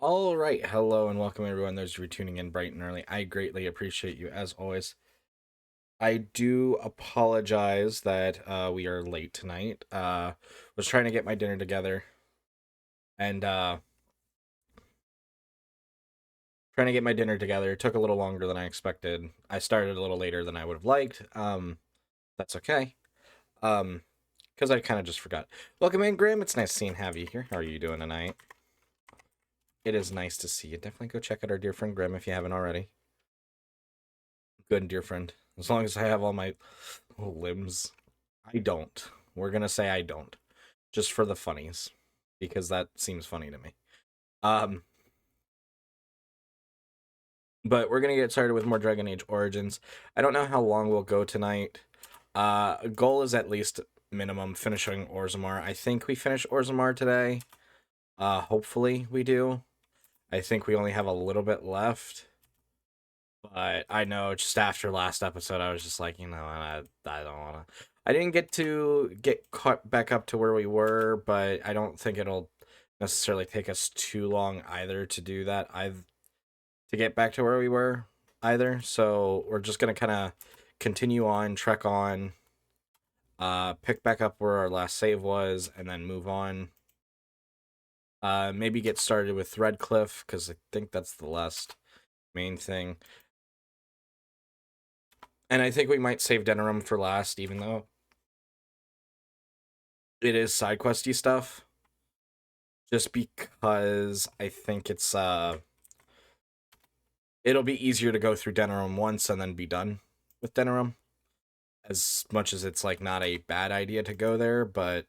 All right, hello and welcome everyone. Those who are tuning in bright and early. I greatly appreciate you as always. I do apologize that we are late tonight. Was trying to get my dinner together and trying to get my dinner together. It took a little longer than I expected. I started a little later than I would have liked. That's okay. Because I kind of just forgot. Welcome in, Grim. It's nice seeing have you here. How are you doing tonight? It is nice to see you. Definitely go check out our dear friend Grim if you haven't already. Good, dear friend. As long as I have all my limbs. I don't. We're gonna say I don't. Just for the funnies. Because that seems funny to me. Um but we're gonna get started with more Dragon Age Origins. I don't know how long we'll go tonight. Goal is at least minimum finishing Orzammar. I think we finish Orzammar today. Hopefully we do. I think we only have a little bit left. But I know just after last episode, I was just like, I don't want to. I didn't get caught back up to where we were, but I don't think it'll necessarily take us too long either to do that. To get back to where we were either. So we're just gonna kind of continue on, trek on, pick back up where our last save was, and then move on. Maybe get started with Threadcliff because I think that's the last main thing. And I think we might save Denerim for last, even though it is side questy stuff. Just because I think it'll be easier to go through Denerim once and then be done with Denerim. As much as it's like not a bad idea to go there, but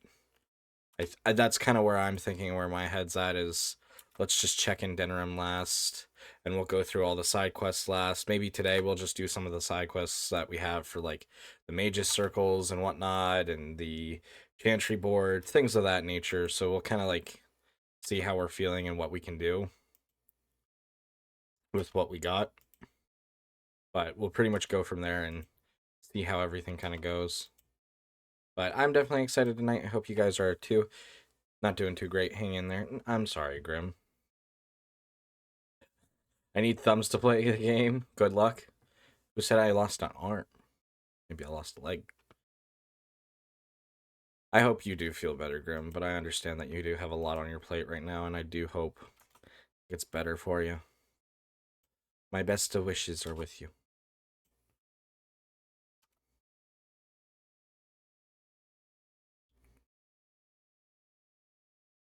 that's kind of where I'm thinking, where my head's at is let's just check in Denerim last and we'll go through all the side quests last. Maybe today we'll just do some of the side quests that we have for like the mages circles and whatnot and the chantry board, things of that nature. So we'll kind of like see how we're feeling and what we can do with what we got. But we'll pretty much go from there and see how everything kind of goes. But I'm definitely excited tonight. I hope you guys are too. Not doing too great. Hang in there. I'm sorry, Grim. I need thumbs to play the game. Good luck. Who said I lost an arm? Maybe I lost a leg. I hope you do feel better, Grim, but I understand that you do have a lot on your plate right now, and I do hope it gets better for you. My best of wishes are with you.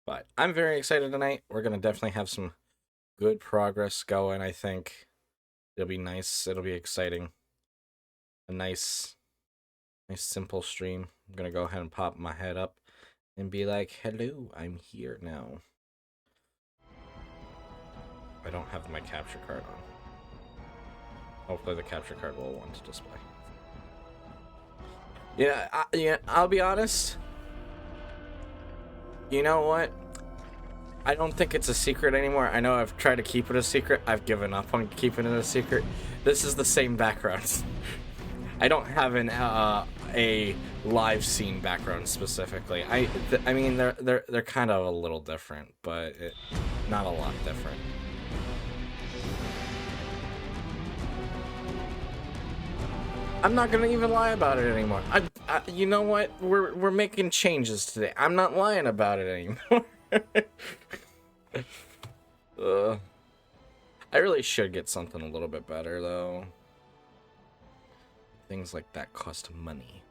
But I'm very excited tonight. We're going to definitely have some good progress going, I think. It'll be nice. It'll be exciting. A nice simple stream. I'm going to go ahead and pop my head up and be like, hello, I'm here now. I don't have my capture card on. Hopefully the capture card will want to display. Yeah, I'll be honest. You know what? I don't think it's a secret anymore. I know I've tried to keep it a secret. I've given up on keeping it a secret. This is the same background. I don't have a live scene background specifically. I mean they're kind of a little different, but not a lot different. I'm not gonna even lie about it anymore. You know what? We're making changes today. I'm not lying about it anymore. I really should get something a little bit better though. Things like that cost money.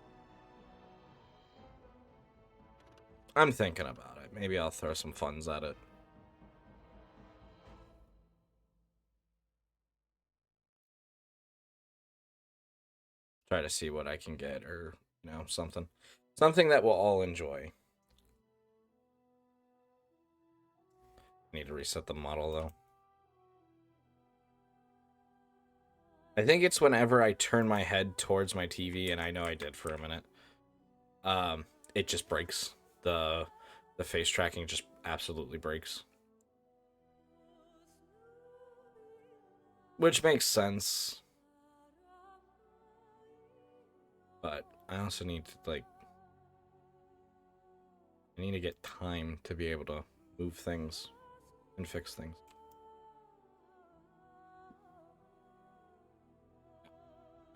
I'm thinking about it. Maybe I'll throw some funds at it. Try to see what I can get, or something that we'll all enjoy. Need to reset the model though. I think it's whenever I turn my head towards my TV, and I know I did for a minute. It just breaks. The face tracking just absolutely breaks. Which makes sense. But I also need to I need to get time to be able to move things and fix things.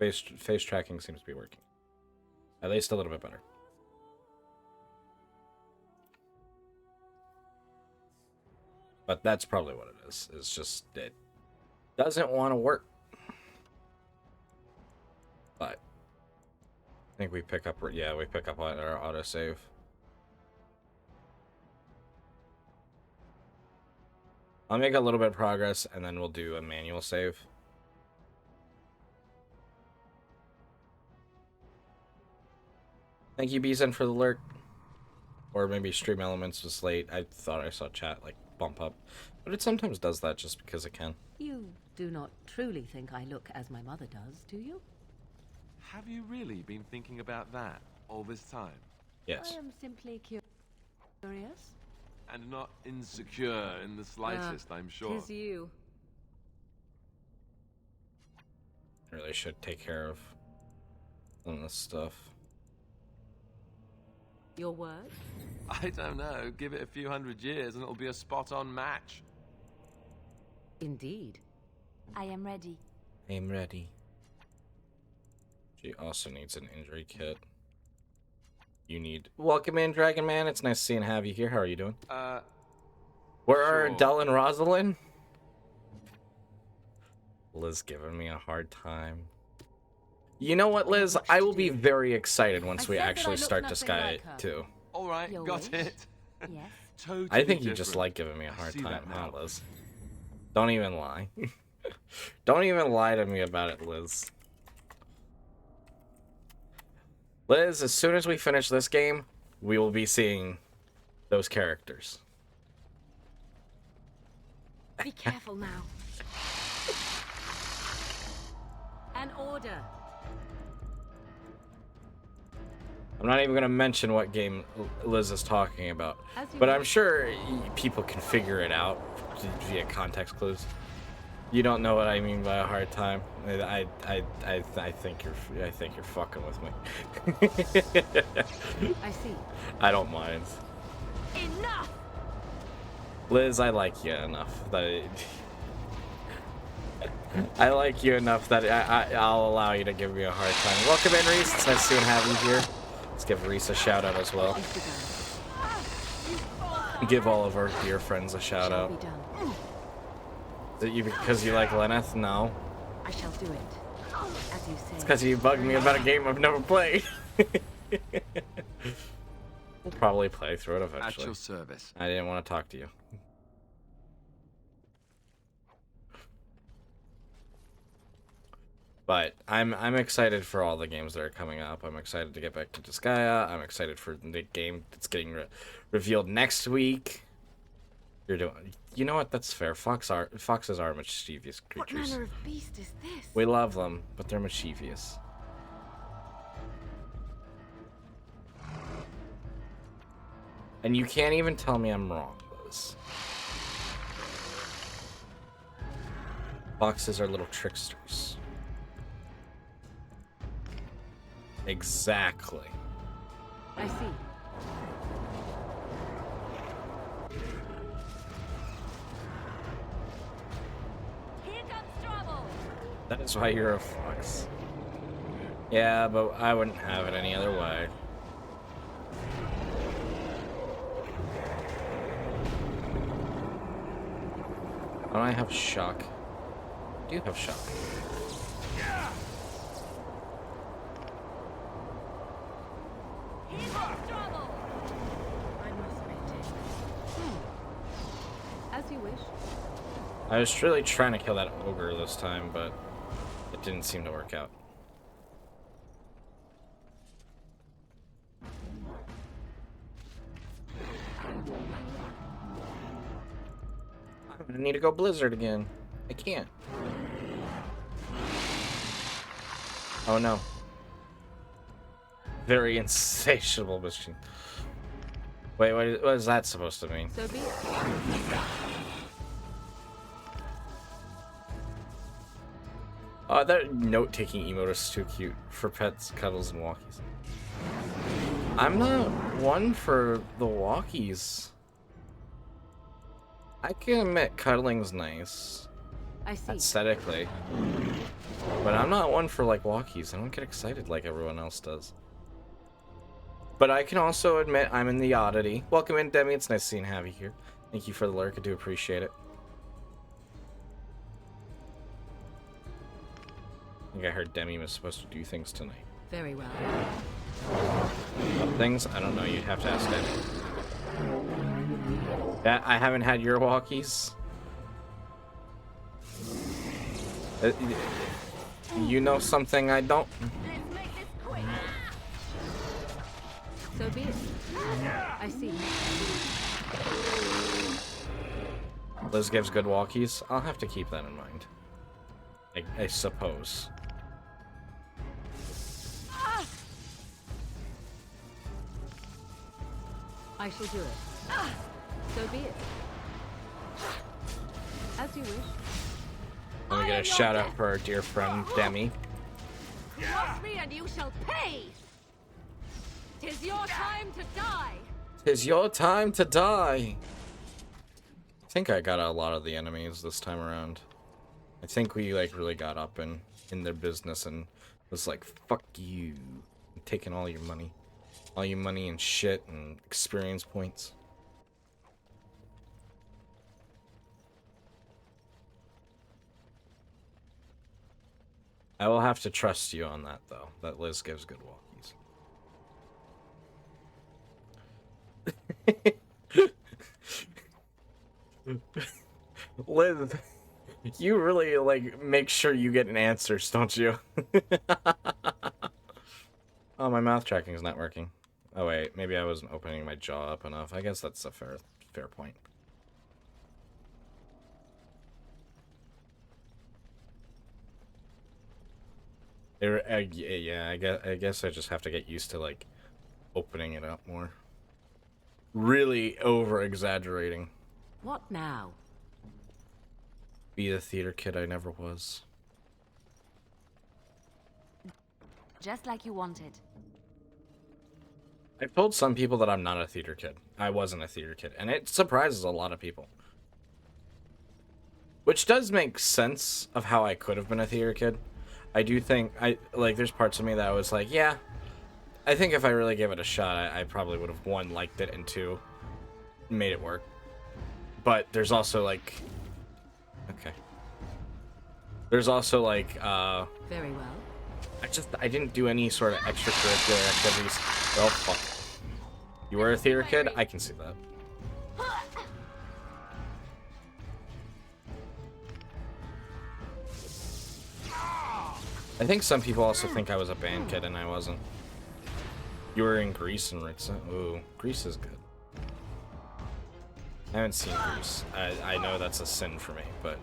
Face tracking seems to be working. At least a little bit better. But that's probably what it is. It's just it doesn't want to work. But I think we pick up. Yeah, we pick up on our autosave. I'll make a little bit of progress, and then we'll do a manual save. Thank you, Beeson, for the lurk. Or maybe Stream Elements was late. I thought I saw chat like bump up. But it sometimes does that just because it can. You do not truly think I look as my mother does, do you? Have you really been thinking about that all this time? Yes. I am simply curious. And not insecure in the slightest, I'm sure. 'Tis you. Really should take care of some of this stuff. Your word? I don't know. Give it a few hundred years and it'll be a spot-on match. Indeed. I am ready. I'm ready. She also needs an injury kit. You need... Welcome in, Dragon Man. It's nice seeing have you here. How are you doing? Where are sure. Dell and Rosalind? Liz giving me a hard time. You know what, Liz? I will be very excited once we actually start this guy, too. All right, Your got wish? it. Yes. Totally I think you different. just like giving me a hard see time, that huh, now. Liz? Don't even lie. Don't even lie to me about it, Liz. Liz, as soon as we finish this game, we will be seeing those characters. Be careful now. An order. I'm not even going to mention what game Liz is talking about, As you but wish. I'm sure people can figure it out via context clues. You don't know what I mean by a hard time. I think you're fucking with me. I see. I don't mind. Enough! Liz, I like you enough that I like you enough that I'll allow you to give me a hard time. Welcome in, Reese. It's nice to have you here. Let's give Reese a shout out as well. Give all of our dear friends a shout Shall out. be done. Is it you because you like Lenneth? No. I shall do it. As you say. It's because you bugged me about a game I've never played. We'll probably play through it At eventually. your service. I didn't want to talk to you. But I'm excited for all the games that are coming up. I'm excited to get back to Disgaea. I'm excited for the game that's getting revealed next week. You're doing. You know what? That's fair. Foxes are mischievous What creatures. manner of beast is this? We love them, but they're mischievous. And you can't even tell me I'm wrong, Liz. Foxes are little tricksters. Exactly. I see. Here comes trouble. That is why you're a fox. Yeah, but I wouldn't have it any other way. Don't I have shock? I do have shock. Here comes trouble. I must maintain. As you wish. I was really trying to kill that ogre this time, but it didn't seem to work out. I'm gonna need to go Blizzard again. I can't. Oh no. Very insatiable machine. Wait, what is that supposed to mean? So be it. Oh, that note-taking emote is too cute for pets, cuddles, and walkies. I'm not one for the walkies. I can admit cuddling's nice, I see. aesthetically. But I'm not one for like walkies. I don't get excited like everyone else does. But I can also admit I'm in the oddity. Welcome in, Demi. It's nice seeing Javi here. Thank you for the lurk. I do appreciate it. I think I heard Demi was supposed to do things tonight. Very well. Things? I don't know. You'd have to ask Demi. Yeah, I haven't had your walkies. You know something I don't? Let's make this quick. So be it. I see. Liz gives good walkies. I'll have to keep that in mind. I suppose. I shall do it. So be it. As you wish. Let me get a shout out for our dear friend Demi. Cross me and you shall pay. 'Tis your time to die. 'Tis your time to die. I think I got a lot of the enemies this time around. I think we like really got up in their business and was like, fuck you. I'm taking all your money. All your money and shit and experience points. I will have to trust you on that, though. That Liz gives good walkies. Liz, you really, like, make sure you get answers, don't you? Oh, my mouth tracking is not working. Oh, wait. Maybe I wasn't opening my jaw up enough. I guess that's a fair point. Yeah, I guess I just have to get used to like opening it up more. Really over exaggerating. What now? Be the theater kid I never was. Just like you wanted. I've told some people that I'm not a theater kid. I wasn't a theater kid, and it surprises a lot of people. Which does make sense of how I could have been a theater kid. I do think, there's parts of me that I was like, yeah, I think if I really gave it a shot, I probably would have, one, liked it, and two, made it work. But there's also, like, okay. There's also, like, Very well. I didn't do any sort of extracurricular activities. Oh, fuck. You were a theater kid? I can see that. I think some people also think I was a band kid and I wasn't. You were in Grease and Ritza. Ooh, Grease is good. I haven't seen Grease. I know that's a sin for me, but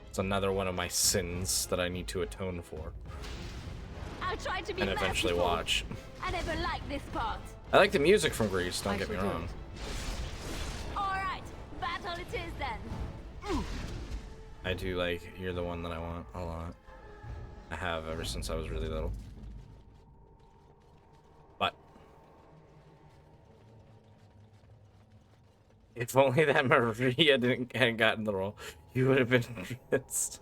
it's another one of my sins that I need to atone for. I'll try to be And eventually merciful. watch. I never liked this part. I like the music from Grease, don't I get me shall do wrong. Alright, battle it is then. I do like You're the One That I Want a lot. I have ever since I was really little. But if only that Maria hadn't gotten the role, you would have been convinced.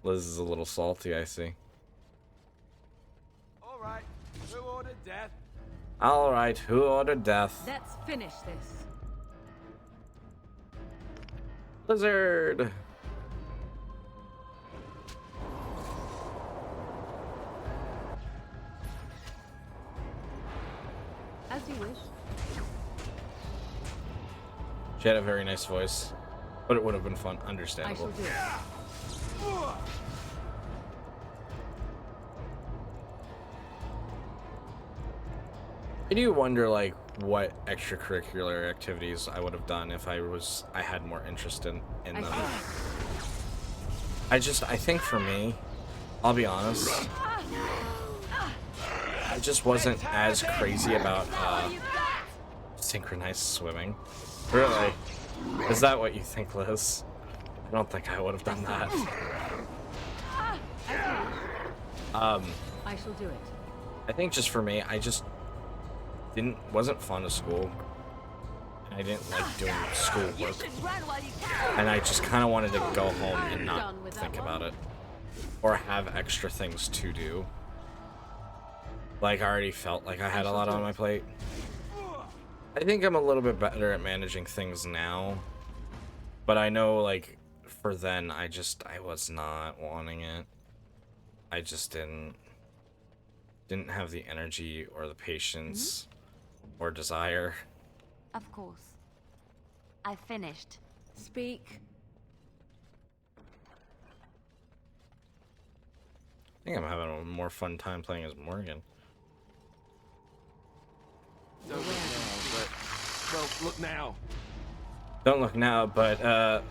Liz is a little salty, I see. Alright, who ordered death? Alright, who ordered death? Let's finish this. Blizzard! As you wish. She had a very nice voice, but it would have been fun, I understandable. shall do it. I do wonder, like, what extracurricular activities I would have done if I had more interest in them. I think for me, I'll be honest, I just wasn't as crazy about synchronized swimming. Really? Is that what you think, Liz? I don't think I would have done that. I shall do it. I think just for me, I just wasn't fond of school. I didn't like doing schoolwork. You should run while you can. And I just kind of wanted to go home and I'm not done with think that about one. it. Or have extra things to do. Like, I already felt like I had a lot on my plate. I think I'm a little bit better at managing things now. But I know, like, for then, I was not wanting it. I just didn't have the energy or the patience or desire. Of course. I finished. Speak. I think I'm having a more fun time playing as Morgan. Don't look now, but... Well, look now. Don't look now, but,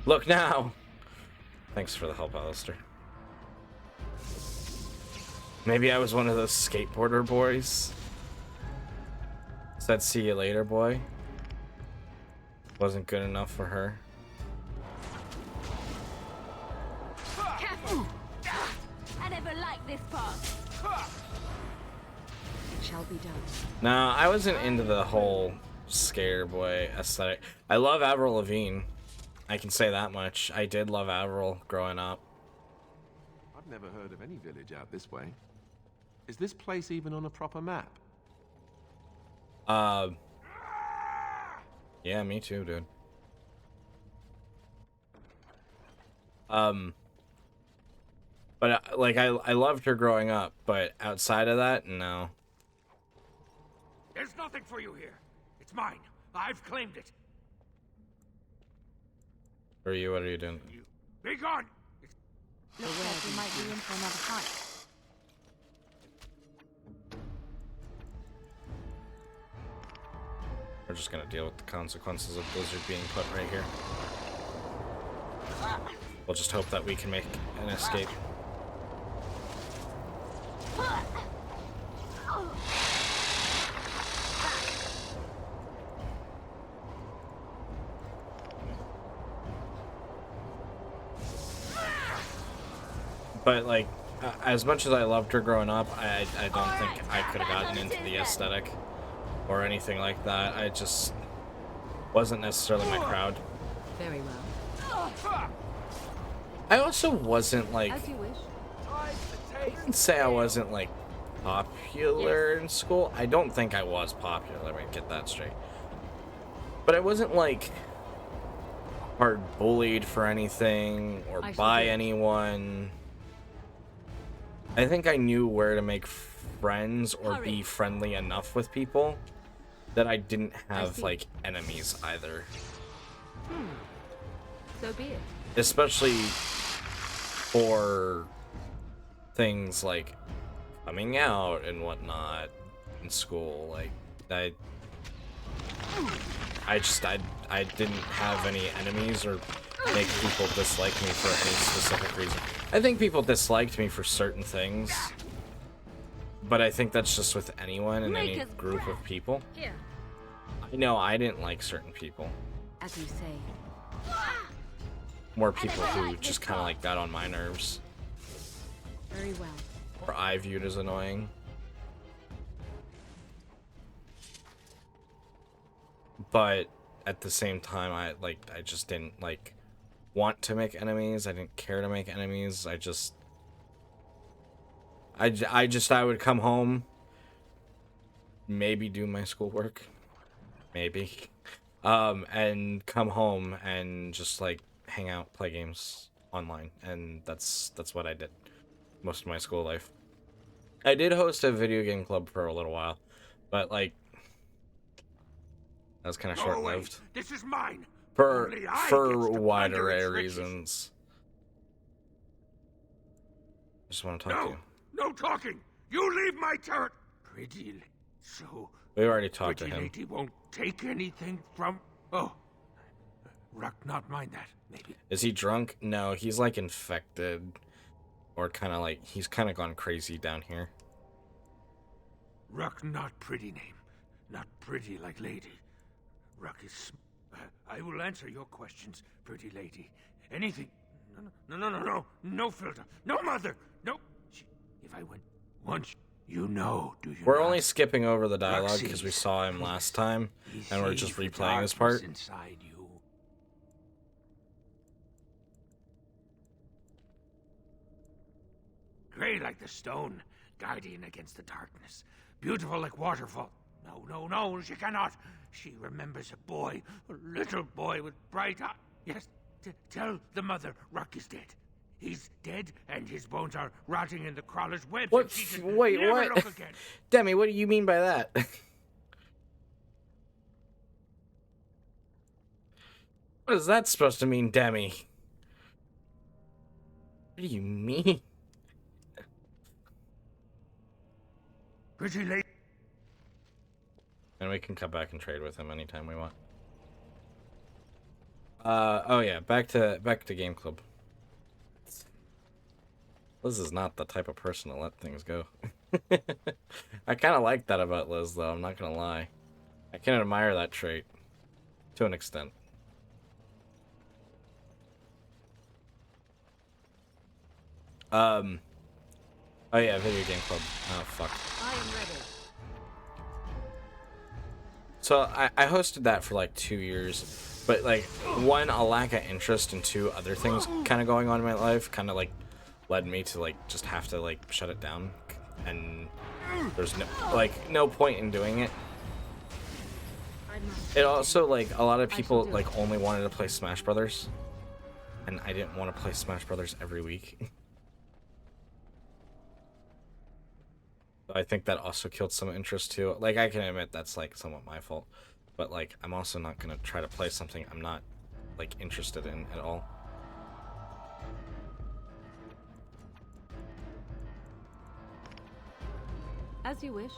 look now! Thanks for the help, Alistair. Maybe I was one of those skateboarder boys. Said see you later, boy. Wasn't good enough for her. Careful. I never liked this part. It shall be done. No, I wasn't into the whole skater boy aesthetic. I love Avril Lavigne. I can say that much. I did love Avril growing up. I've never heard of any village out this way. Is this place even on a proper map? Yeah, me too, dude. But like I loved her growing up, but outside of that, no. There's nothing for you here. It's mine. I've claimed it. For you, what are you doing? You be gone. Looks like we might be in for another fight. We're just gonna deal with the consequences of Blizzard being put right here. We'll just hope that we can make an escape. But like, as much as I loved her growing up, I don't think I could have gotten into the aesthetic or anything like that. I just wasn't necessarily my crowd. Very well. I also wasn't like, As you wish. I wouldn't say I wasn't like popular in school. I don't think I was popular. Let me get that straight. But I wasn't like hard bullied for anything or I shall by do it. anyone. I think I knew where to make friends or Hurry. be friendly enough with people that I didn't have see. like enemies either. So be it. Especially for things like coming out and whatnot in school. Like I didn't have any enemies or make people dislike me for any specific reason. I think people disliked me for certain things, but I think that's just with anyone in any Maker's group of people. Here. I know I didn't like certain people. As you say. More people who just kind of like got on my nerves, Very well. or I viewed as annoying. But at the same time, I just didn't like want to make enemies. I didn't care to make enemies. I would come home, maybe do my schoolwork, maybe, and come home and just like hang out, play games online, and that's what I did most of my school life. I did host a video game club for a little while, but like that was kind of Go away. short-lived This is mine. for Only I get for to a wide plunder array its of riches. reasons. I just want to talk to No, you. no talking. You leave my turret. Pretty lady. So, We already talked to pretty him. lady won't take anything from... Oh. Ruck not mind that, maybe. Is he drunk? No, he's like infected, or kind of like he's kind of gone crazy down here. Ruck not pretty name. Not pretty like lady. Ruck is... I will answer your questions, pretty lady. Anything. No filter. No mother. No... If I went once, You know, do you We're not? only skipping over the dialogue because we Roxy's saw him last time, He and we're sees just the replaying this darkness part. inside you. Grey like the stone, guardian against the darkness. Beautiful like waterfall. No, no, no, she cannot. She remembers a boy, a little boy with bright eyes. Yes, tell the mother Rock is dead. He's dead, and his bones are rotting in the crawler's webs. What? And she can Wait, never what? look again. Demi, what do you mean by that? What is that supposed to mean, Demi? What do you mean? Pretty late. And we can come back and trade with him anytime we want. Oh yeah, back to game club. Liz is not the type of person to let things go. I kind of like that about Liz, though. I'm not gonna lie. I can admire that trait to an extent. Oh yeah, video game club. Oh fuck. I am ready. So I hosted that for like 2 years, but like one, a lack of interest, and two, other things kind of going on in my life kind of like led me to like just have to like shut it down, and there's no point in doing it. It also, like, a lot of people like only wanted to play Smash Brothers, and I didn't want to play Smash Brothers every week. I think that also killed some interest too. Like, I can admit that's like somewhat my fault, but like I'm also not gonna try to play something I'm not like interested in at all. As you wish.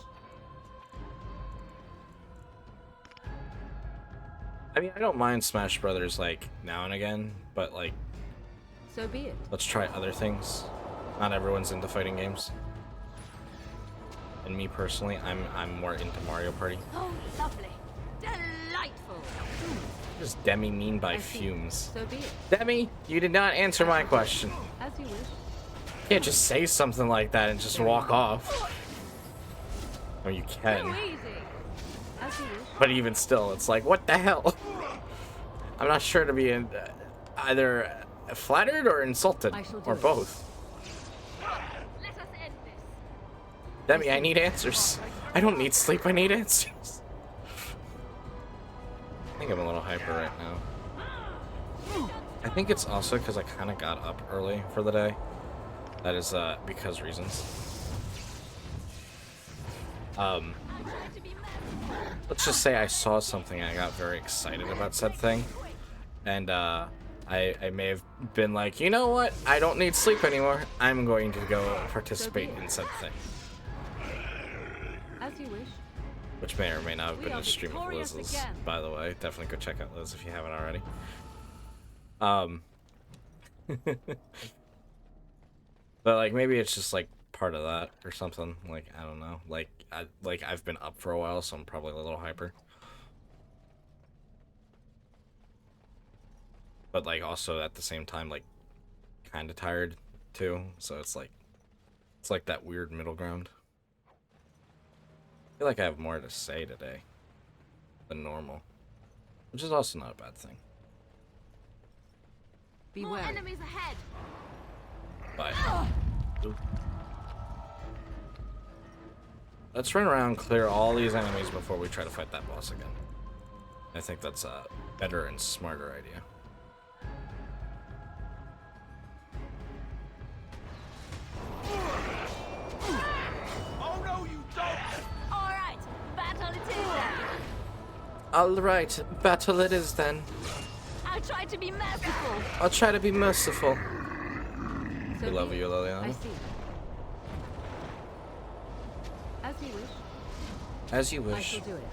I mean, I don't mind Smash Brothers like now and again, but like So be it. let's try other things. Not everyone's into fighting games. And me personally, I'm more into Mario Party. Oh, lovely. Delightful. What does Demi mean by I see. fumes? So be it. Demi, you did not answer my question. As you wish. You can't just say something like that and just walk off. I mean, you Too can, easy. As you wish. but even still, it's like, what the hell? I'm not sure to be either flattered or insulted, I shall do or it. both. Let us end this. Demi, I need answers. I don't need sleep, I need answers. I think I'm a little hyper right now. I think it's also because I kind of got up early for the day. That is because reasons. Let's just say I saw something and I got very excited about said thing. And I may have been like, you know what? I don't need sleep anymore. I'm going to go participate in said thing. As you wish. Which may or may not have We been are a stream of victorious Liz's, again. by the way. Definitely go check out Liz if you haven't already. But like maybe it's just like part of that or something. Like I don't know. Like I've been up for a while, so I'm probably a little hyper. But like also at the same time like kind of tired too. So it's like that weird middle ground. I feel like I have more to say today than normal, which is also not a bad thing. Be More wary. enemies ahead. But Oop. Let's run around, clear all these enemies before we try to fight that boss again. I think that's a better and smarter idea. Oh no, you don't! All right, battle it is then. Alright, battle it is then. I'll try to be merciful. I'll try to be merciful. So We love be you, it. Liliana. I see. As you wish. As you I wish. shall do it.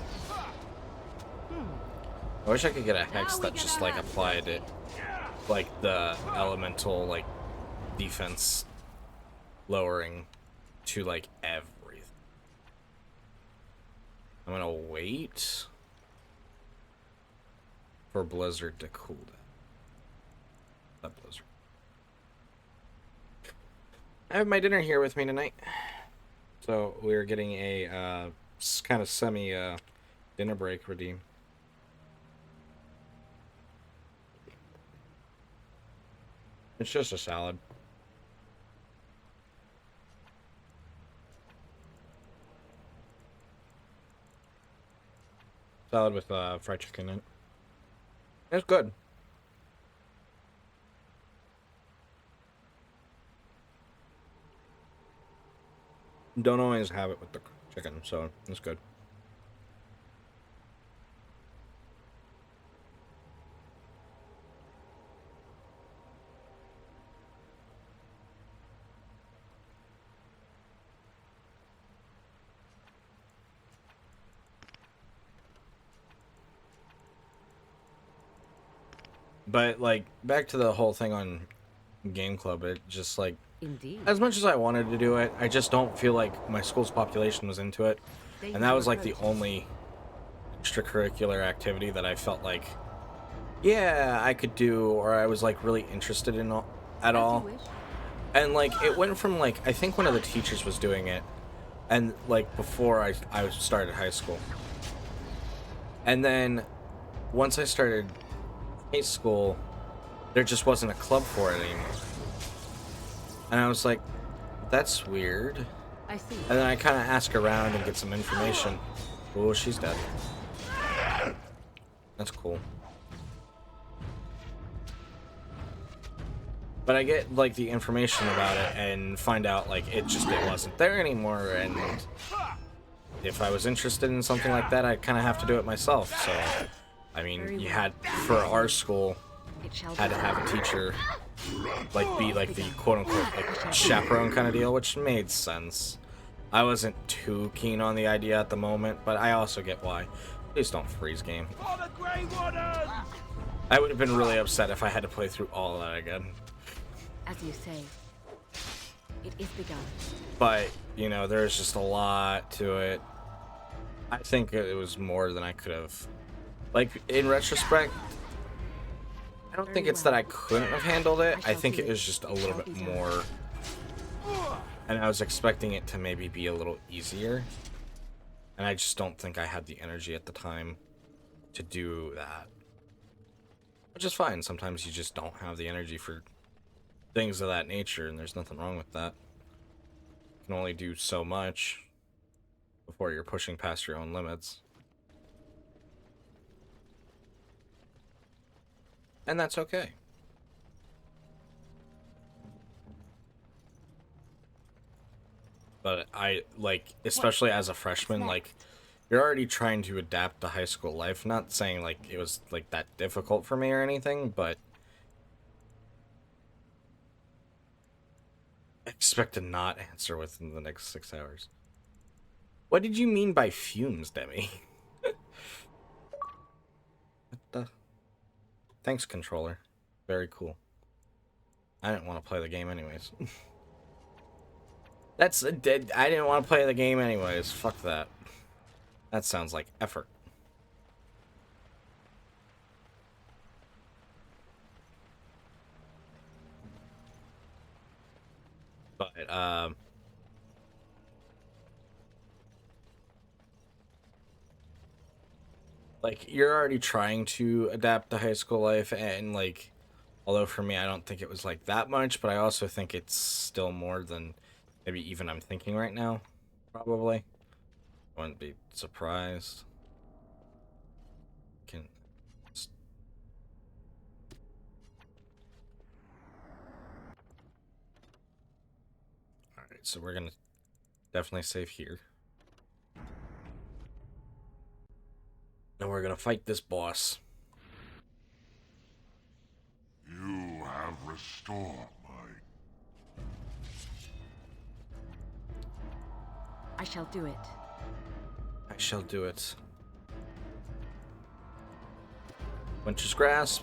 I wish I could get a hex Now we that get just our like hands applied it, like the elemental like defense lowering to like everything. I'm gonna wait for Blizzard to cool down. That Blizzard. I have my dinner here with me tonight. So we're getting a kind of semi dinner break redeem. It's just a salad. Salad with fried chicken in it. It's good. Don't always have it with the chicken, so it's good. But like back to the whole thing on Game Club, it just like Indeed. as much as I wanted to do it, I just don't feel like my school's population was into it. And that was like the only extracurricular activity that I felt like, yeah, I could do, or I was like really interested in at all. And like it went from like, I think one of the teachers was doing it, and like before I started high school. And then once I started high school, there just wasn't a club for it anymore. And I was like, that's weird. I see. And then I kind of ask around and get some information. Oh, she's dead. That's cool. But I get like the information about it and find out like it wasn't there anymore. And if I was interested in something like that, I kind of have to do it myself. So, I mean, you had for our school had to have a teacher like be like the quote unquote like chaperone kind of deal, which made sense. I wasn't too keen on the idea at the moment, but I also get why. Please don't freeze game. I would have been really upset if I had to play through all of that again. As you say, it is begun. But, you know, there's just a lot to it. I think it was more than I could have. Like, in retrospect, I don't think it's that I couldn't have handled it. I think it was just a little bit more. And I was expecting it to maybe be a little easier. And I just don't think I had the energy at the time to do that. Which is fine. Sometimes you just don't have the energy for things of that nature, and there's nothing wrong with that. You can only do so much before you're pushing past your own limits. And that's okay. But I, like, especially as a freshman, like, you're already trying to adapt to high school life. Not saying, like, it was, like, that difficult for me or anything, but I expect to not answer within the next 6 hours. What did you mean by fumes, Demi? What the? Thanks, controller. Very cool. I didn't want to play the game anyways. That's a dead. I didn't want to play the game anyways. Fuck that. That sounds like effort. But like you're already trying to adapt to high school life, and like, although for me I don't think it was like that much, but I also think it's still more than maybe even I'm thinking right now. Probably. I wouldn't be surprised. Can. Alright, so we're gonna definitely save here. And we're gonna fight this boss. You have restored my... I shall do it. I shall do it. Winter's Grasp.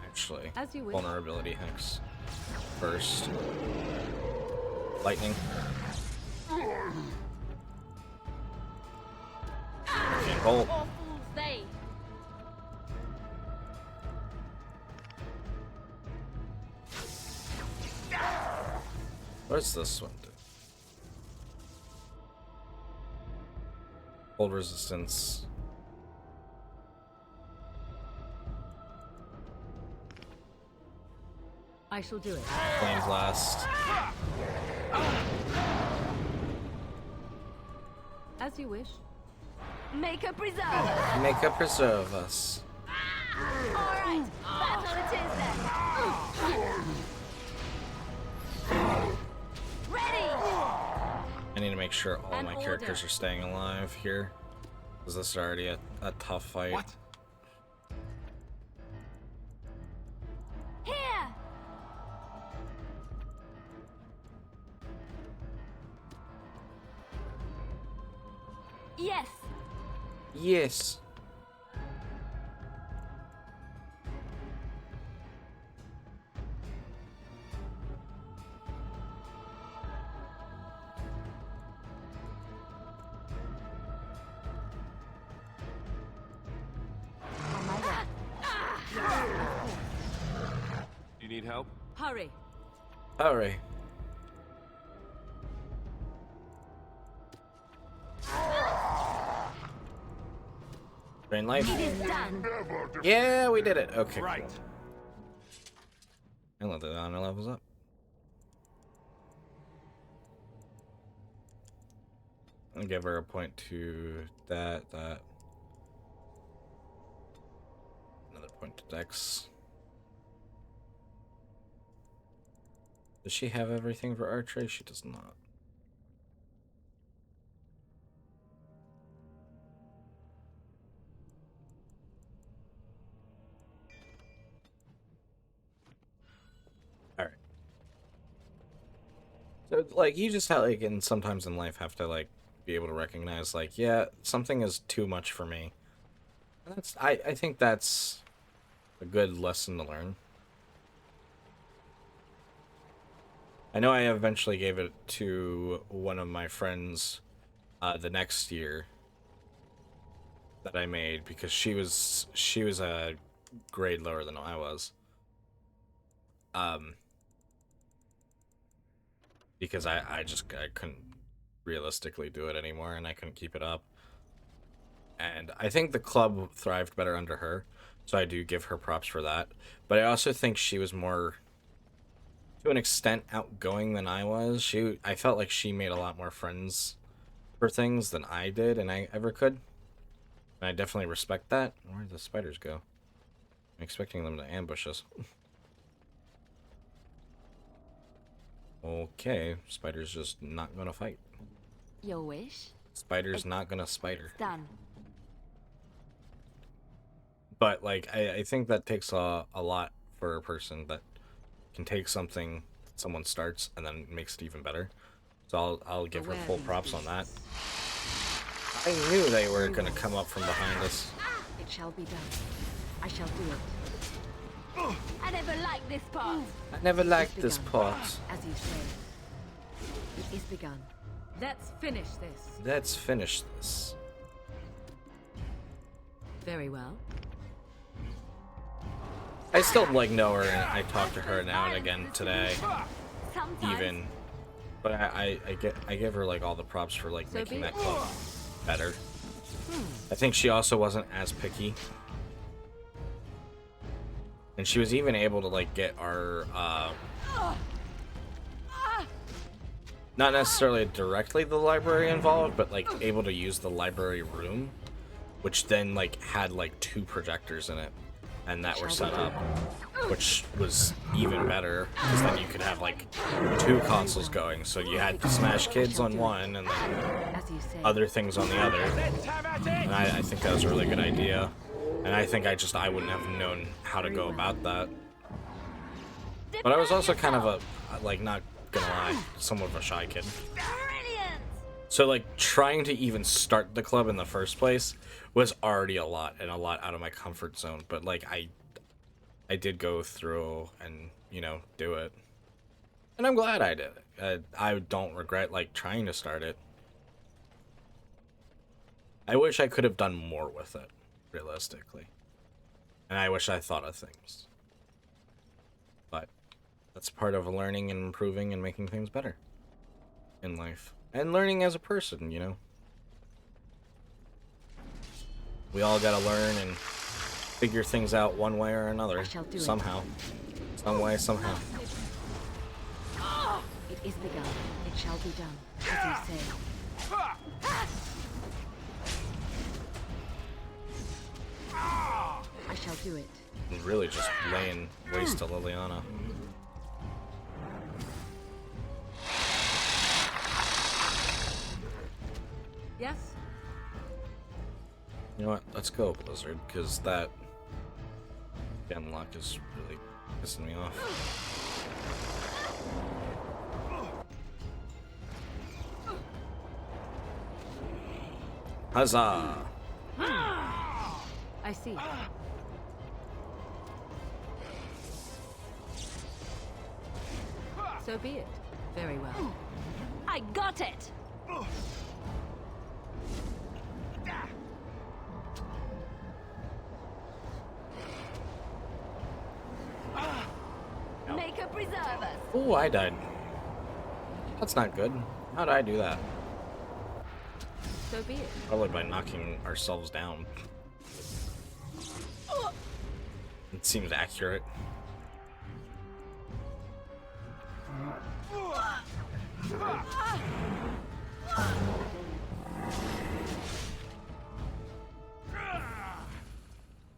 Actually, As you wish. vulnerability hex first. Lightning. Arcane Bolt. All fools say. What does this one do? Cold resistance. I shall do it. Flame blast. As you wish. Make a preserve. Make a preserve us. Alright, battle it is then. Ready! I need to make sure all An my characters order. are staying alive here. Because this is already a tough fight. What? Here! Yes! Yes. On my way. You need help? Hurry. Hurry. Drain life. It is done. Yeah, we did it. Okay. Right. Cool. And let the honor levels up. I'll give her a point to that. Another point to Dex. Does she have everything for archery? She does not. Alright. So, like, you just have, like, and sometimes in life have to, like, be able to recognize, like, yeah, something is too much for me. And that's, I think that's a good lesson to learn. I know I eventually gave it to one of my friends the next year that I made because she was a grade lower than I was. Because I couldn't realistically do it anymore and I couldn't keep it up. And I think the club thrived better under her, so I do give her props for that. But I also think she was more, to an extent, outgoing than I was. I felt like she made a lot more friends for things than I did and I ever could. And I definitely respect that. Where did the spiders go? I'm expecting them to ambush us. Okay, spider's just not gonna fight. Your wish? Spider's not gonna spider. Done. But, like, I think that takes a lot for a person that can take something someone starts and then makes it even better. So I'll give her full props on that. I knew they were gonna come up from behind us. It shall be done. I shall do it. I never liked this part. I never liked It's this begun. part. As you say. It is begun. Let's finish this. Let's finish this. Very well. I still, like, know her and I talk to her now and again today. Sometimes. Even. But I give her, like, all the props for, like, So making be that it. club better. I think she also wasn't as picky. And she was even able to, like, get our, not necessarily directly the library involved, but, like, able to use the library room, which then, like, had, like, 2 projectors in it, and that were set up, which was even better, because then you could have, like, 2 consoles going, so you had Smash Kids on one, and then As you say. other things on the other, and I think that was a really good idea. And I think I wouldn't have known how to go about that. But I was also kind of a, like, not gonna lie, somewhat of a shy kid. Brilliant! So, like, trying to even start the club in the first place was already a lot, and a lot out of my comfort zone. But, like, I did go through and, you know, do it. And I'm glad I did it. I don't regret, like, trying to start it. I wish I could have done more with it, realistically. And I wish I thought of things. But that's part of learning and improving and making things better in life. And learning as a person, you know? We all gotta learn and figure things out one way or another. I shall do it. Somehow. Some way, somehow. It is begun. It shall be done, as you say. I shall do it. I'm really just laying waste to Liliana. Yes? You know what? Let's go, Blizzard, because that unlock is really pissing me off. Huzzah! I see. So be it. Very well. I got it! Make a preserve us! Oh, I died. That's not good. How did I do that? So be it. Probably by knocking ourselves down. It seems accurate.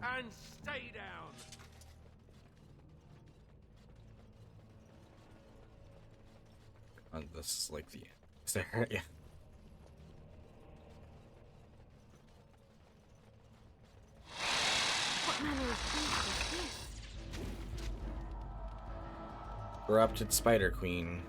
And stay down. This is like the... Is there? Yeah. What manner of beast is this? Corrupted Spider Queen.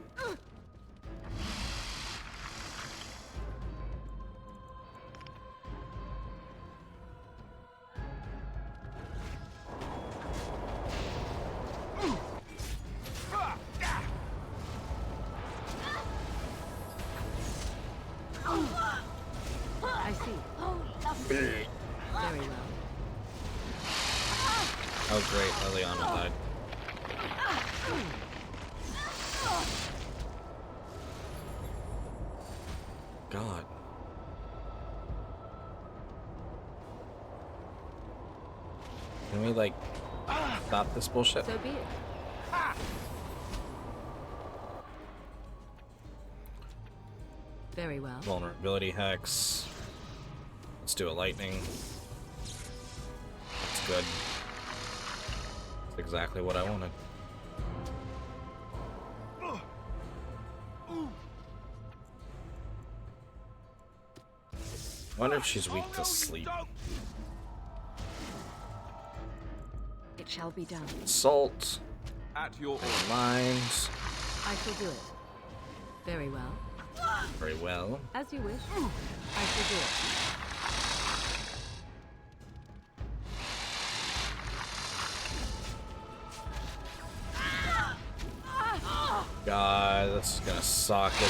I see. Oh, lovely. Very well. Oh great, Liliana died. God. Can we, like, stop this bullshit? So be it. Very well. Vulnerability hex. Let's do a lightning. That's good. That's exactly what I wanted. Wonder if she's weak to sleep. It shall be done. Salt. At your order. Mines. I shall do it. Very well. Very well. As you wish. I shall do it. God, this is gonna suck, isn't it?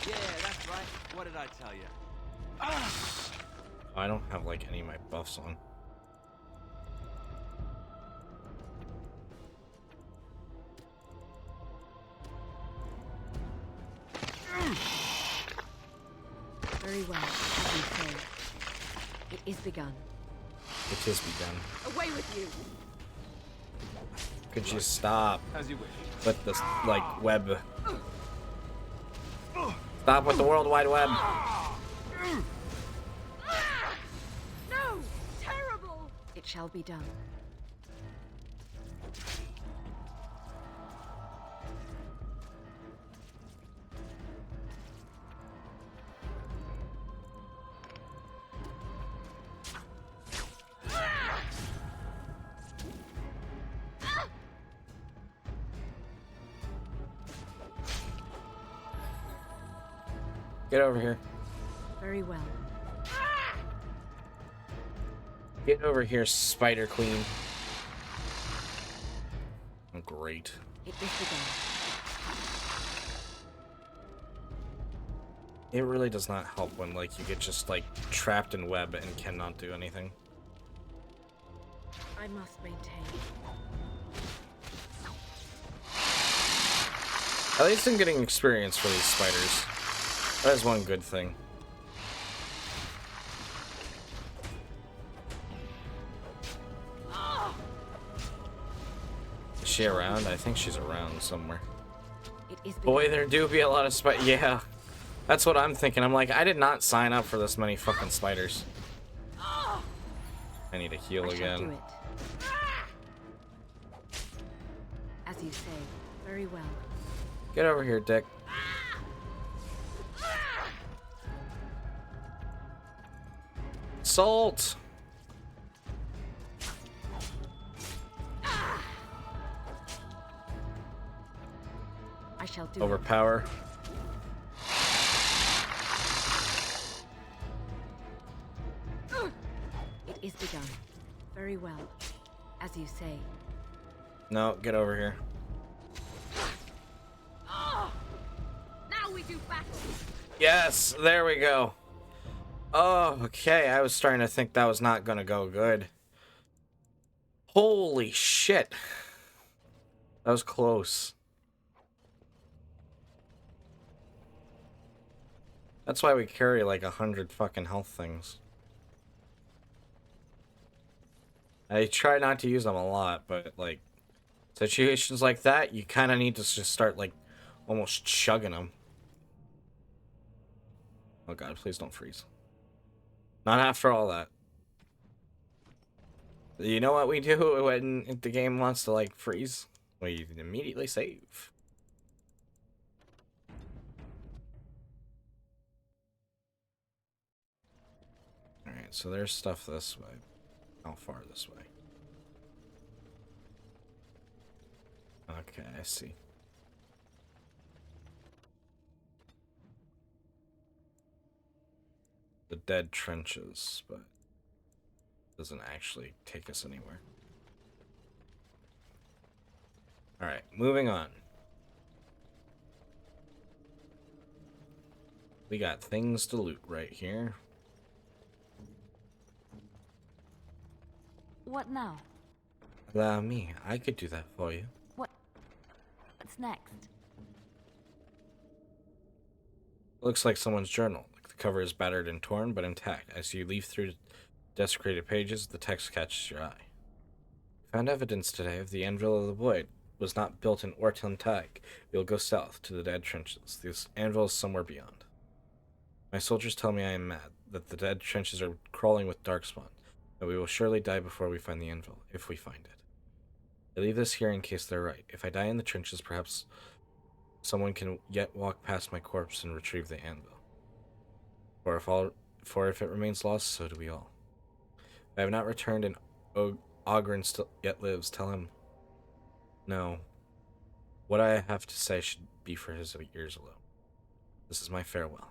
Yeah, that's right. What did I tell you? I don't have like any of my buffs on. Very well. As you say. It is begun. It has begun. Away with you! Could you stop As you wish. with this, like, web? Stop with the World Wide Web. No! Terrible! It shall be done. Get over here. Very well. Get over here, Spider Queen. Oh, great. It is begun. It really does not help when, like, you get just, like, trapped in web and cannot do anything. I must maintain. At least I'm getting experience for these spiders. That is one good thing. Is she around? I think she's around somewhere. It is Boy, there do be a lot of spiders. Yeah, that's what I'm thinking. I'm like, I did not sign up for this many fucking spiders. I need to heal I shall do again. it. As you say, very well. Get over here, Dick. Salt! I shall do Overpower. it. It is begun. Very well. As you say. No, get over here. Now we do battle. Yes, there we go. Oh, okay. I was starting to think that was not gonna go good. Holy shit. That was close. That's why we carry like 100 fucking health things. I try not to use them a lot, but like situations like that, you kind of need to just start like almost chugging them. Oh god, please don't freeze. Not after all that. You know what we do when the game wants to like freeze? We immediately save. Alright, so there's stuff this way. How far this way? Okay, I see. The dead trenches, but doesn't actually take us anywhere. Alright, moving on. We got things to loot right here. What now? Allow me, I could do that for you. What's next? Looks like someone's journal. The cover is battered and torn, but intact. As you leaf through desecrated pages, the text catches your eye. Found evidence today of the anvil of the void. Was not built in Ortantag. We'll go south to the dead trenches. This anvil is somewhere beyond. My soldiers tell me I am mad, that the dead trenches are crawling with darkspawn, that we will surely die before we find the anvil, if we find it. I leave this here in case they're right. If I die in the trenches, perhaps someone can yet walk past my corpse and retrieve the anvil. For if it remains lost, so do we all. If I have not returned and Ogren still yet lives, tell him no. What I have to say should be for his ears alone. This is my farewell.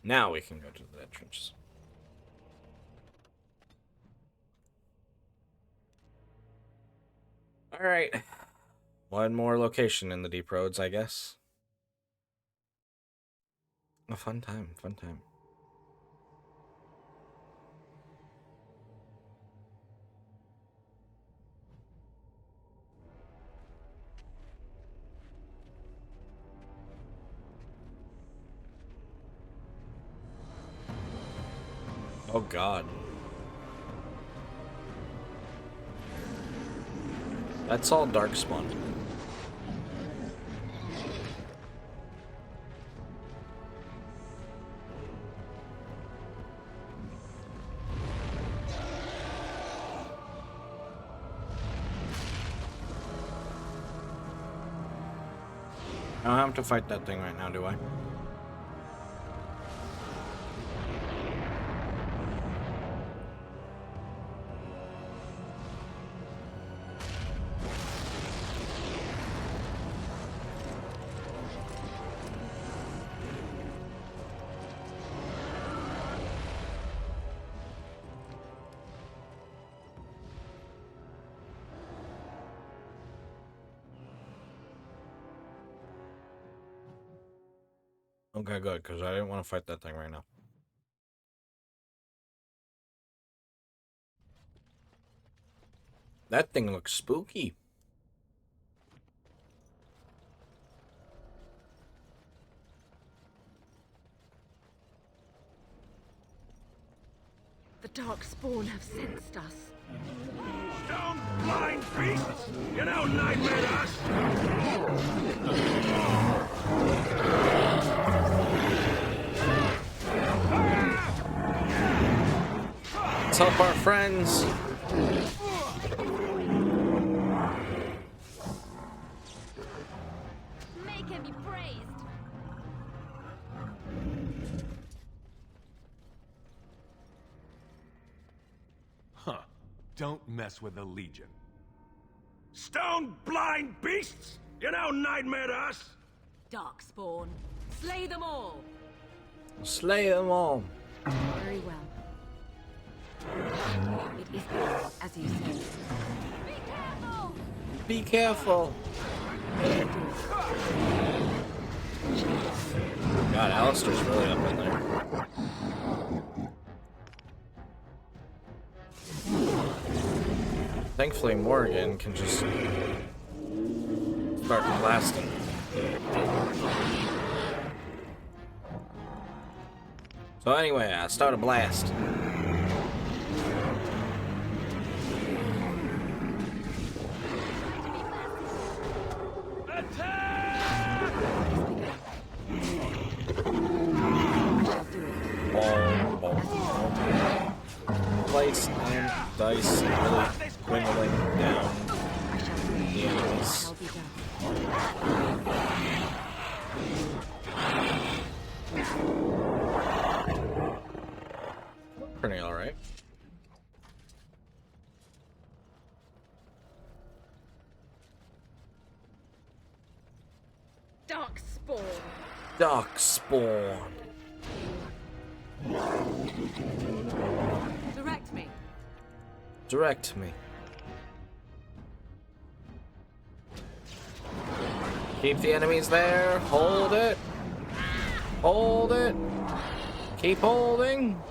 Now we can go to the dead trenches. Alright. One more location in the deep roads, I guess. A fun time, fun time. Oh god. That's all darkspawn. I don't have to fight that thing right now, do I? Okay, good, because I didn't want to fight that thing right now. That thing looks spooky. The dark spawn have sensed us. Don't blind beasts! You know nightmare us! Let's help our friends. Make him be praised. Huh. Don't mess with the Legion. Stone blind beasts! You know nightmare us! Darkspawn. Slay them all. Slay them all. Very well. It is done, as you say. Be careful. Be careful. God, Alistair's really up in there. Thankfully, Morgan can just start blasting. So anyway, I start a blast. Boom, boom, boom. Place and dice really dwindling down the enemies. Shall be done. Pretty alright. Darkspawn. Darkspawn. Direct me. Direct me. Keep the enemies there. Hold it. Hold it. Keep holding.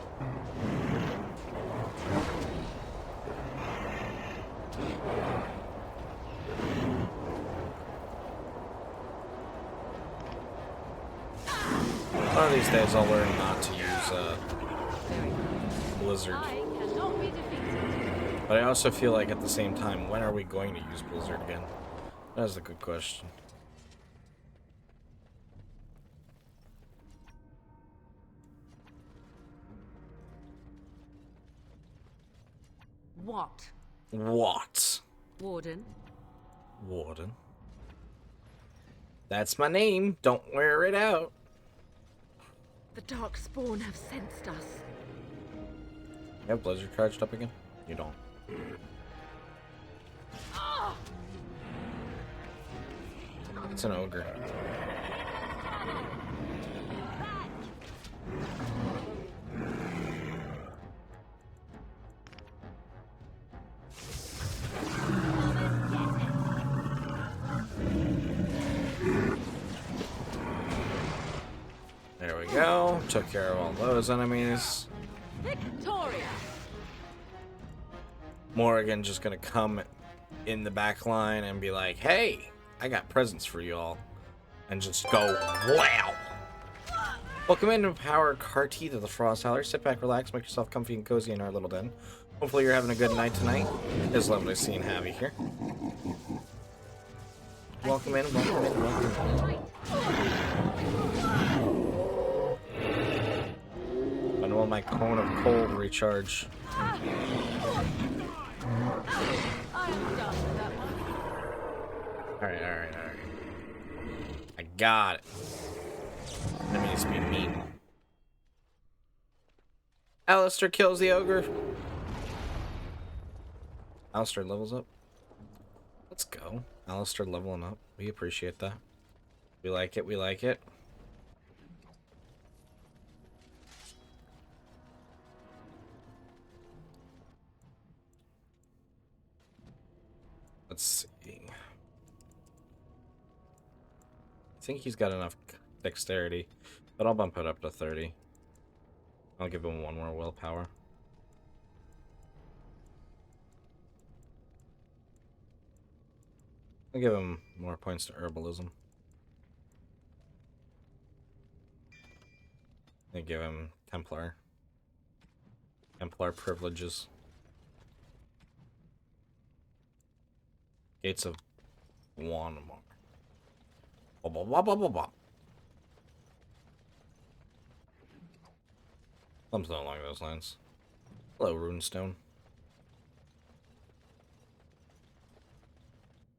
One of these days I'll learn not to use Blizzard. I cannot be defeated. But I also feel like at the same time, when are we going to use Blizzard again? That's a good question. What? What? Warden? Warden. That's my name. Don't wear it out. The dark spawn have sensed us. You have Blizzard charged up again? You don't. It's an ogre. There we go. Took care of all those enemies. Victoria! Morrigan just gonna come in the back line and be like, hey, I got presents for you all. And just go, wow. Welcome into Power Carty to the Frost Howler. Sit back, relax, make yourself comfy and cozy in our little den. Hopefully you're having a good night tonight. It's lovely seeing Javi here. Welcome in, welcome in, welcome in. I know my cone of cold recharge. I am done with that one. Alright, alright, alright. I got it. That needs to be mean. Alistair kills the ogre. Alistair levels up. Let's go. Alistair leveling up. We appreciate that. We like it, we like it. Let's see. I think he's got enough dexterity, but I'll bump it up to 30. I'll give him one more willpower. I'll give him more points to herbalism. I give him Templar privileges. Gates of Wanamar. Blah, blah, blah, blah, blah, blah. Something along those lines. Hello, Runestone.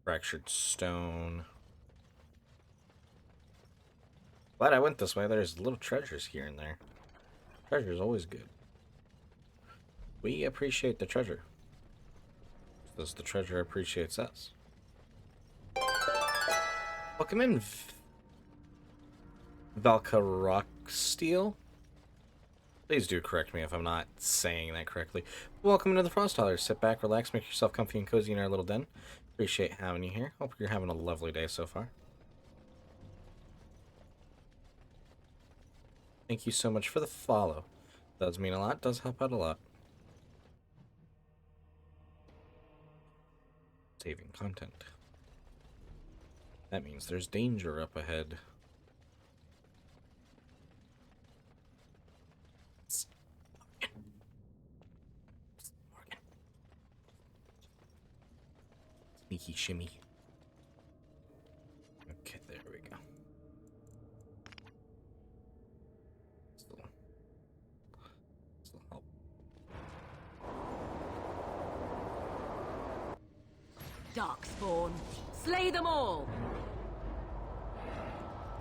Fractured Stone. Glad I went this way. There's little treasures here and there. Treasure's always good. We appreciate the treasure. Does the treasure appreciates us? Welcome in, Valka Rocksteel. Please do correct me if I'm not saying that correctly. Welcome into the Frost Hollers. Sit back, relax, make yourself comfy and cozy in our little den. Appreciate having you here. Hope you're having a lovely day so far. Thank you so much for the follow. Does mean a lot, does help out a lot. Saving content. That means there's danger up ahead. Morgan. Sneaky shimmy. Okay, there we go. Still help. Darkspawn. Slay them all!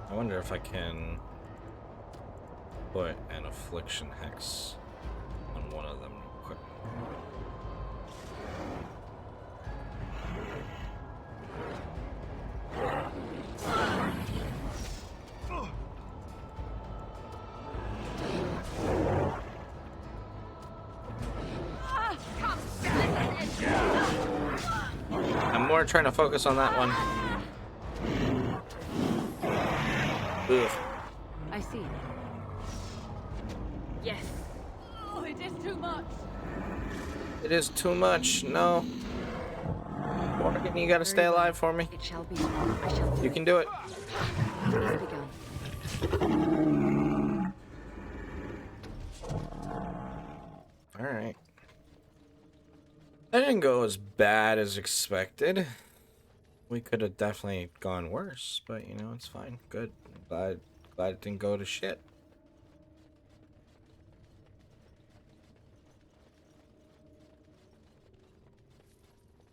I wonder if I can put an affliction hex on one of them real quick. I'm more trying to focus on that one. Ugh. I see. Yes. Oh, it is too much. It is too much. No. Morgan, you gotta stay alive for me. It shall be. I shall do You can do it. it. It has begun. Alright. That didn't go as bad as expected. We could have definitely gone worse, but you know, it's fine. Good. Glad it didn't go to shit.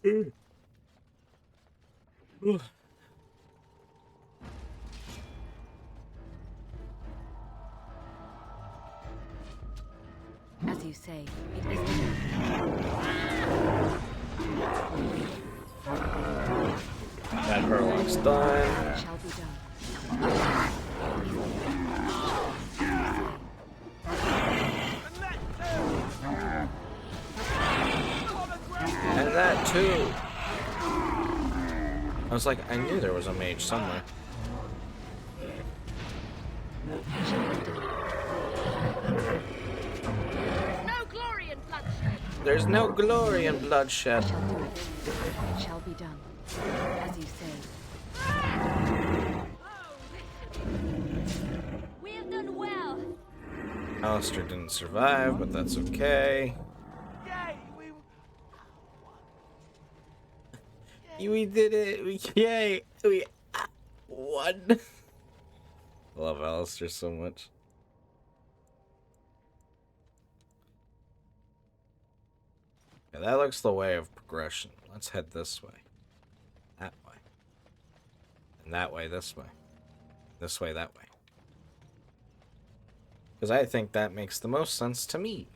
As you say, it is begun. That Hurlock's done. It shall be done. And that too. I was like, I knew there was a mage somewhere. No glory in bloodshed. There's no glory in bloodshed. I shall do it. It shall be done. As you say. We have done well. Alistair didn't survive, but that's okay. We did it! Yay! We won! I love Alistair so much. Yeah, that looks the way of progression. Let's head this way. That way. And that way, this way. This way, that way. Because I think that makes the most sense to me.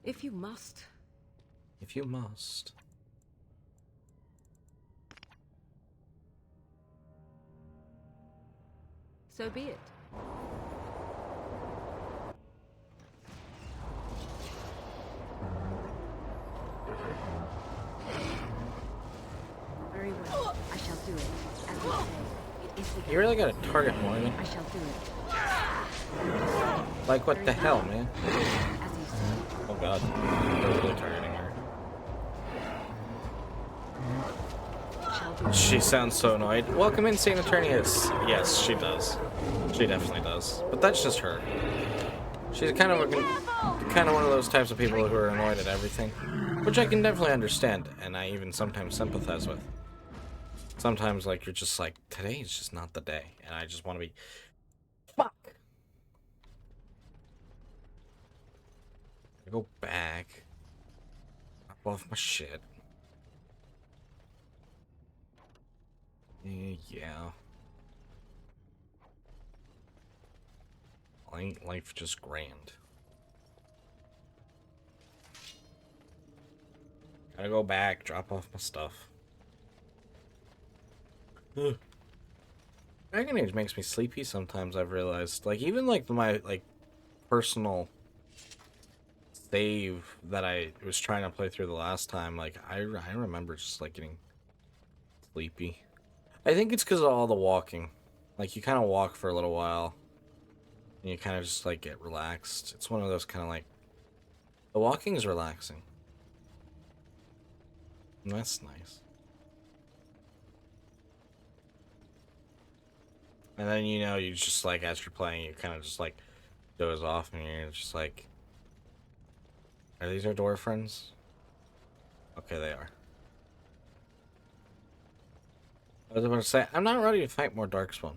If you must. If you must. So be it. Very well. I shall do it. As you say, it is begun. You really gotta target Morgan. I shall do it. Like, what the hell, man? As you say. Oh god. They're really targeting her. She sounds so annoyed. Welcome in, St. Eternius. Yes, she does. She definitely does. But that's just her. She's kind of one of those types of people who are annoyed at everything, which I can definitely understand, and I even sometimes sympathize with. Sometimes, like, you're just like, today is just not the day, and I just want to be, fuck. I go back, drop off my shit. Yeah. Ain't life just grand? Gotta go back, drop off my stuff. Ugh. Dragon Age makes me sleepy sometimes, I've realized. Like, even, like, my, like, personal save that I was trying to play through the last time, like, I remember just, like, getting sleepy. I think it's because of all the walking. Like, you kind of walk for a little while, and you kind of just, like, get relaxed. It's one of those kind of, like, the walking is relaxing. And that's nice. And then, you know, you just, like, as you're playing, you kind of just, like, doze off, and you're just like, are these our door friends? Okay, they are. I was about to say, I'm not ready to fight more Darkspawn.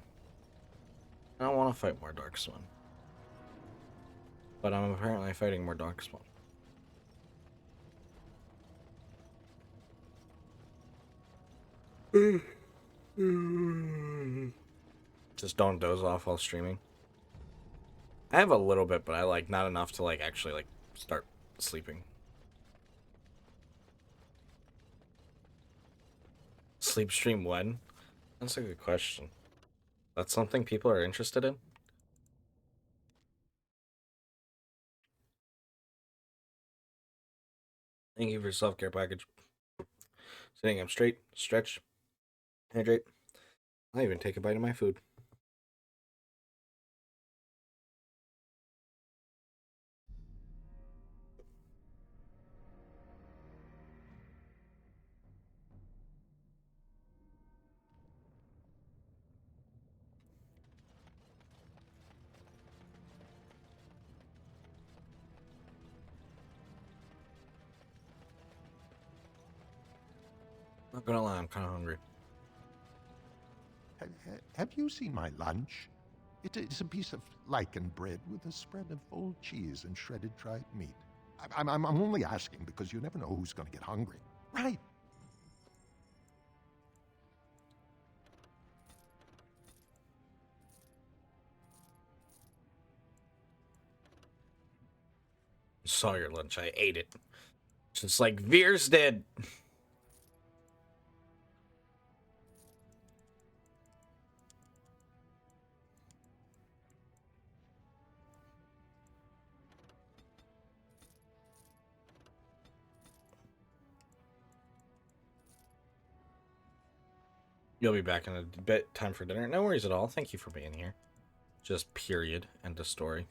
I don't want to fight more Darkspawn. But I'm apparently fighting more Darkspawn. Just don't doze off while streaming. I have a little bit, but I like not enough to like actually like start sleeping. Sleep stream when? That's a good question. That's something people are interested in? Thank you for your self-care package. Sitting up straight, stretch, hydrate. I'll even take a bite of my food. Not gonna lie, I'm kind of hungry. Have you seen my lunch? It's a piece of lichen bread with a spread of old cheese and shredded dried meat. I'm only asking because you never know who's going to get hungry. Right. Saw your lunch, I ate it. Just like Veers did. You'll be back in a bit. Time for dinner. No worries at all. Thank you for being here. Just period. End of story.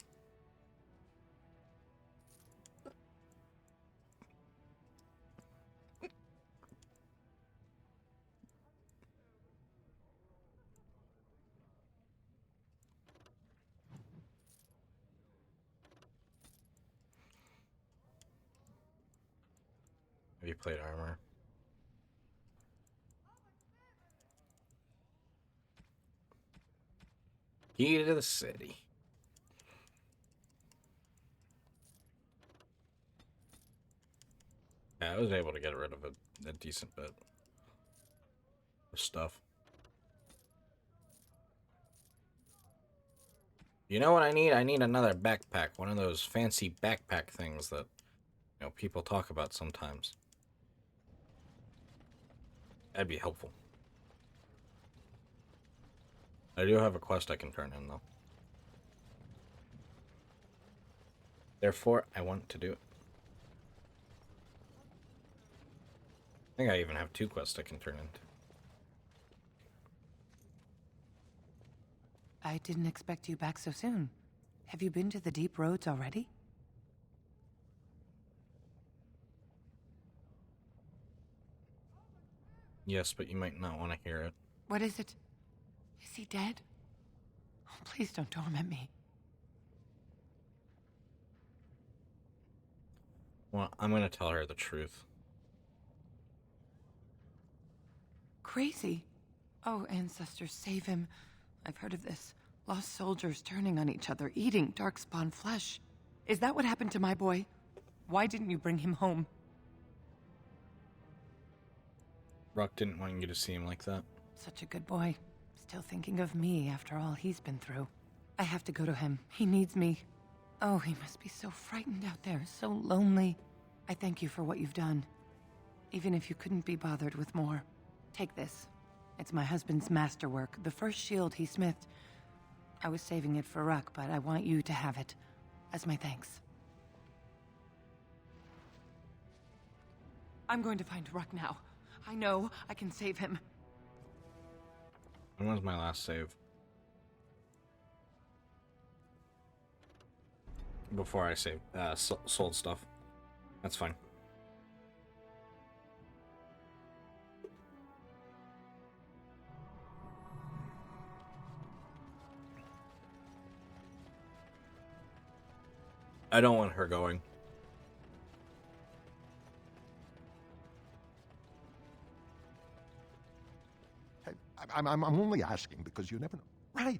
Have you played Armor? Key to the city. Yeah, I was able to get rid of a decent bit of stuff. You know what I need? I need another backpack. One of those fancy backpack things that, you know, people talk about sometimes. That'd be helpful. I do have a quest I can turn in, though. Therefore, I want to do it. I think I even have 2 quests I can turn into. I didn't expect you back so soon. Have you been to the deep roads already? Yes, but you might not want to hear it. What is it? Is he dead? Oh, please don't torment me. Well, I'm going to tell her the truth. Crazy. Oh, ancestors, save him. I've heard of this. Lost soldiers turning on each other, eating darkspawn flesh. Is that what happened to my boy? Why didn't you bring him home? Rock didn't want you to see him like that. Such a good boy. Still thinking of me after all he's been through. I have to go to him. He needs me. Oh, he must be so frightened out there, so lonely. I thank you for what you've done. Even if you couldn't be bothered with more. Take this. It's my husband's masterwork, the first shield he smithed. I was saving it for Ruck, but I want you to have it. As my thanks. I'm going to find Ruck now. I know I can save him. When was my last save? Before I saved, sold stuff. That's fine. I don't want her going. I'm only asking because you never know. Right.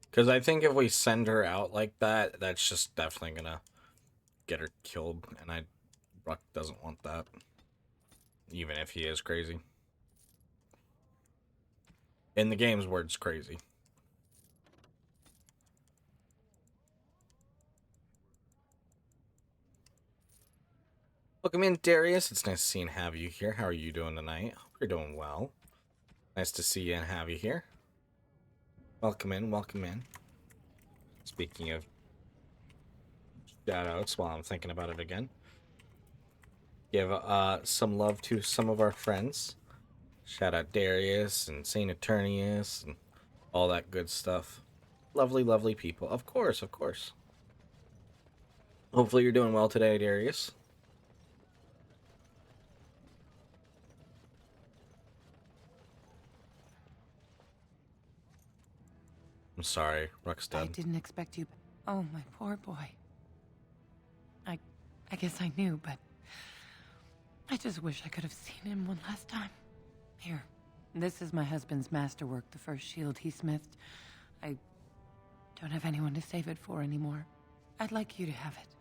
Because I think if we send her out like that, that's just definitely gonna get her killed, and Ruck doesn't want that. Even if he is crazy. In the game's words, crazy. Welcome in, Darius. It's nice to see and have you here. How are you doing tonight? Hope you're doing well. Nice to see you and have you here. Welcome in, welcome in. Speaking of shoutouts, while I'm thinking about it again, give some love to some of our friends. Shout out Darius and Saint Eternius and all that good stuff. Lovely, lovely people. Of course, of course. Hopefully you're doing well today, Darius. I'm sorry, Ruck's dead. I didn't expect you. Oh, my poor boy. I guess I knew, but I just wish I could have seen him one last time. Here, this is my husband's masterwork, the first shield he smithed. I don't have anyone to save it for anymore. I'd like you to have it,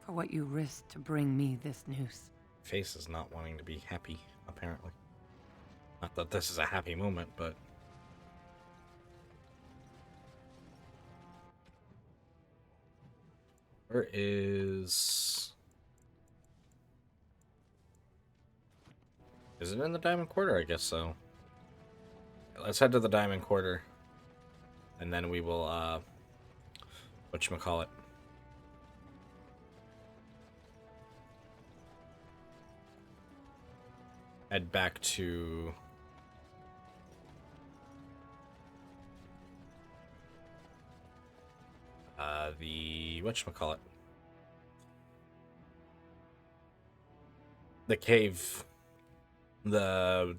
for what you risked to bring me this news. Face is not wanting to be happy, apparently. Not that this is a happy moment, but... Where is... Is it in the Diamond Quarter? I guess so. Let's head to the Diamond Quarter. And then we will, whatchamacallit. Head back to... the whatchamacallit. The cave. The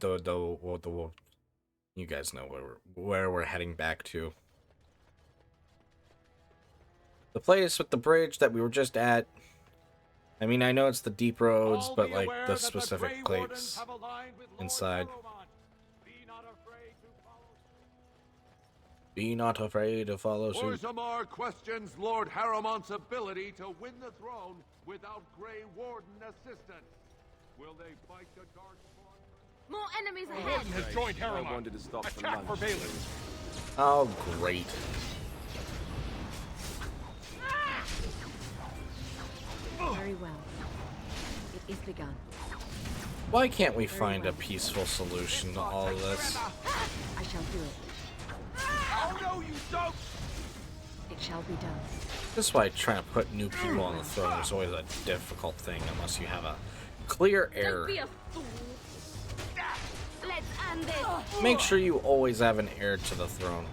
you guys know where we're heading back to. The place with the bridge that we were just at. I mean, I know it's the deep roads, but like the specific place inside. Be not afraid to follow suit. Orzammar questions Lord Harrowmont's ability to win the throne without Grey Warden assistance. Will they fight the Darkspawn? More enemies ahead! Has joined Harrowmont. I wanted to stop for lunch. For Balin. Oh, great. Very well. It is begun. Why can't we find a peaceful solution to all of this? I shall do it. Oh no, you don't! shall be done. This is why trying to put new people on the throne is always a difficult thing unless you have a clear Don't heir. be a fool. Let's end this. Make sure you always have an heir to the throne.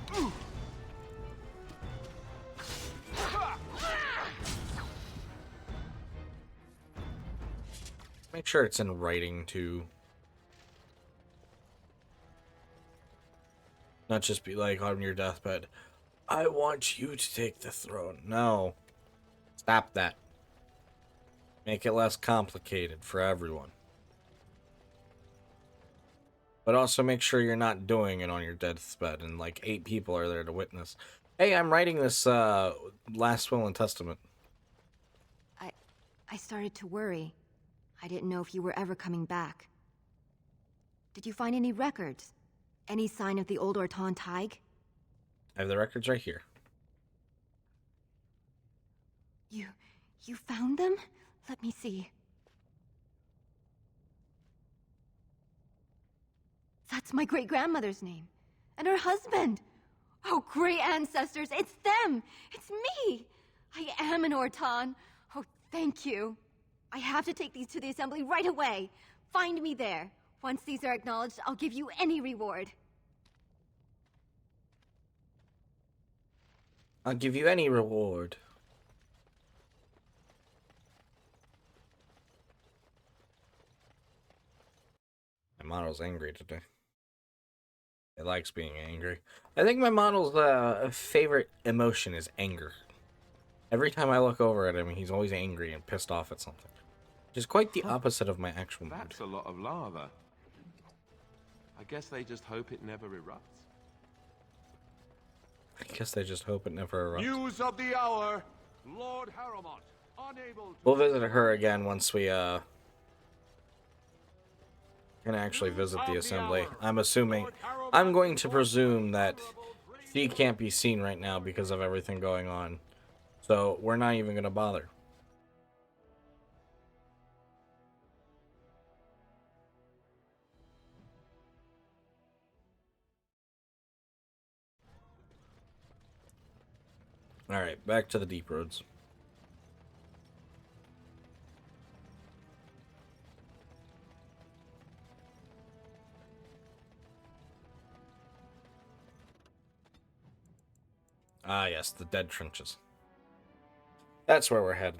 Make sure it's in writing too. Not just be like on your deathbed, I want you to take the throne. No. Stop that. Make it less complicated for everyone. But also make sure you're not doing it on your deathbed and like 8 people are there to witness. Hey, I'm writing this last will and testament. I started to worry. I didn't know if you were ever coming back. Did you find any records? Any sign of the old Orton Tig? I have the records right here. You found them? Let me see. That's my great-grandmother's name. And her husband. Oh, great ancestors, it's them! It's me! I am an Orton. Oh, thank you. I have to take these to the assembly right away. Find me there. Once these are acknowledged, I'll give you any reward. I'll give you any reward. My model's angry today. It likes being angry. I think my model's favorite emotion is anger. Every time I look over at him, he's always angry and pissed off at something. Which is quite the opposite of my actual mood. That's a lot of lava. I guess they just hope it never erupts. I guess they just hope it never erupts. News of the hour. Lord Harrowmont, unable to... We'll visit her again once we can actually visit the assembly. I'm going to presume that she can't be seen right now because of everything going on. So we're not even going to bother. Alright, back to the deep roads. Ah, yes, the dead trenches. That's where we're headed.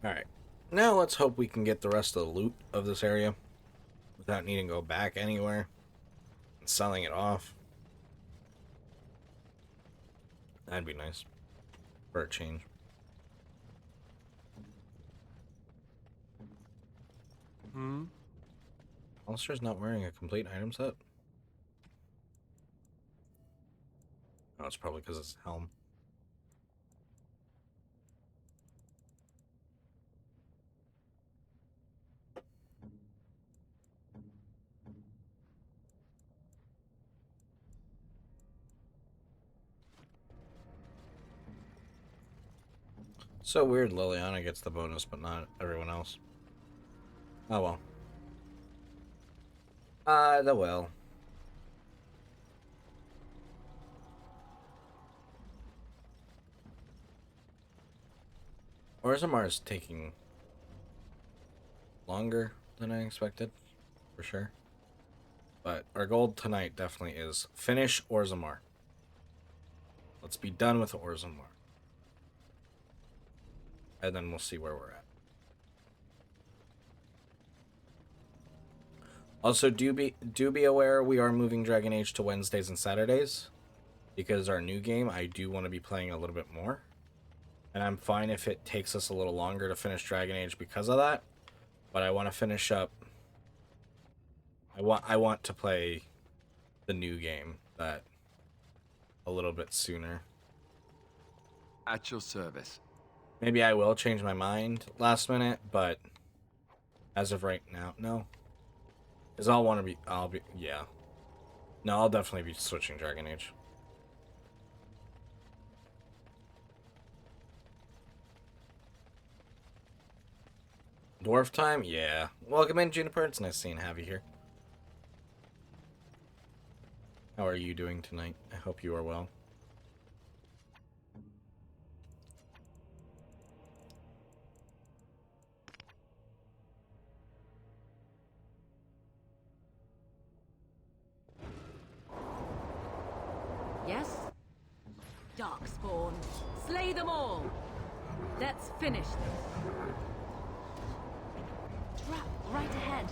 Alright, now let's hope we can get the rest of the loot of this area without needing to go back anywhere and selling it off. That'd be nice for a change. Hollister's not wearing a complete item set? Oh, it's probably because it's helm. So weird Liliana gets the bonus, but not everyone else. Oh well. The well. Orzammar is taking longer than I expected, for sure. But our goal tonight definitely is finish Orzammar. Let's be done with Orzammar. And then we'll see where we're at. Also, do be aware we are moving Dragon Age to Wednesdays and Saturdays because our new game I do want to be playing a little bit more, and I'm fine if it takes us a little longer to finish Dragon Age because of that. But I want to finish up. I want to play the new game that a little bit sooner. At your service. Maybe I will change my mind last minute, but as of right now, no. Because yeah. No, I'll definitely be switching Dragon Age. Dwarf time? Yeah. Welcome in, Juniper. It's nice seeing have you here. How are you doing tonight? I hope you are well. Yes? Darkspawn. Slay them all. Let's finish this. Trap right ahead.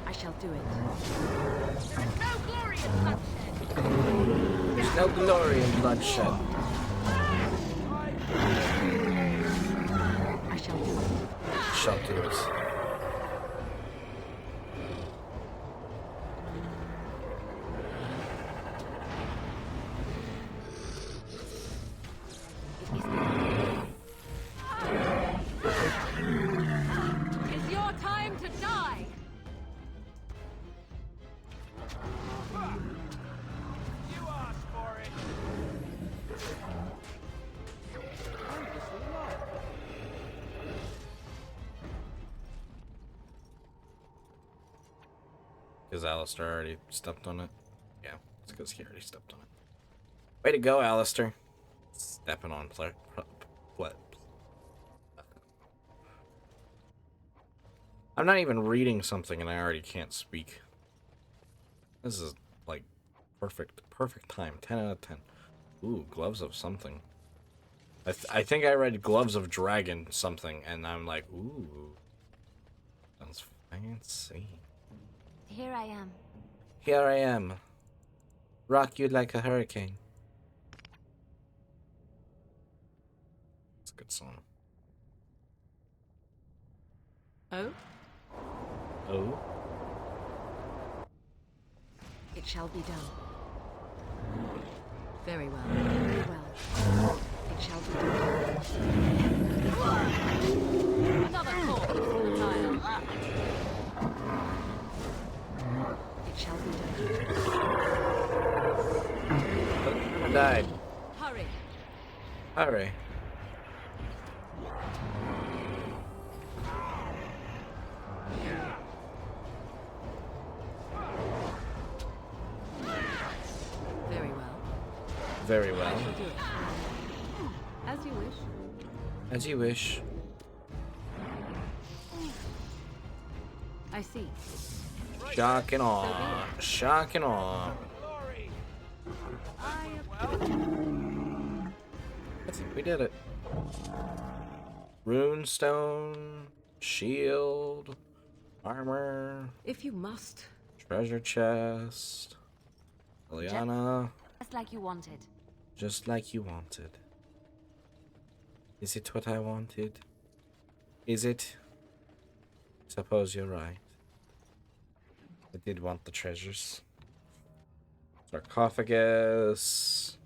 I shall do it. There's no glory in bloodshed. There's no glory in bloodshed. I shall do it. Shall do it. It's your time to die. You asked for it. Because Alistair already stepped on it. Yeah, it's because he already stepped on it. Way to go, Alistair. Stepping on I'm not even reading something and I already can't speak. This is like perfect time. 10 out of 10. Ooh, gloves of something. I think I read gloves of dragon something and I'm like, ooh. Sounds fancy. Here I am. Here I am. Rock you like a hurricane. It's a good song. Oh? Oh? It shall be done. Very well. Very well. It shall be done. Another corpse for the tile. It shall be done. Died. Hurry. Hurry. Very well. Very well. I shall do it. As you wish. As you wish. I see. Shock and awe. Shock and awe. I I think we did it. Runestone, shield, armor, If you must. treasure chest, Liliana, Just like you wanted. just like you wanted. Is it what I wanted? Is it? Suppose you're right. I did want the treasures. Sarcophagus.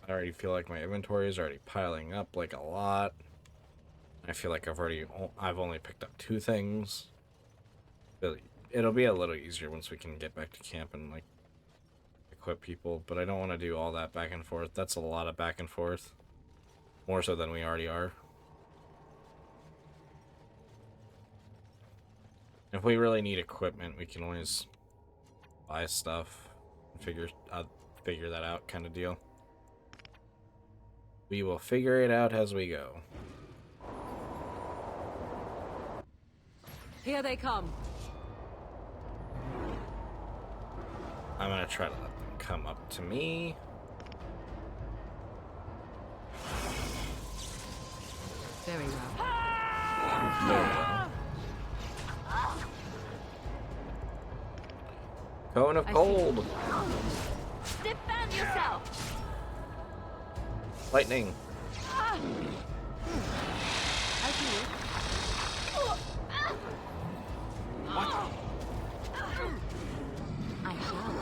I already feel like my inventory is already piling up like a lot. I feel like I've only picked up 2 things. But it'll be a little easier once we can get back to camp and like equip people, but I don't want to do all that back and forth. That's a lot of back and forth. More so than we already are. If we really need equipment, we can always buy stuff and figure that out kind of deal. We will figure it out as we go. Here they come. I'm gonna try to let them come up to me. Very well. Cone of cold. Defend yourself! Lightning. As you wish. I shall.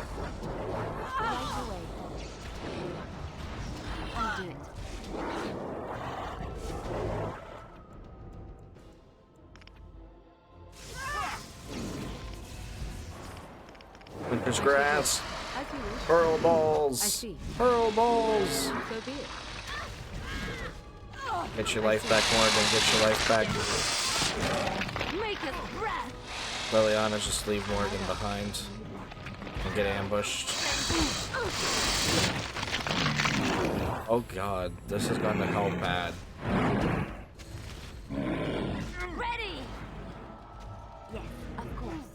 Right away. I'll do it. Winter's grass. As you wish. Pearl balls. I see. Pearl balls. So be it. Get your life back, Morgan. Get your life back. Make us breath! Liliana, just leave Morgan behind and get ambushed. Oh god, this has gone to hell bad. Ready! Yes, of course.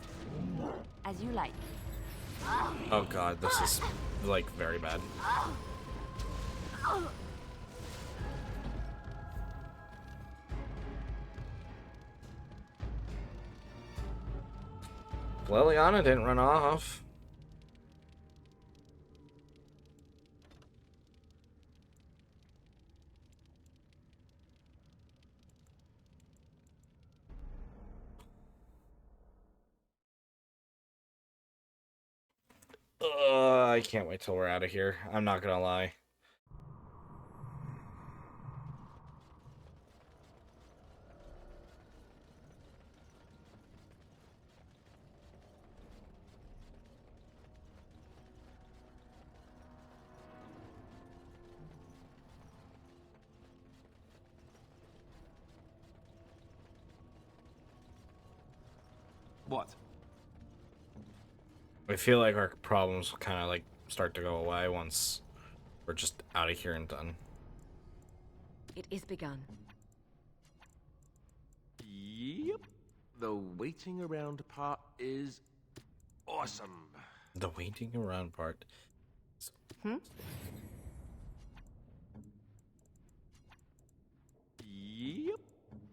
As you like. Oh god, this is like very bad. Liliana didn't run off. I can't wait till we're out of here. I'm not gonna lie. What? I feel like our problems will kind of like start to go away once we're just out of here and done. It is begun. Yep. The waiting around part is awesome. The waiting around part. Yep.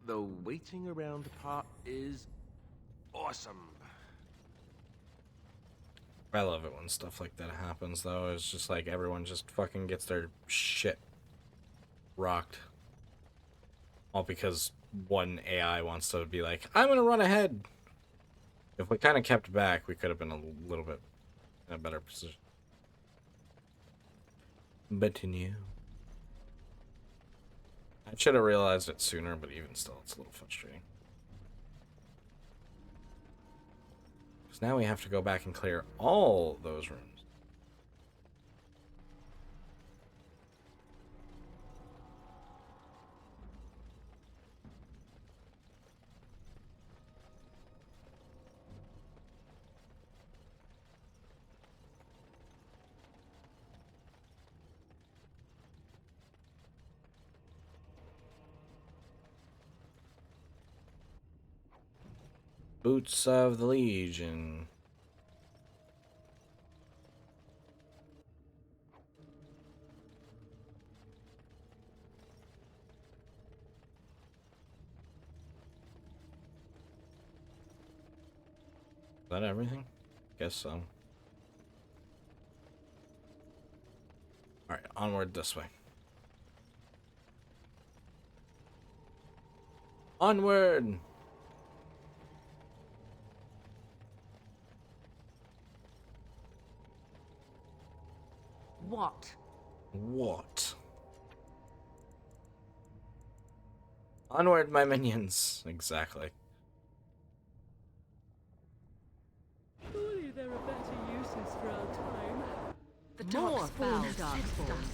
The waiting around part is awesome. I love it when stuff like that happens, though. It's just like everyone just fucking gets their shit rocked. All because one AI wants to be like, I'm gonna run ahead. If we kind of kept back, we could have been a little bit in a better position. But no. I should have realized it sooner, but even still, it's a little frustrating. Because now we have to go back and clear all those rooms. Boots of the Legion. Is that everything? Guess so. Alright, onward this way. Onward! What? What? Onward, my minions. Exactly. Surely there are better uses for our time. The dark foul dark force.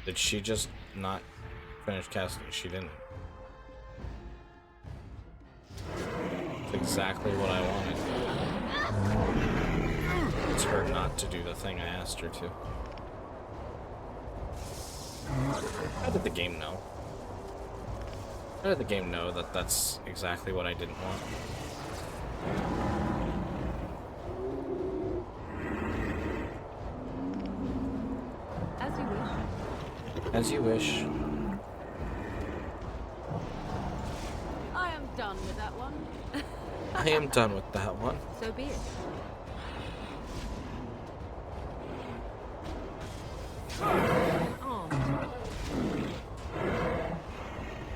Did she just not finish casting? She didn't. That's exactly what I wanted. It's her not to do the thing I asked her to. How did the game know? How did the game know that that's exactly what I didn't want? As you wish. As you wish. I am done with that one. I am done with that one. So be it.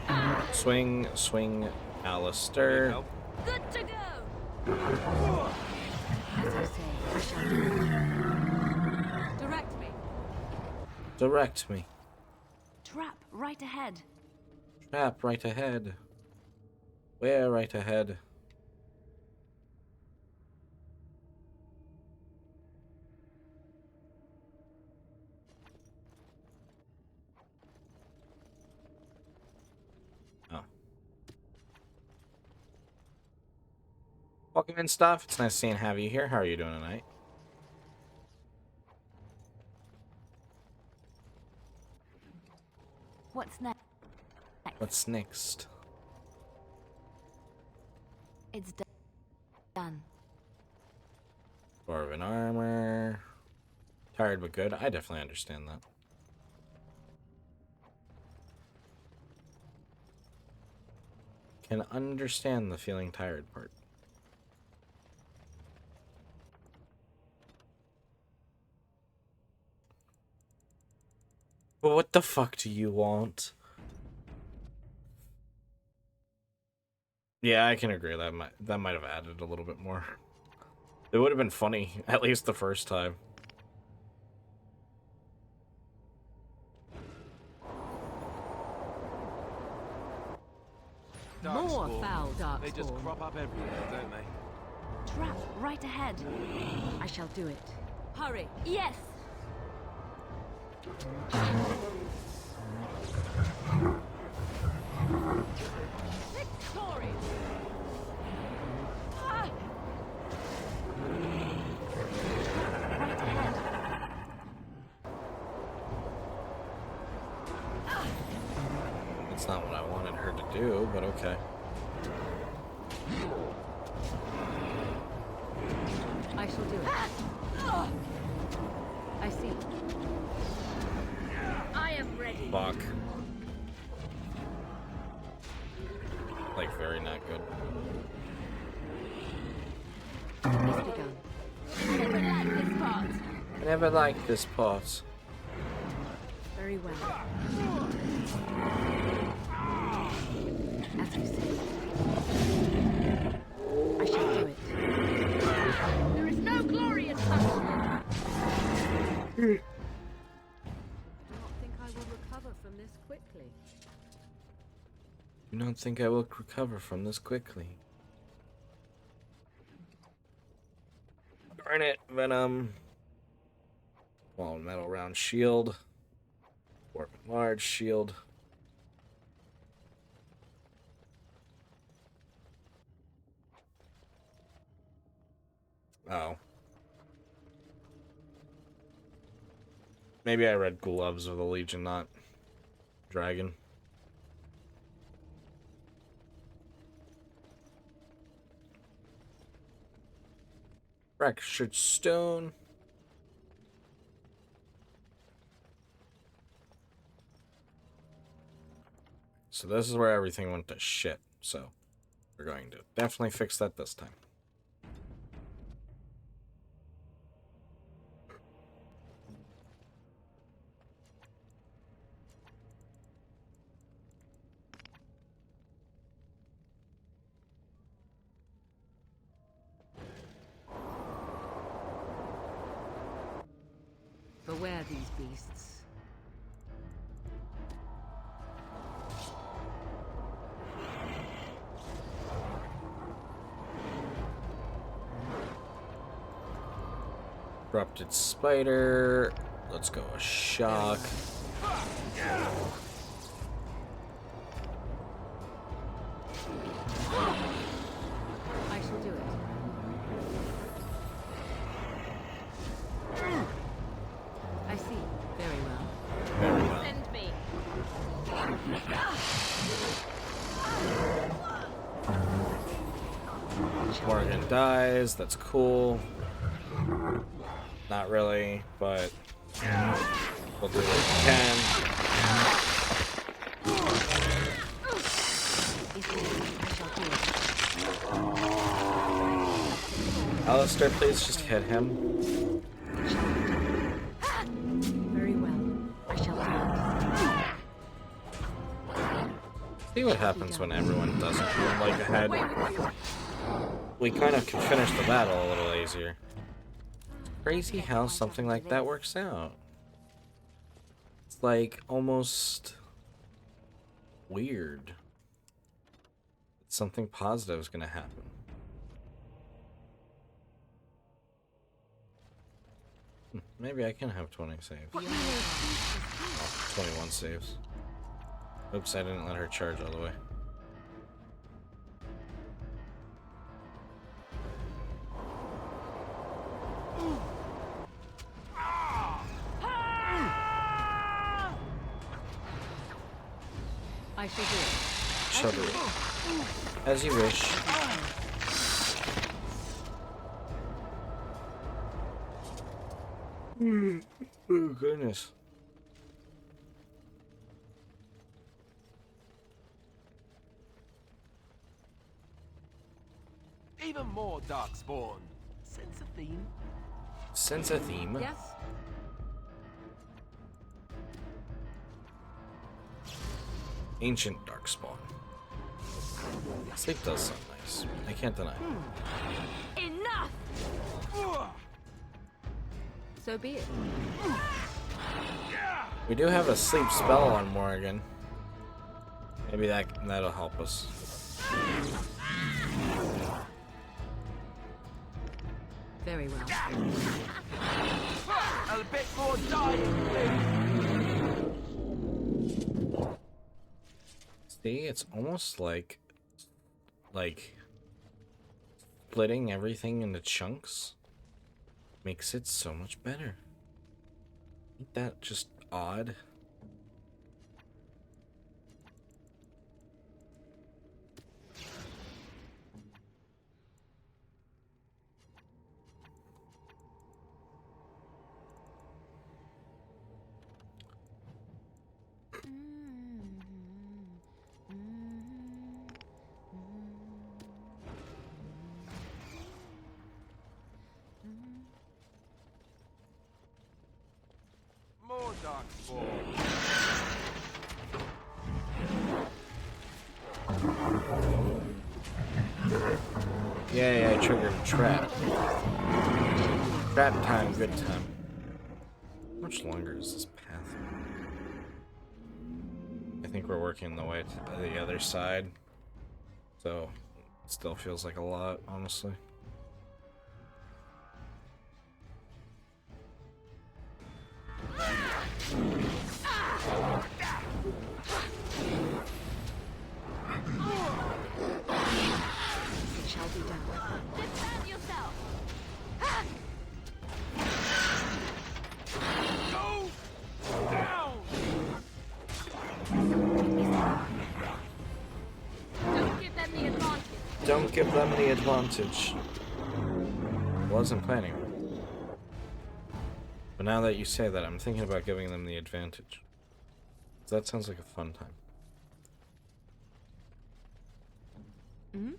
Armed. Swing, swing, Alistair. Good to go. As I say, I shall do it. Direct me. Direct me. Trap right ahead. Trap right ahead. Where right ahead? Oh. Welcome in, stuff. It's nice seeing have you here. How are you doing tonight? What's next? What's next? It's done. Dwarven armor. Tired but good. I definitely understand that. Can understand the feeling tired part. But what the fuck do you want? Yeah, I can agree. That might have added a little bit more. It would have been funny, at least the first time. More foul dark They just crop up everywhere, don't they? Trap right ahead. I shall do it. Hurry. Yes! Victory. Right ahead. That's not what I wanted her to do, but okay. I shall do it. I see. I am ready. Fuck. Like, very not good. It's begun. I never liked this part. Very well. As you say. I shall do it. There is no glory in such. I do not think I will recover from this quickly. Do not think I will recover from this quickly. Darn it, Venom. Small metal round shield. Warp large shield. Oh. Maybe I read Gloves of the Legion, not Dragon. Fractured stone. So this is where everything went to shit. So we're going to definitely fix that this time. Beware these beasts. Corrupted spider. Let's go a shock. I shall do it. I see. Very well. Very well. Send me. Morgan dies. That's cool. Not really, but We'll do what we can. Alistair, please just hit him. Very well. I shall do it. See what happens when everyone doesn't move like ahead. We kind of can finish the battle a little easier. Crazy how something like that works out. It's like almost weird. Something positive is gonna happen. Maybe I can have 20 saves. Oh, 21 saves. Oops, I didn't let her charge all the way. I shall do it. Shall do it. As you wish. Oh, goodness. Even more darkspawn. Sense a theme? Sense a theme? Yes? Ancient Darkspawn. Sleep does sound nice. I can't deny. Enough! So be it. We do have a sleep spell on Morrigan. Maybe that'll help us. Very well. A bit more dying, please. See, it's almost like splitting everything into chunks makes it so much better. Ain't that just odd? More darkspawn. Yay, I triggered a trap. Trap time, good time. How much longer is this path? I think we're working the way to the other side. So, it still feels like a lot, honestly. It shall be done. Defend yourself! Go down! Don't give them the advantage. Don't give them the advantage. Wasn't planning. But now that you say that, I'm thinking about giving them the advantage. So that sounds like a fun time. Hmm?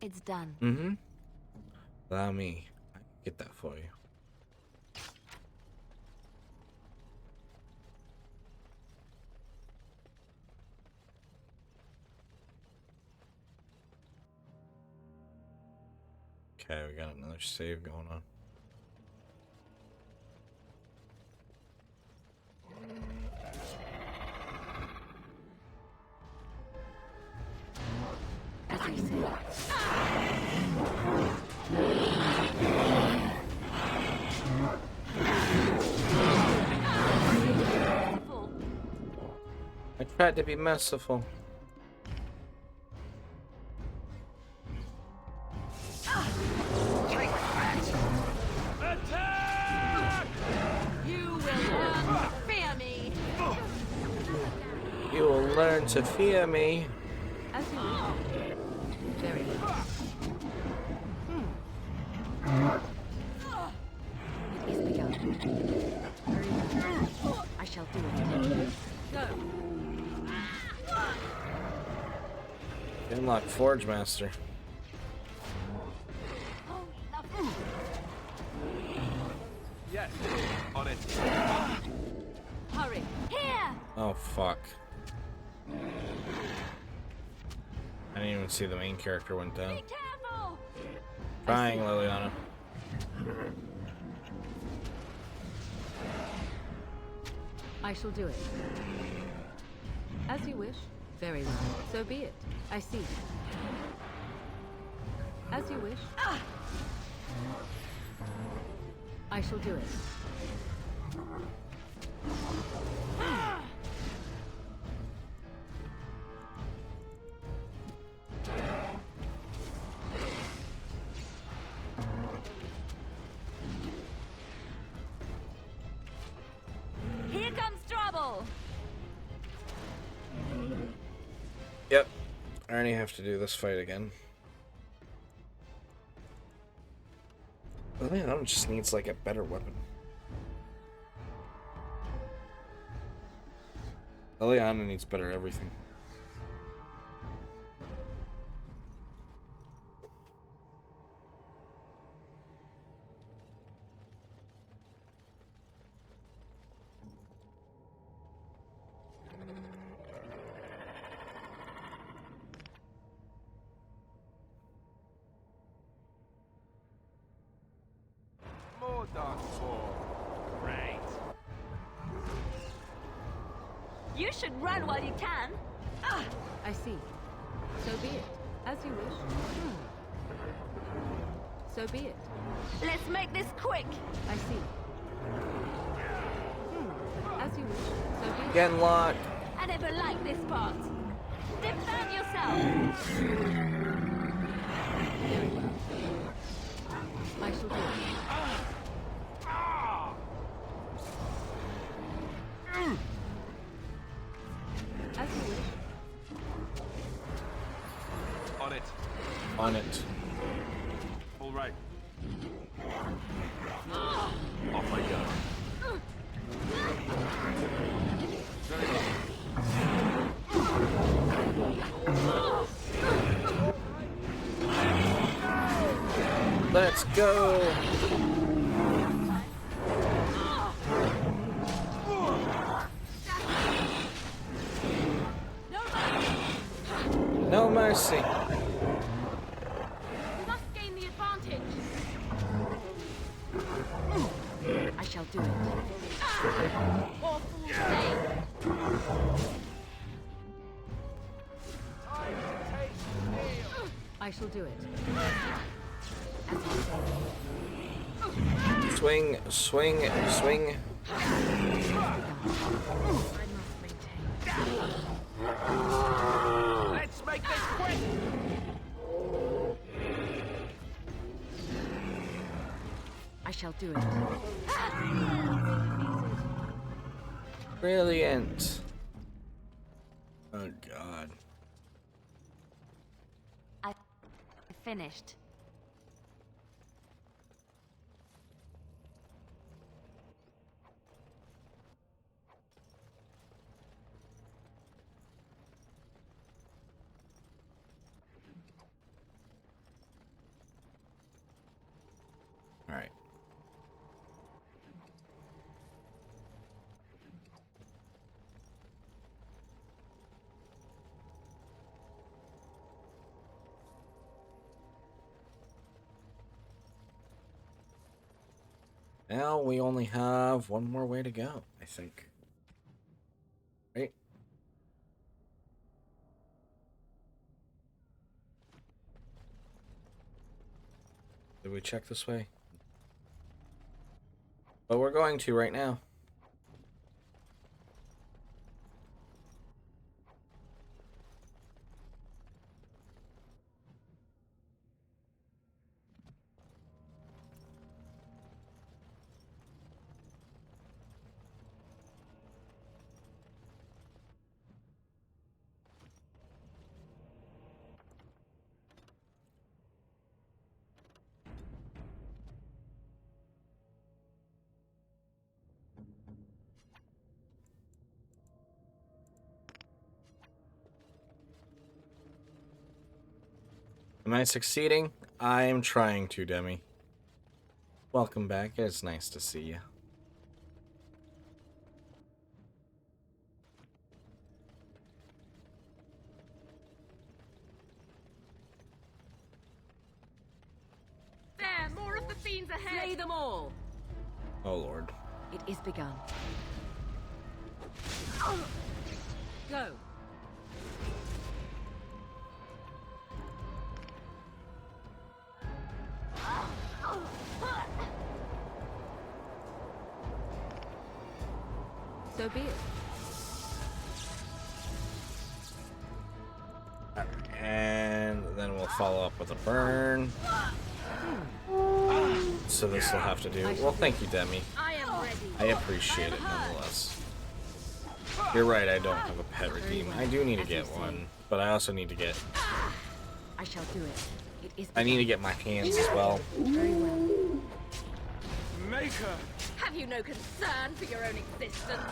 It's done. Mm-hmm. Allow me. I can get that for you. Okay, we got another save going on. As I say. I tried to be merciful. Attack! You will learn to fear me. You will learn to fear me. As you wish. Very well. It is begun. Very well. Unlock Forge Master. Yes, on it. Hurry. Here! Oh, fuck. I didn't even see the main character went down. Be careful! Trying, Liliana. I shall do it. As you wish. Very well. So be it. I see. As you wish. I shall do it. Here comes trouble! Yep. I already have to do this fight again. Liliana just needs, like, a better weapon. Liliana needs better everything. More darkspawn. Great. You should run while you can. I see. So be it. As you wish. So be it. Let's make this quick. I see. As you wish. So be it. Getting locked. I never liked this part. Defend yourself. Very well. I shall do it. As you wish. On it. On it. All right. Off I go. Very well. Let's go. No mercy. We must gain the advantage. I shall do it. Awful mistake. I shall do it. Swing, swing, swing. Let's make this quick. I shall do it. Brilliant. Oh, God. I finished. All right. Now we only have one more way to go, I think. Right? Did we check this way? But we're going to right now. Am I succeeding? I am trying to, Demi. Welcome back. It's nice to see you. There, more of the fiends ahead! Slay them all! Oh, Lord. It is begun. Go! So be it. And then we'll follow up with a burn. So this will have to do. Well, thank you, Demi. I am ready. I appreciate it nonetheless. You're right, I don't have a pet redeem. I do need to get one, but I also need to get... I shall do it. It is I need to get my hands as well. very well. Maker! Have you no concern for your own existence?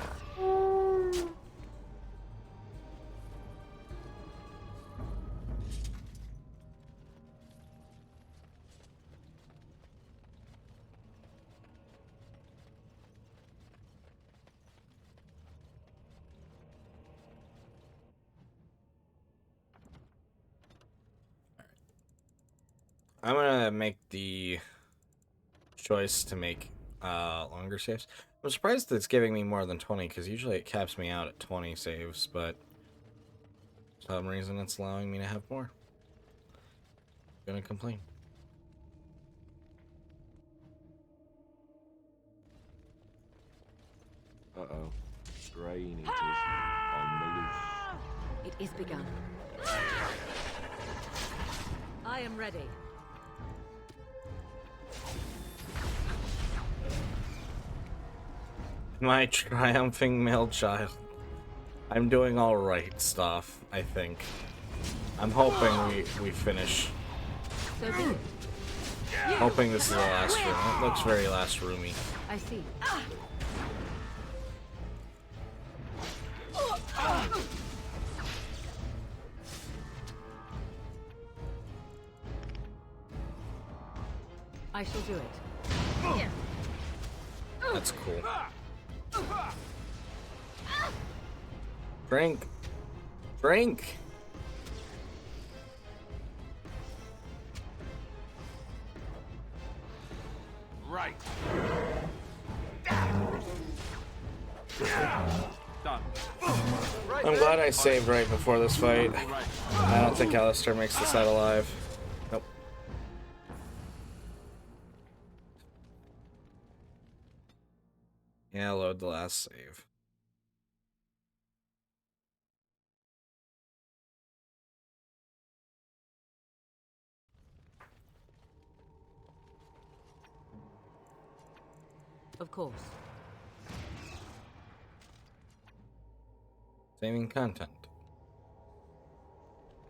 I'm gonna make the choice to make longer saves. I'm surprised that it's giving me more than 20, because usually it caps me out at 20 saves, but for some reason it's allowing me to have more. Gonna complain. Uh-oh. Stray eaters on the loose. It is begun. I am ready. My triumphing male child. I'm doing alright stuff, I think. I'm hoping we finish. So be it. Hoping this is the last room. It looks very last roomy. I see. I shall do it. That's cool. Drink. Drink. Right. Done. I'm glad I saved right before this fight. I don't think Alistair makes this out alive. Nope. Yeah, load the last save. Of course. Saving content.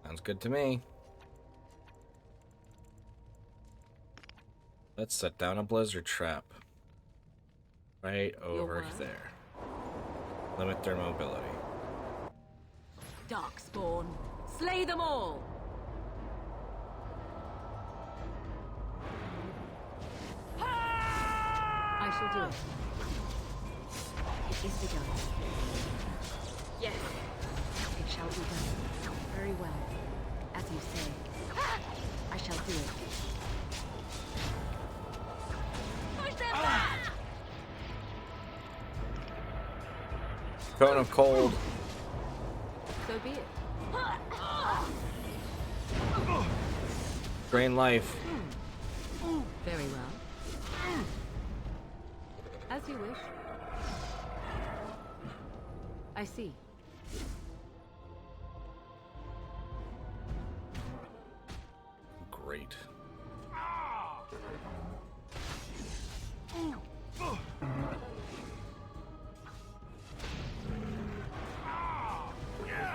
Sounds good to me. Let's set down a blizzard trap. Right over there. Limit their mobility. Darkspawn. Slay them all! I shall do it. It is begun. Yes. It shall be done. Very well. As you say. I shall do it. Push them back! Cone of cold. So be it. Drain life. Very well. As you wish. I see. Great.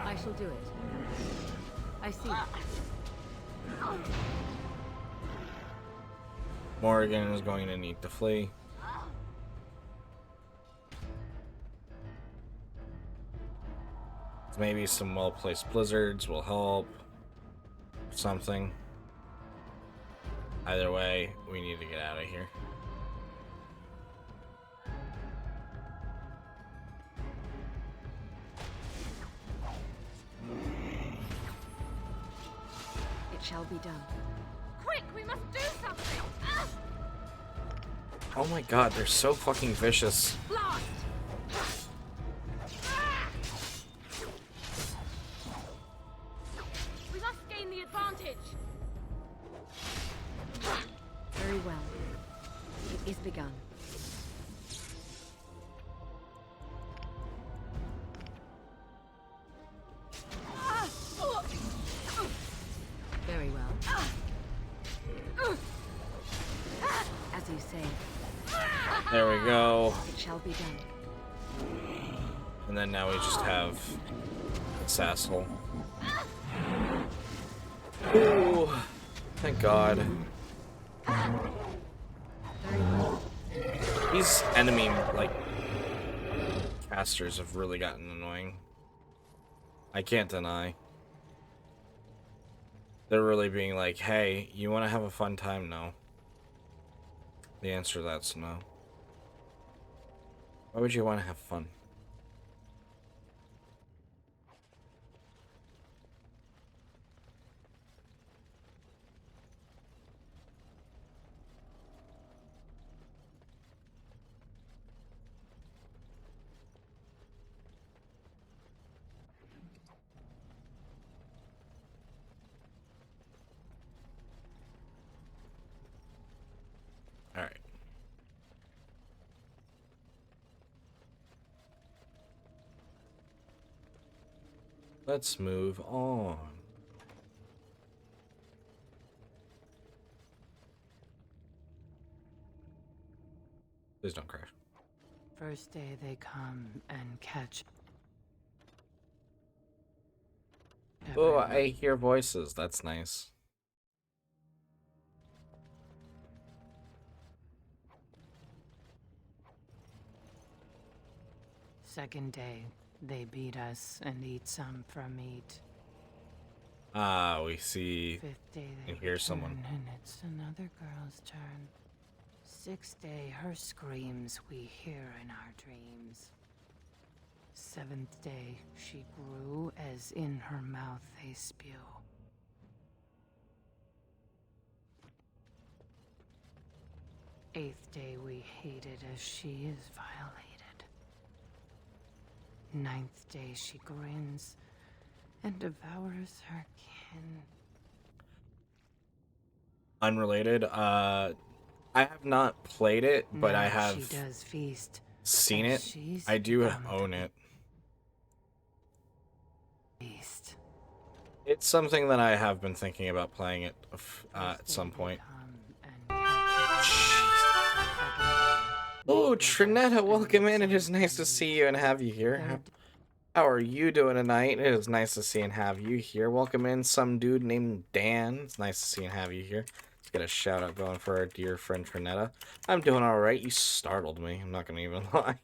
I shall do it. I see. Morrigan is going to need to flee. Maybe some well-placed blizzards will help. Something. Either way, we need to get out of here. It shall be done. Quick, we must do something! Ah! Oh my god, they're so fucking vicious. Blast! Ah! We must gain the advantage! Very well. It is begun. Very well. As you say. There we go. It shall be done. And then now we just have this asshole. Ooh, thank God. Very well. These enemy, like, casters have really gotten annoying. I can't deny. They're really being like, hey, you want to have a fun time? No. The answer to that's no. Why would you want to have fun? All right. Let's move on. Please don't crash. First day they come and catch. Oh, I hear voices. That's nice. Second day, they beat us and eat some from meat. Ah, we see Fifth day they and hear someone. return, and it's another girl's turn. Sixth day, her screams we hear in our dreams. Seventh day, she grew as in her mouth they spew. Eighth day, we hated as she is violated. Ninth day, she grins and devours her kin. Unrelated. I have not played it, but Now I have she does feast. seen as it. she's I do become own it. Feast. It's something that I have been thinking about playing it at some point. Oh, Trinetta, welcome in. It is nice to see you and have you here. How are you doing tonight? It is nice to see and have you here. Welcome in some dude named Dan. It's nice to see and have you here. Let's get a shout out going for our dear friend Trinetta. I'm doing alright. You startled me. I'm not going to even lie.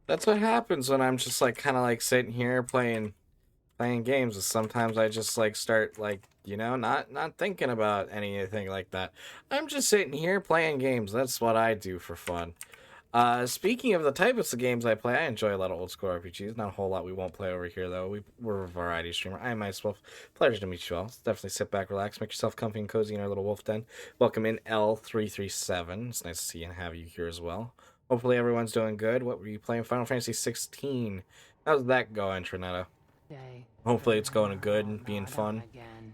That's what happens when I'm just like kind of like sitting here playing games. Is sometimes I just like start like, you know, not thinking about anything like that. I'm just sitting here playing games. That's what I do for fun. Speaking of the types of games I play, I enjoy a lot of old school RPGs. Not a whole lot we won't play over here, though. We're a variety streamer. I am myself. Pleasure to meet you all. Definitely sit back, relax, make yourself comfy and cozy in our little wolf den. Welcome in L337. It's nice to see and have you here as well. Hopefully everyone's doing good. What were you playing? Final Fantasy 16. How's that going, Trinetta? Hopefully it's going good and being fun. Again.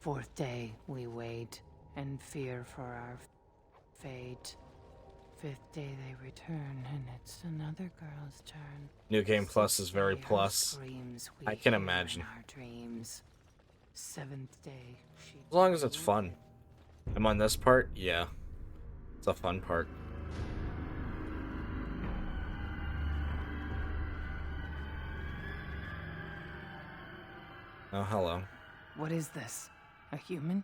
Fourth day, we wait and fear for our fate. Fifth day they return, and it's another girl's turn. New Game Plus is very plus. I can imagine. Our dreams. Seventh day, as long as it's fun. I'm on this part, yeah. It's a fun part. Oh, hello. What is this? A human?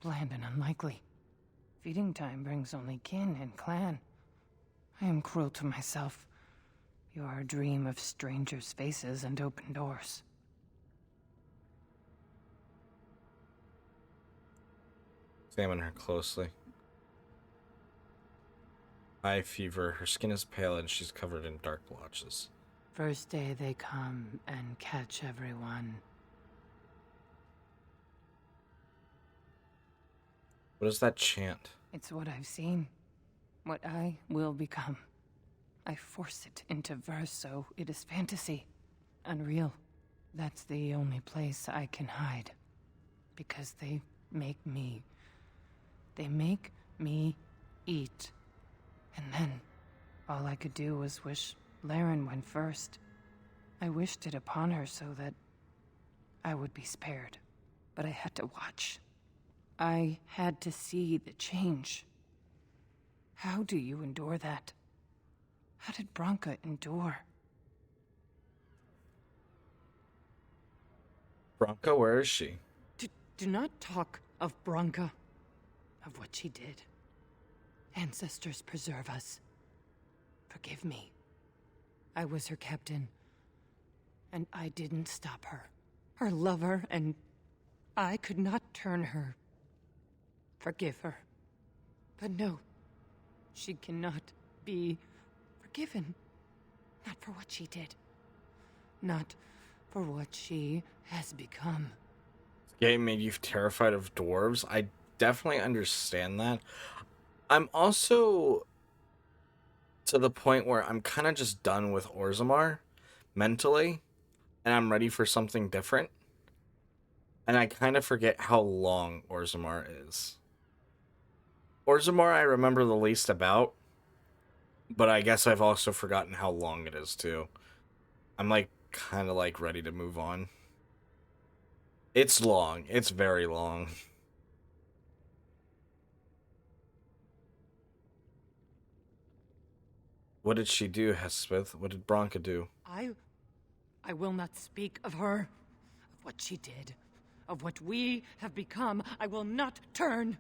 Bland and unlikely. Feeding time brings only kin and clan. I am cruel to myself. You are a dream of strangers' faces and open doors. Examine her closely. High fever. Her skin is pale and she's covered in dark blotches. First day they come and catch everyone. What is that chant? It's what I've seen. What I will become. I force it into verse, so it is fantasy. Unreal. That's the only place I can hide. Because they make me. They make me eat. And then, all I could do was wish Laren went first. I wished it upon her so that I would be spared. But I had to watch. I had to see the change. How do you endure that? How did Branka endure? Branka, where is she? Do not talk of Branka, of what she did. Ancestors preserve us. Forgive me. I was her captain, and I didn't stop her. Her lover, and I could not turn her. Forgive her. But no, she cannot be forgiven. Not for what she did. Not for what she has become. This game made you terrified of dwarves. I definitely understand that. I'm also to the point where I'm kind of just done with Orzammar mentally, and I'm ready for something different. And I kind of forget how long Orzammar is. Orzammar I remember the least about, but I guess I've also forgotten how long it is too. I'm like kind of like ready to move on. It's long. It's very long. What did she do, Hespeth? What did Branka do? I will not speak of her, of what she did, of what we have become. I will not turn.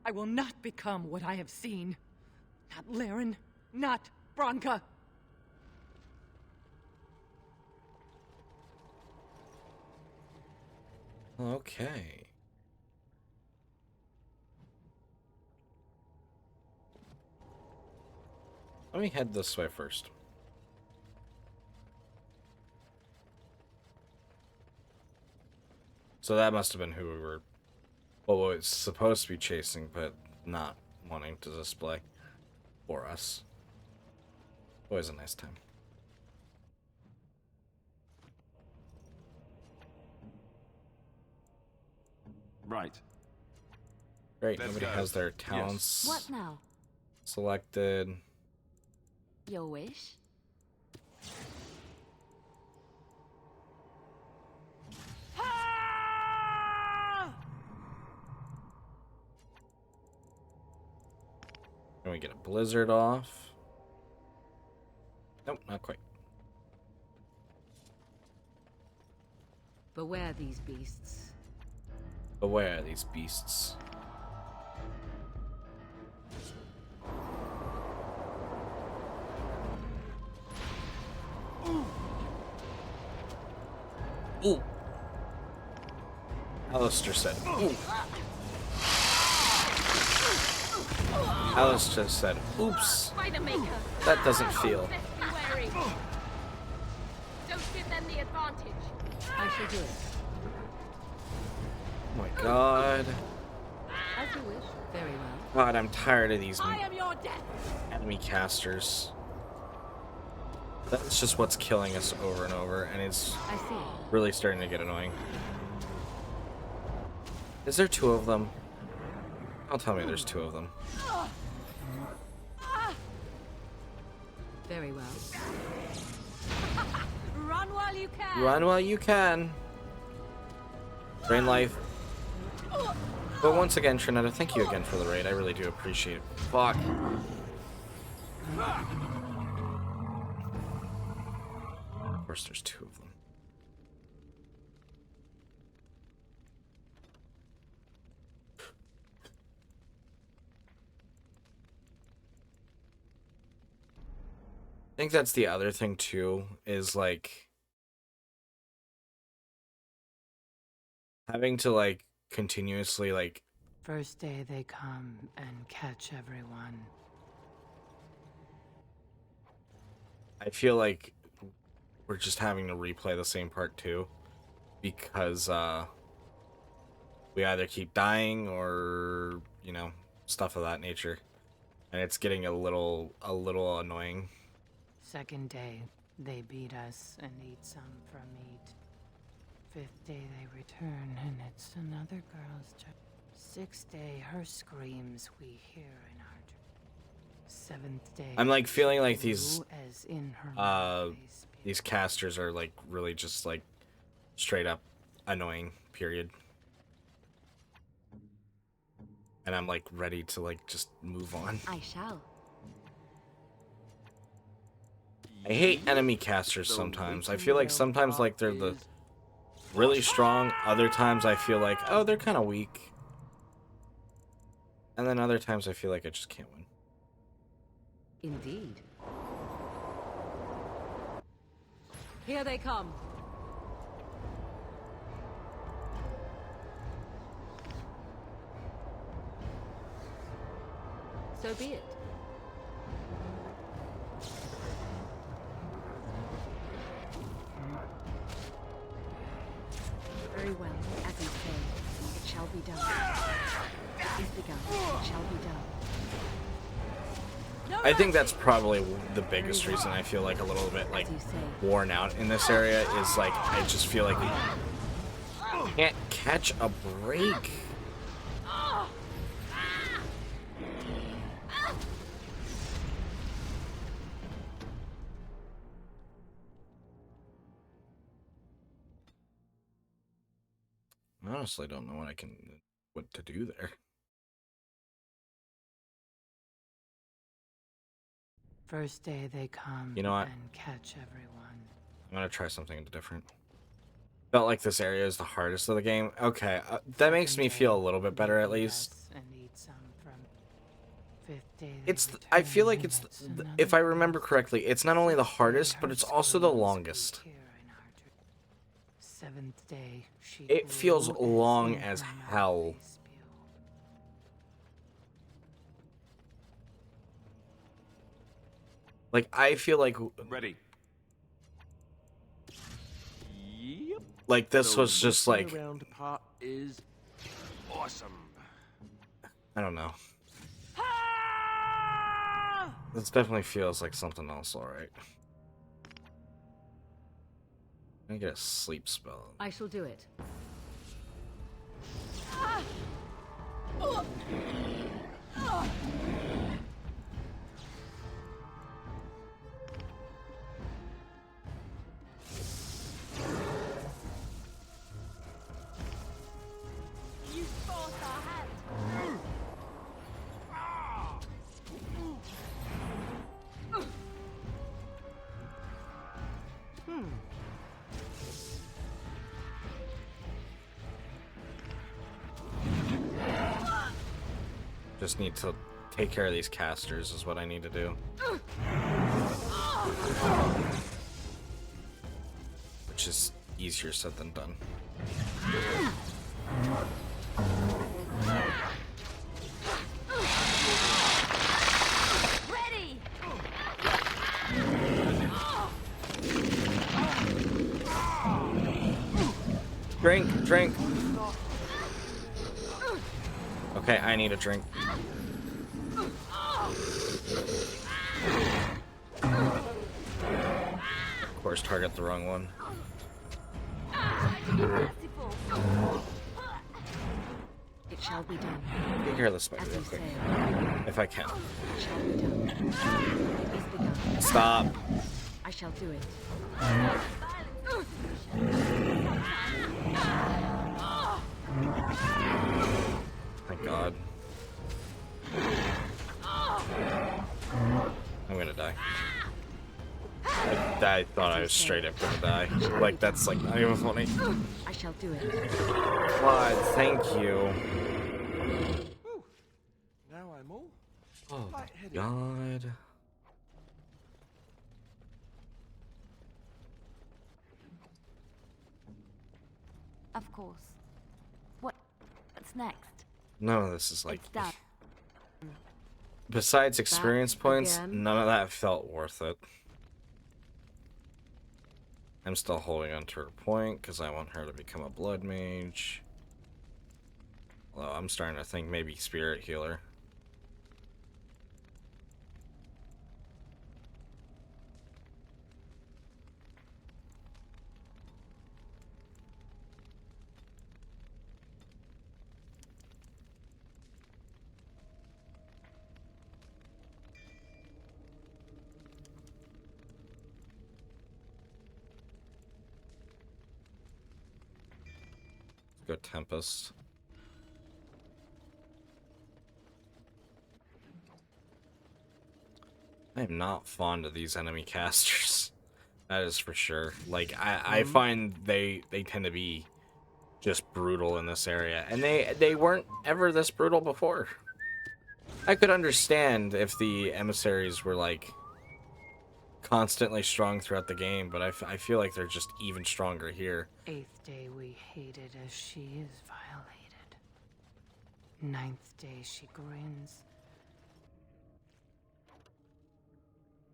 I will not become what I have seen. Not Laren, not Branka. Okay. Let me head this way first. So that must have been who we were, well, it's supposed to be chasing, but not wanting to display for us. Always a nice time. Right. Great, Let's nobody go. has their talents What now? selected. Your wish? Can we get a blizzard off? Nope, not quite. Beware these beasts. Beware these beasts. Ooh. Alistair said, ooh. Alistair said, oops. That doesn't feel. Don't give them the advantage. I shall do it. Oh my god. As you wish. Very well. God, I'm tired of these I am your death. enemy casters. That's just what's killing us over and over, and it's I see. really starting to get annoying. Is there two of them? Don't tell me there's two of them. Very well. Run while you can. Run while you can. Drain life. But once again, Trinetta, thank you again for the raid. I really do appreciate it. Fuck. Of course, there's two of them. I think that's the other thing too, is like having to like continuously like First day they come and catch everyone. I feel like we're just having to replay the same part too, because we either keep dying or, you know, stuff of that nature, and it's getting a little annoying. Second day, they beat us and eat some from meat. Fifth day they return and it's another girl's turn. Sixth day, her screams we hear in our dreams. Seventh day, I'm like feeling like blue these as in her mouth they spew. these casters are like really just like straight up annoying, period. And I'm like ready to like just move on. I shall. I hate enemy casters sometimes. I feel like sometimes like they're the really strong, other times I feel like, oh, they're kind of weak. And then other times I feel like I just can't win. Indeed. Here they come. So be it. Very well, as you say, it shall be done. It is begun, it shall be done. I think that's probably the biggest reason I feel like a little bit like worn out in this area is like I just feel like we can't catch a break. I honestly don't know what to do there. First day they come You know what? and catch everyone. I'm gonna try something different. Felt like this area is the hardest of the game. Okay, that makes me feel a little bit better at least. I feel like it's, if I remember correctly, it's not only the hardest, but it's also the longest. Seventh day, she It feels blew long in as her mouth hell. they spew. Like, I feel like Ready. Yep. like this was just like, Around part is awesome. I don't know. This definitely feels like something else, alright. I get a sleep spell. I shall do it. You forced our hand. Just need to take care of these casters is what I need to do. Which is easier said than done. Ready. Drink, drink. Okay, I need a drink. Of course, target the wrong one. Merciful. It shall be done. Take care of the spider As real you quick, say, if I can. it shall be done. It is begun. Stop. I shall do it. Thank God. I'm gonna die. I thought I was straight up gonna die. Like, that's like not even funny. I shall do it. God, thank you. Now I'm all Oh lightheaded. God. Of course. What's next? None of this is like... It's that. Besides experience points, again? none of that felt worth it. I'm still holding on to her point because I want her to become a blood mage. Although I'm starting to think maybe spirit healer. Let's go Tempest. I am not fond of these enemy casters. That is for sure. Like, I find they tend to be just brutal in this area. And they weren't ever this brutal before. I could understand if the emissaries were, like, constantly strong throughout the game, but I feel like they're just even stronger here. 8th day we hated as she is violated. 9th day she grins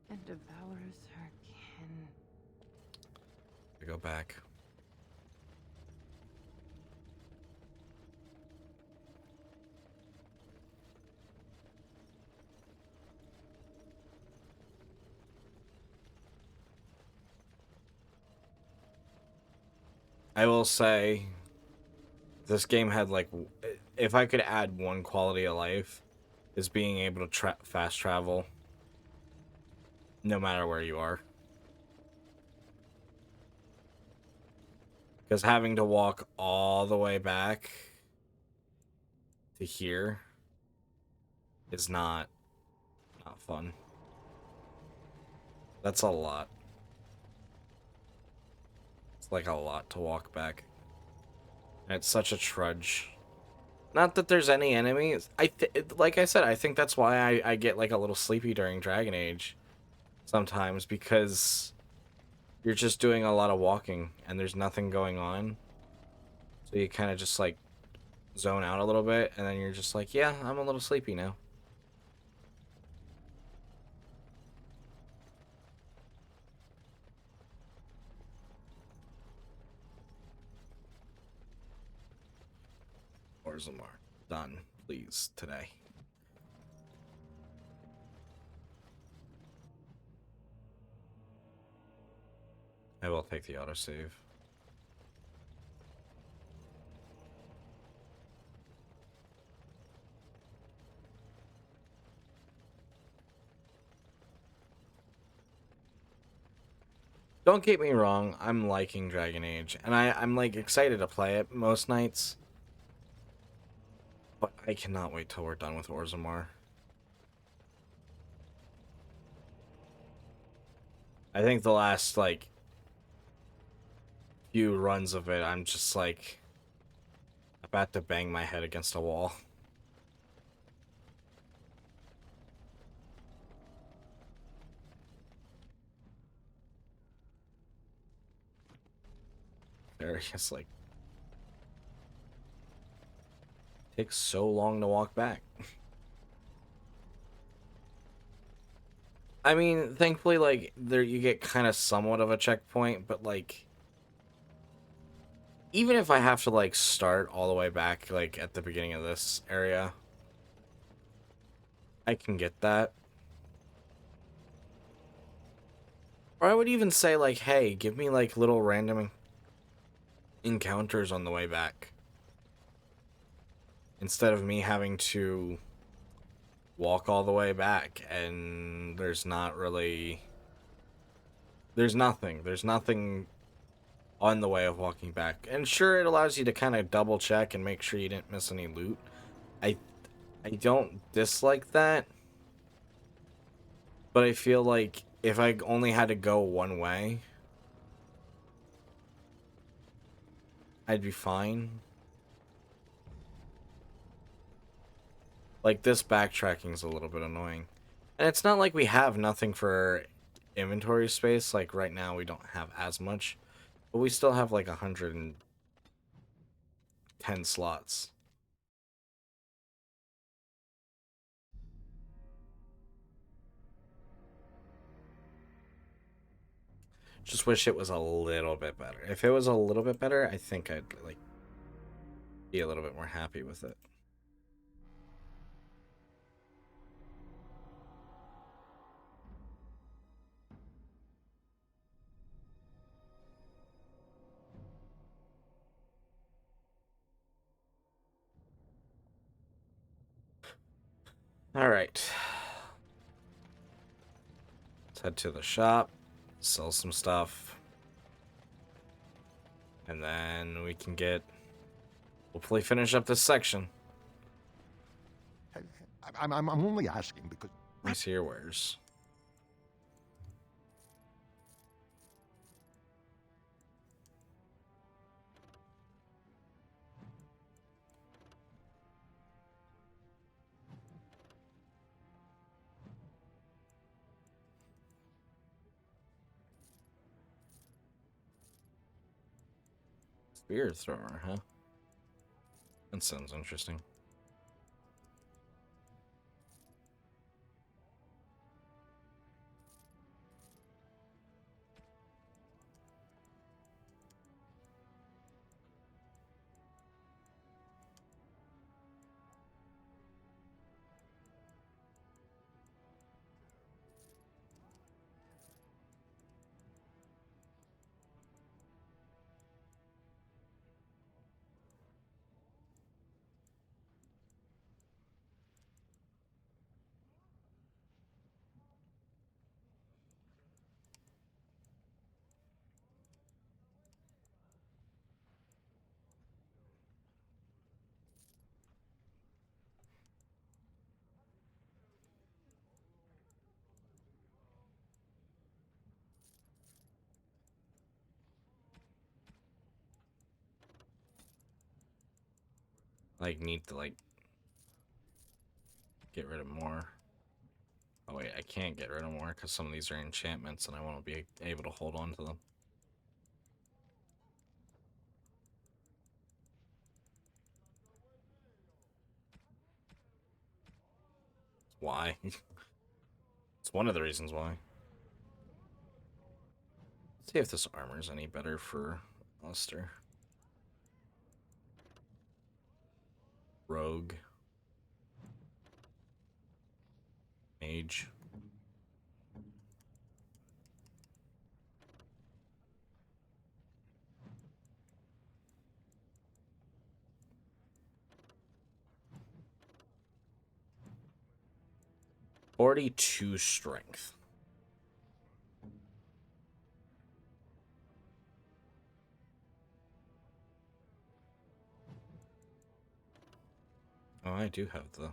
and devours her kin. I go back. I will say, this game had, like, if I could add one quality of life, is being able to fast travel no matter where you are. Because having to walk all the way back to here is not fun. That's a lot. It's like a lot to walk back. And it's such a trudge. Not that there's any enemies. Like I said, I think that's why I get like a little sleepy during Dragon Age sometimes, because you're just doing a lot of walking and there's nothing going on. So you kind of just like zone out a little bit and then you're just like, yeah, I'm a little sleepy now. Orzammar, done, please, today. I will take the autosave. Don't get me wrong, I'm liking Dragon Age, and I'm like excited to play it most nights. But I cannot wait till we're done with Orzammar. I think the last, like, few runs of it, I'm just, like, about to bang my head against a wall. There, it's like, takes so long to walk back. I mean, thankfully, like, there you get kind of somewhat of a checkpoint, but, like, even if I have to, like, start all the way back, like, at the beginning of this area, I can get that. Or I would even say, like, hey, give me, like, little random encounters on the way back. Instead of me having to walk all the way back, and there's nothing on the way of walking back. And sure, it allows you to kind of double check and make sure you didn't miss any loot. I don't dislike that, but I feel like if I only had to go one way, I'd be fine. Like, this backtracking's a little bit annoying. And it's not like we have nothing for inventory space. Like, right now we don't have as much. But we still have, like, 110 slots. Just wish it was a little bit better. If it was a little bit better, I think I'd like be a little bit more happy with it. All right. Let's head to the shop, sell some stuff, and then we can hopefully finish up this section. I'm only asking because... Let me see your wares. Spear thrower, huh? That sounds interesting. Like, need to, like, get rid of more. Oh, wait, I can't get rid of more because some of these are enchantments and I want to be able to hold on to them. Why? It's one of the reasons why. Let's see if this armor's any better for Alistair. Rogue. Mage. $42 strength. Oh, I do have the...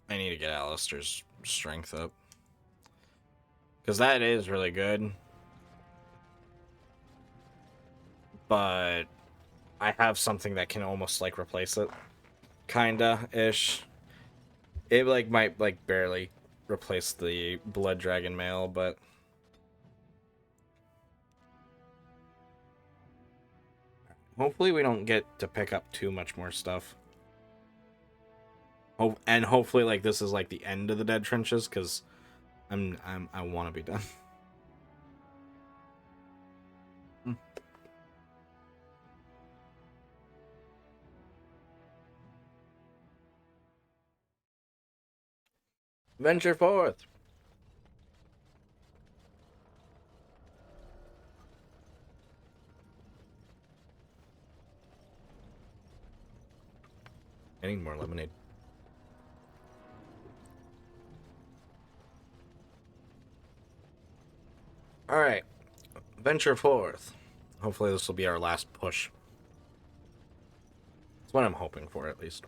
I need to get Alistair's strength up. Because that is really good. But I have something that can almost, like, replace it. Kinda-ish. It, like, might, like, barely replace the Blood Dragon mail, but... Hopefully we don't get to pick up too much more stuff. Oh, and hopefully, like, this is, like, the end of the Dead Trenches, because I want to be done. Venture forth! I need more lemonade. Alright. Venture forth. Hopefully this will be our last push. That's what I'm hoping for, at least.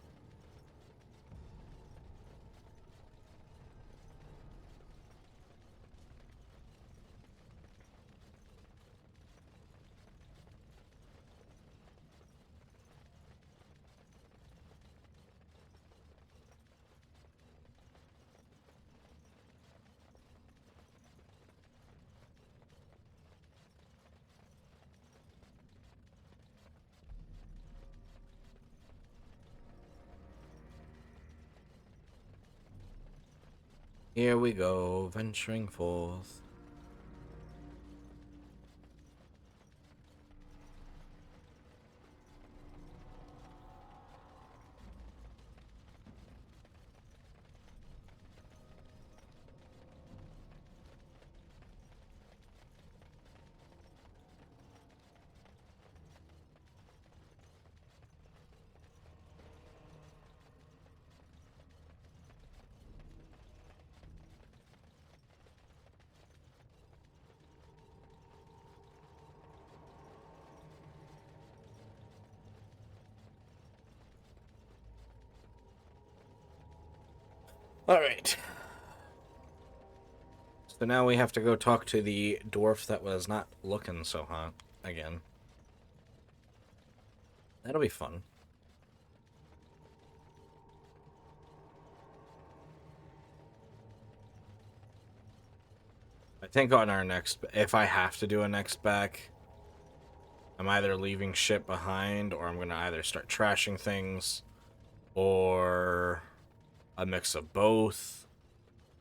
Here we go, venturing forth. Alright. So now we have to go talk to the dwarf that was not looking so hot again. That'll be fun. I think on our next, if I have to do a next back, I'm either leaving shit behind, or I'm gonna either start trashing things, or a mix of both,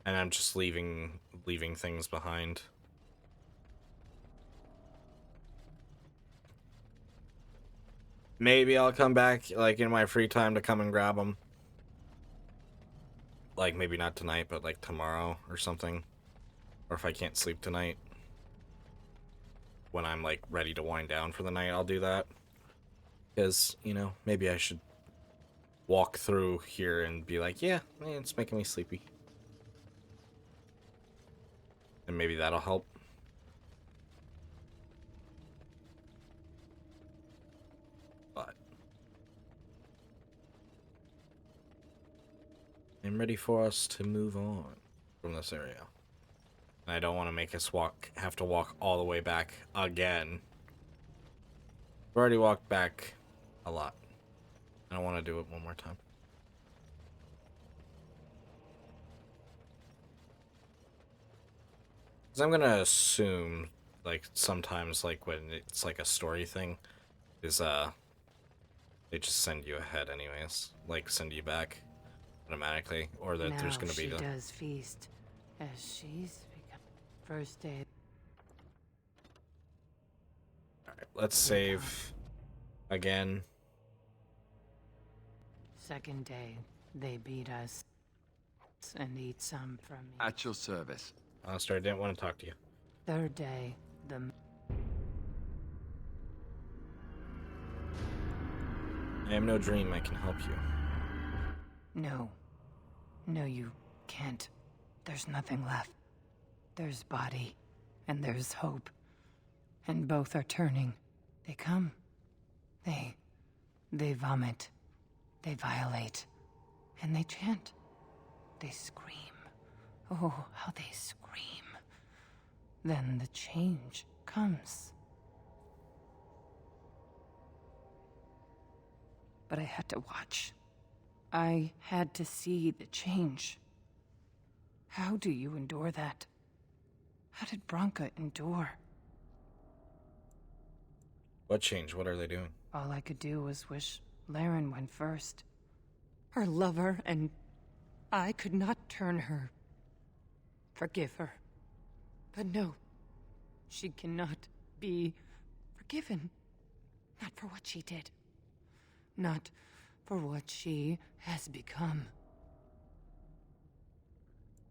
and I'm just leaving things behind. Maybe I'll come back, like, in my free time to come and grab them. Like, maybe not tonight, but, like, tomorrow or something. Or if I can't sleep tonight. When I'm, like, ready to wind down for the night, I'll do that. Because, you know, maybe I should walk through here and be like, yeah, man, it's making me sleepy. And maybe that'll help. But I'm ready for us to move on from this area. And I don't want to make us have to walk all the way back again. We've already walked back a lot. I don't want to do it one more time. Because I'm going to assume, like, sometimes, like, when it's, like, a story thing, is, they just send you ahead anyways. Like, send you back automatically. Or that there's going to be she does feast, as she's become first day. Alright, let's save again. Second day, they beat us and eat some from me. At your service. Alistair, I didn't want to talk to you. Third day, the... I am no dream, I can help you. No. No, you can't. There's nothing left. There's body, and there's hope. And both are turning. They come. They vomit. They violate. And they chant. They scream. Oh, how they scream. Then the change comes. But I had to watch. I had to see the change. How do you endure that? How did Branka endure? What change? What are they doing? All I could do was wish Laren went first. Her lover, and I could not turn her. Forgive her. But no, she cannot be forgiven. Not for what she did. Not for what she has become.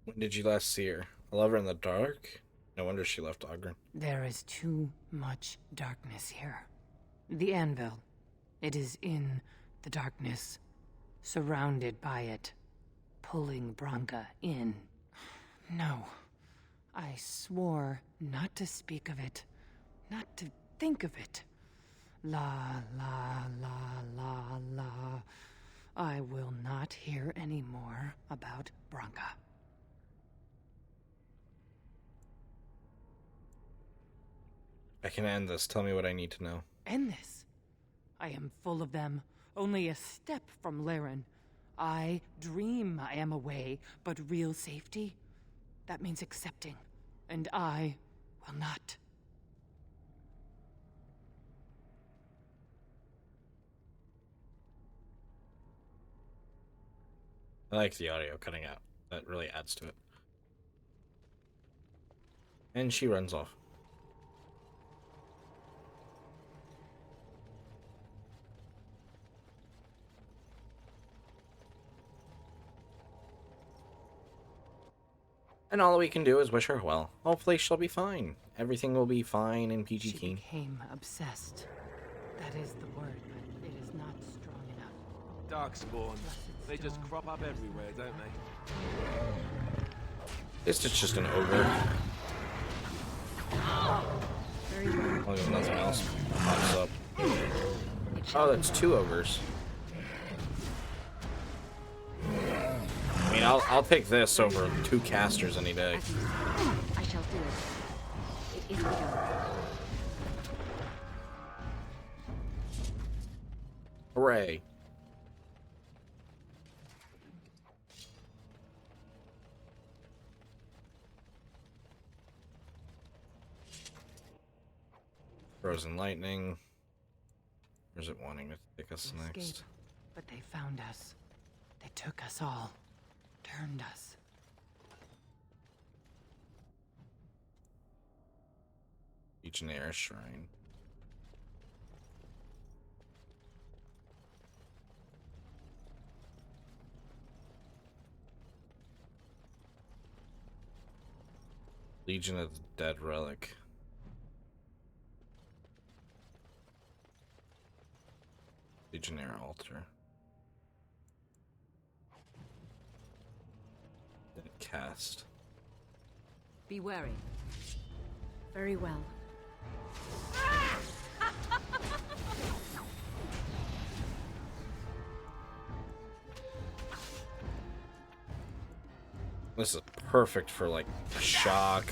When did you last see her? I love her in the dark? No wonder she left Ogren. There is too much darkness here. The anvil. It is in the darkness. Surrounded by it. Pulling Branka in. No. I swore not to speak of it. Not to think of it. La, la, la, la, la. I will not hear any more about Branka. I can end this. Tell me what I need to know. End this? I am full of them. Only a step from Laren. I dream I am away, but real safety? That means accepting. And I will not. I like the audio cutting out. That really adds to it. And she runs off. And all we can do is wish her well. Hopefully she'll be fine. Everything will be fine in PG She King. became obsessed. That is the word, but it is not strong enough. Darkspawn. They just crop up everywhere, don't they? It's just an ogre. Long as nothing else pops up. Oh, that's 2 ogres. I mean, I'll take this over 2 casters any day. I shall do it. It is begun. Hooray. Frozen lightning. Where's it wanting to take us next? Escape. But they found us. They took us all. Turned us. Legionnaire Shrine. Legion of the Dead Relic. Legionnaire Altar. Dead Cast. Be wary. Very well. This is perfect for like a shock,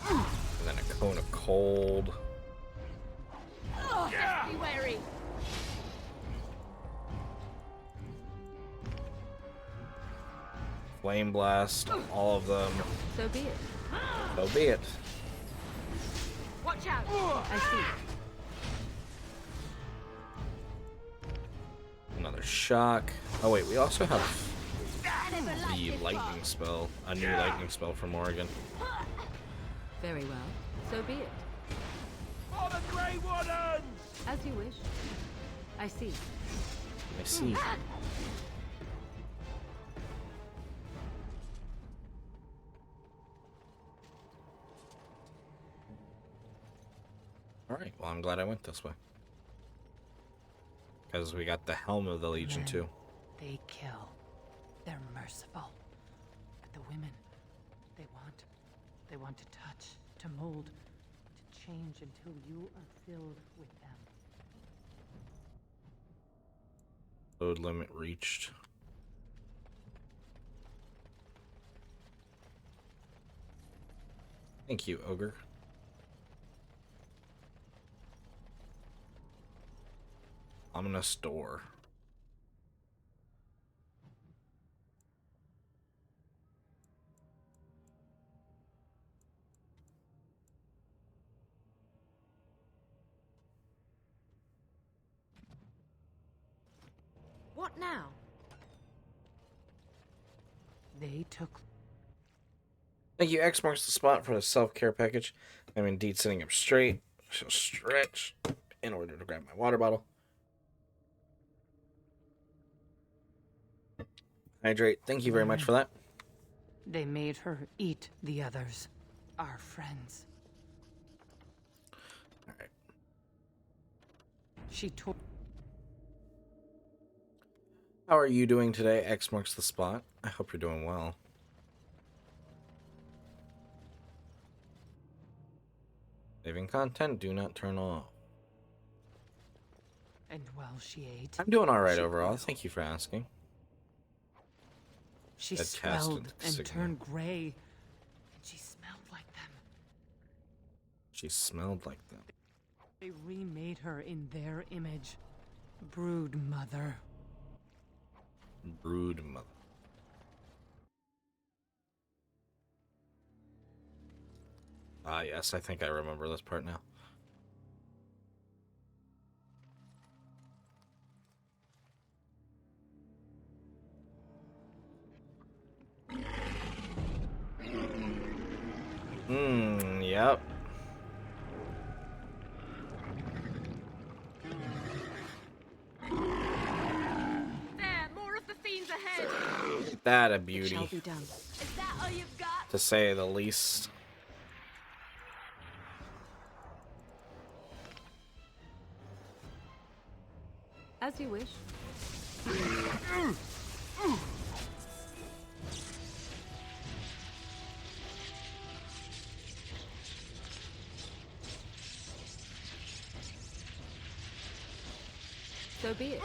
and then a cone of cold. Be wary. Flame blast, all of them. So be it. So be it. Watch out. I see. Another shock. Oh wait, we also have the lightning spell, a new lightning spell from Oregon. Very well. So be it. For the Grey Wardens! As you wish. I see. I see. Alright, well I'm glad I went this way. Because we got the Helm of the Legion Men, too. They kill. They're merciful. But the women, they want to touch, to mold, to change until you are filled with them. Load limit reached. Thank you, Ogre. Ominous door. What now? They took. Thank you, X marks the spot for the self-care package. I'm indeed sitting up straight. I shall stretch in order to grab my water bottle. Hydrate. Thank you very much for that. They made her eat the others, our friends. All right. She told. How are you doing today? X marks the spot. I hope you're doing well. Saving content, do not turn off. And while she ate, I'm doing alright overall. Thank you for asking. she That cast swelled and insignia. turned gray. And she smelled like them. She smelled like them. They remade her in their image. Brood mother. Brood mother. Ah, yes, I think I remember this part now. Yep. There, more of the fiends ahead. That a It beauty, shall be done. Is that all you've got? to say the least. As you wish. So be it.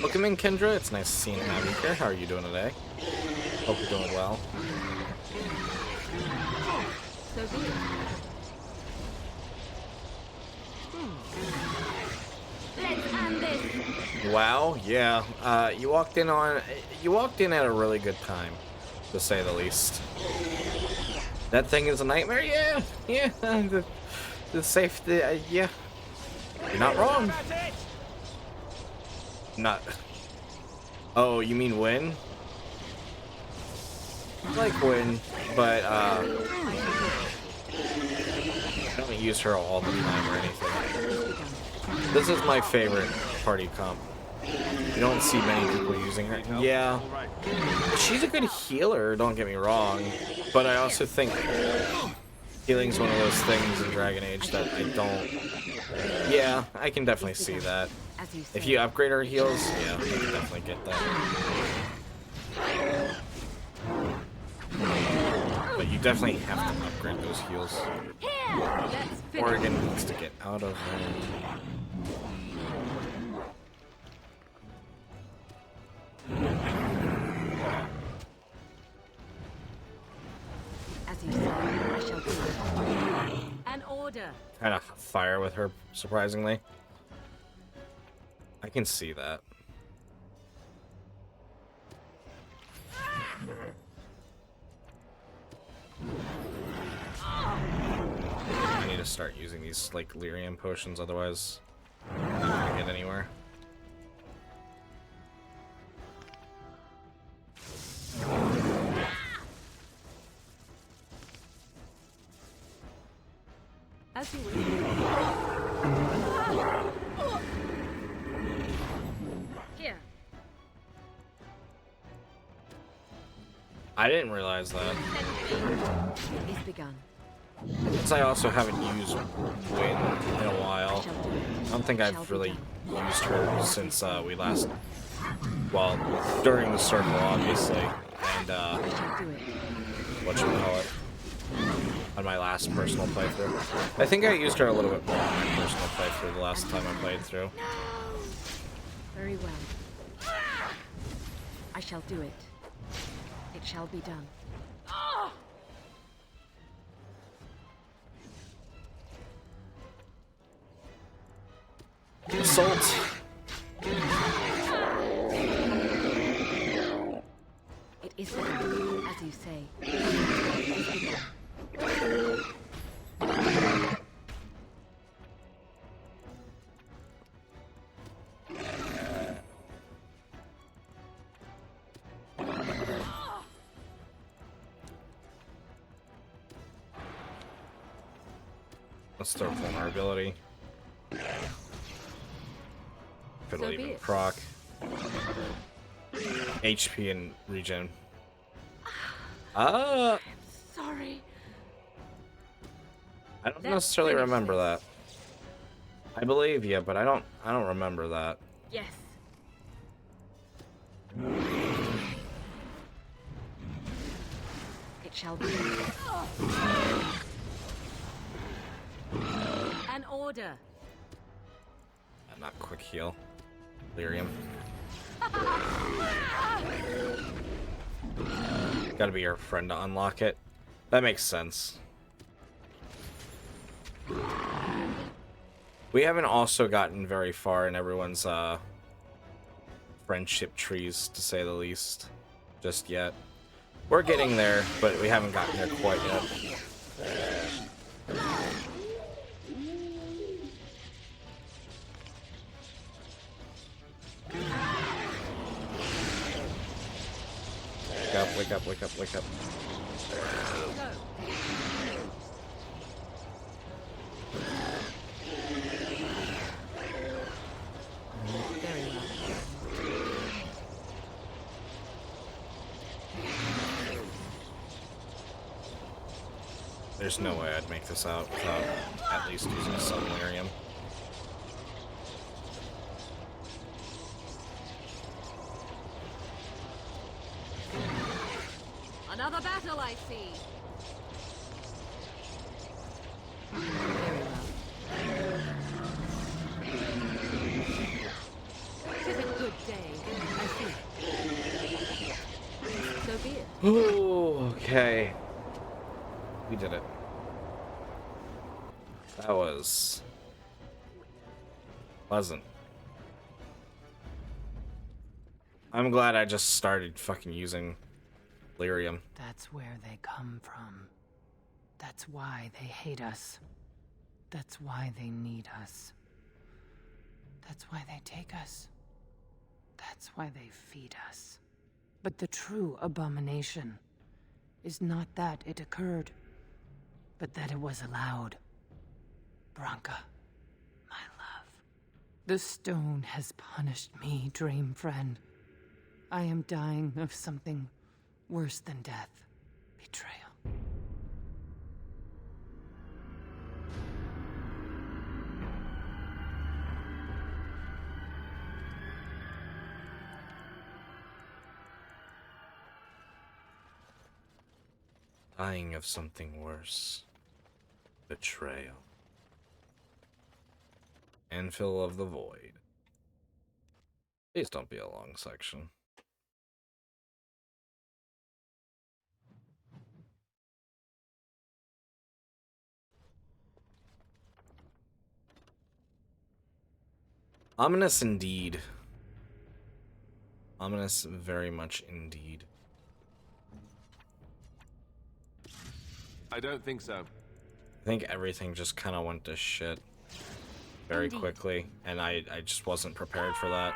Welcome in, Kendra. It's nice seeing and having you here. How are you doing today? Hope you're doing well. So be it. Let's end this. Wow, yeah. You walked in at a really good time, to say the least. That thing is a nightmare. Yeah. The safety. Yeah. You're not wrong. Not. Oh, you mean win? I like win, but I don't use her all the time or anything. This is my favorite party comp. You don't see many people using her. Yeah, she's a good healer, don't get me wrong, but I also think healing's one of those things in Dragon Age that I don't. Yeah, I can definitely see that. If you upgrade her heals, yeah, I can definitely get that. But you definitely have to upgrade those heals. Oregon needs to get out of there. As you say, I shall do it. An order. Kind of fire with her, surprisingly. I can see that. I need to start using these, like, lyrium potions, otherwise I'm not gonna get anywhere. As you wish. Here. I didn't realize that. It's begun. Since I also haven't used Win in a while, I don't think I've really used her since we last, well, during the circle, obviously, and whatchamacallit, on my last personal playthrough. I think I used her a little bit more on my personal playthrough the last time I played through. Very well. I shall do it. It shall be done. Assault! It is begun, as you say. Let's start vulnerability. Could So leave be him it. proc. HP and regen. Sorry. I don't Let's necessarily finish remember this. that. I believe you, but I don't remember that. Yes. It shall be. An order. Not quick heal. Lyrium. Gotta be your friend to unlock it. That makes sense. We haven't also gotten very far in everyone's friendship trees, to say the least, just yet. We're getting there, but we haven't gotten there quite yet. Wake up, wake up, wake up, wake up. There's no way I'd make this out without at least using some lyrium. Another battle, I see. Tis a good day, I see. So be it. Oh, okay. We did it. That was pleasant. I'm glad I just started fucking using lyrium. That's where they come from. That's why they hate us. That's why they need us. That's why they take us. That's why they feed us. But the true abomination is not that it occurred, but that it was allowed. Branka, my love. The stone has punished me, dream friend. I am dying of something worse than death. Betrayal. Dying of something worse. Betrayal. Anvil of the Void. Please don't be a long section. Ominous indeed. Ominous very much indeed. I don't think so. I think everything just kind of went to shit very quickly, and I just wasn't prepared for that.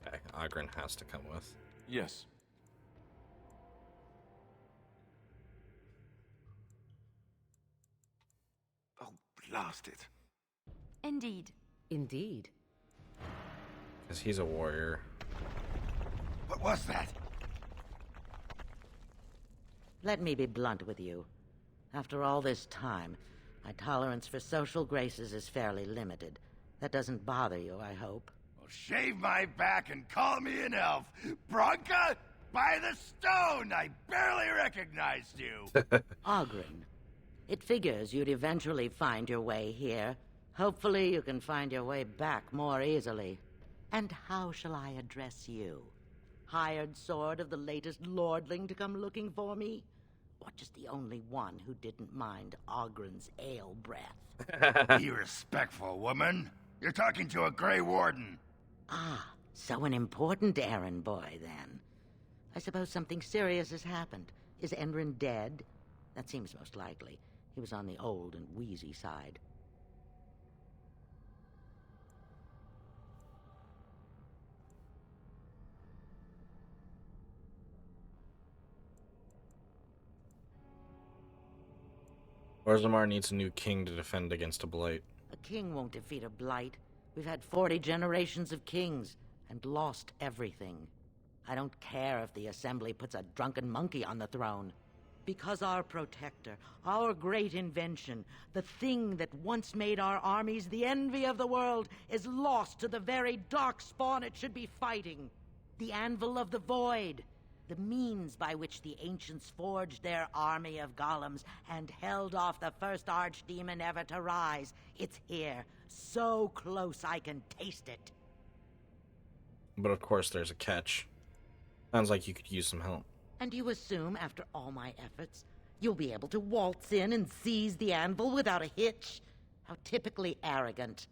Okay, Ogren has to come with. Yes. Oh, blast it. Indeed. Indeed. Because he's a warrior. What was that? Let me be blunt with you. After all this time, my tolerance for social graces is fairly limited. That doesn't bother you, I hope. Well, shave my back and call me an elf. Branka, by the stone, I barely recognized you. Ogren, it figures you'd eventually find your way here. Hopefully you can find your way back more easily. And how shall I address you? Hired sword of the latest lordling to come looking for me? Or just the only one who didn't mind Ogren's ale breath? Be respectful, woman. You're talking to a Grey Warden. Ah, so an important errand boy, then. I suppose something serious has happened. Is Enrin dead? That seems most likely. He was on the old and wheezy side. Orzammar needs a new king to defend against a blight. A king won't defeat a blight. We've had 40 generations of kings and lost everything. I don't care if the Assembly puts a drunken monkey on the throne. Because our protector, our great invention, the thing that once made our armies the envy of the world, is lost to the very dark spawn it should be fighting. The Anvil of the Void. The means by which the ancients forged their army of golems and held off the first archdemon ever to rise. It's here, so close I can taste it. But of course there's a catch. Sounds like you could use some help. And you assume, after all my efforts, you'll be able to waltz in and seize the anvil without a hitch? How typically arrogant.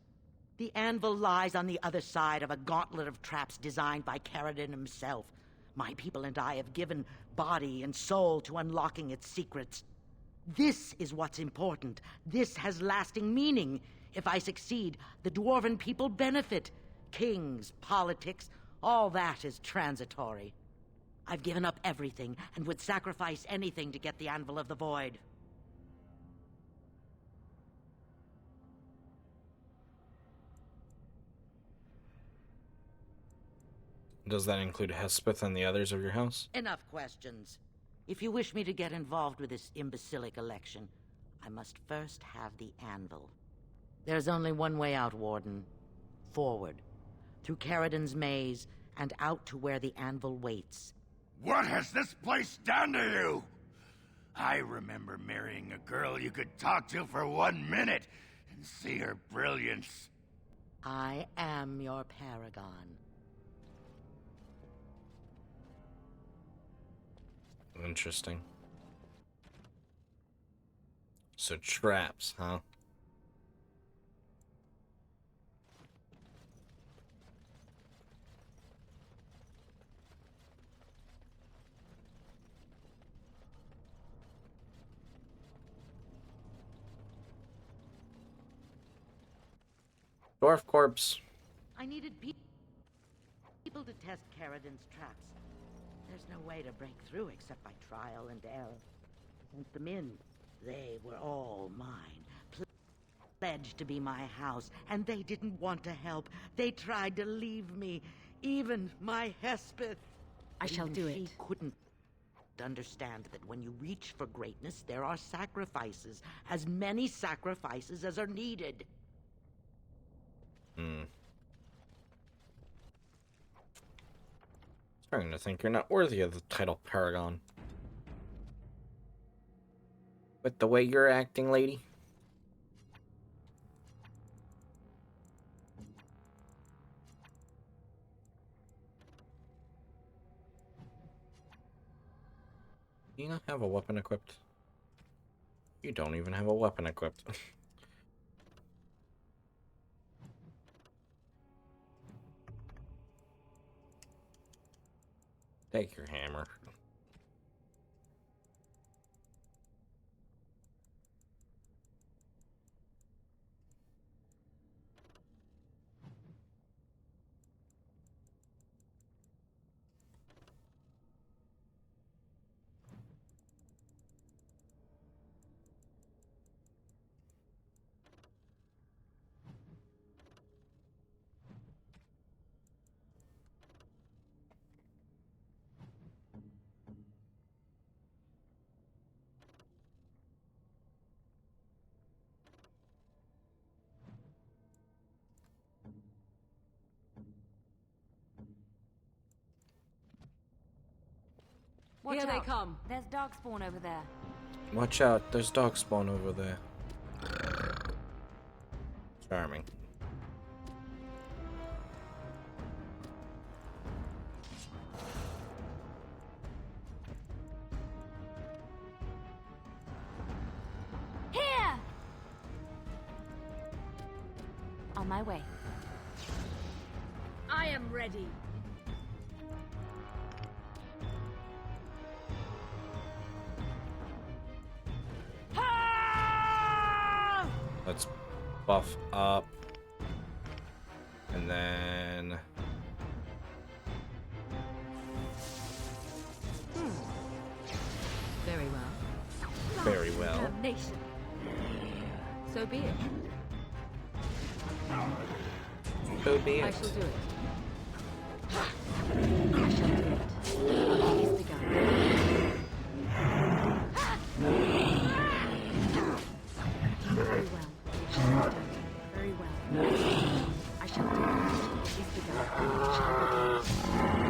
The anvil lies on the other side of a gauntlet of traps designed by Caradon himself. My people and I have given body and soul to unlocking its secrets. This is what's important. This has lasting meaning. If I succeed, the Dwarven people benefit. Kings, politics, all that is transitory. I've given up everything and would sacrifice anything to get the Anvil of the Void. Does that include Hespeth and the others of your house? Enough questions. If you wish me to get involved with this imbecilic election, I must first have the anvil. There's only one way out, Warden. Forward. Through Caridon's maze, and out to where the anvil waits. What has this place done to you? I remember marrying a girl you could talk to for 1 minute and see her brilliance. I am your paragon. Interesting. So traps, huh? Dwarf corpse. I needed people to test Caridon's traps. There's no way to break through except by trial and error. Sent them in. They were all mine. Pledged to be my house, and they didn't want to help. They tried to leave me. Even my Hespeth. I shall do she it. Couldn't understand that when you reach for greatness, there are sacrifices. As many sacrifices as are needed. Starting to think you're not worthy of the title Paragon. With the way you're acting, lady. Do you not have a weapon equipped? You don't even have a weapon equipped. Take your hammer. Here they come. There's darkspawn over there. Watch out, there's darkspawn over there. Charming. Here! On my way. I am ready. Let's buff up. And then... Very well. Very well. Damnation. So be it. So be I it. shall do it. I shall do it. Peace be done. Very well. Very well. I shall do it. Peace be done. Shall begin.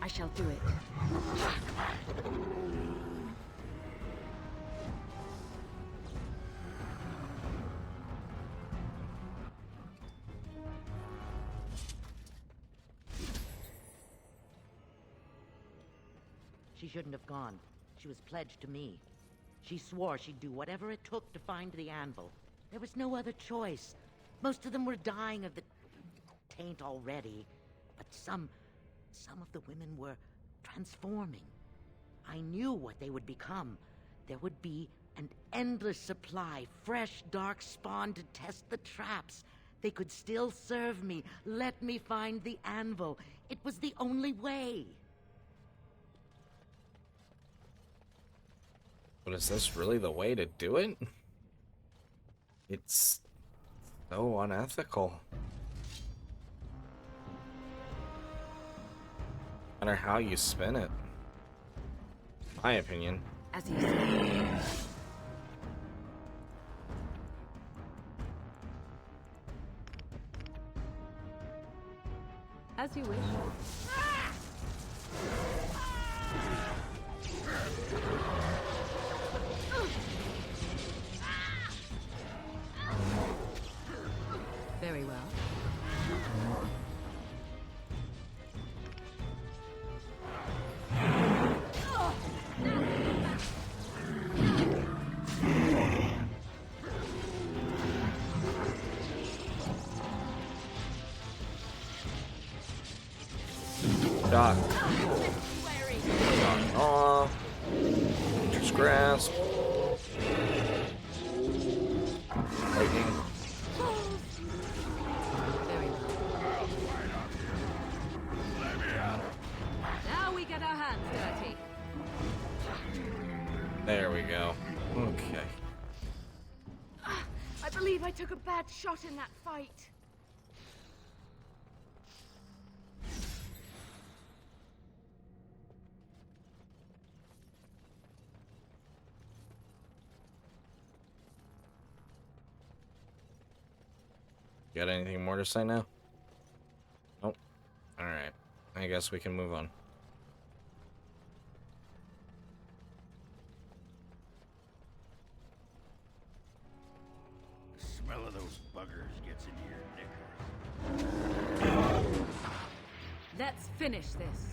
I shall do it. She shouldn't have gone. She was pledged to me. She swore she'd do whatever it took to find the anvil. There was no other choice. Most of them were dying of the taint already. But some of the women were transforming. I knew what they would become. There would be an endless supply, fresh dark spawn to test the traps. They could still serve me. Let me find the anvil. It was the only way. But is this really the way to do it? It's so unethical. No matter how you spin it. My opinion. As you say. As you wish. Very well. Doc. Aw. Just grasp. Lightning. Very well. Now we get our hands dirty. There we go. Okay. I believe I took a bad shot in that fight. Got anything more to say now? Nope. Alright. I guess we can move on. The smell of those buggers gets into your knickers. Let's finish this.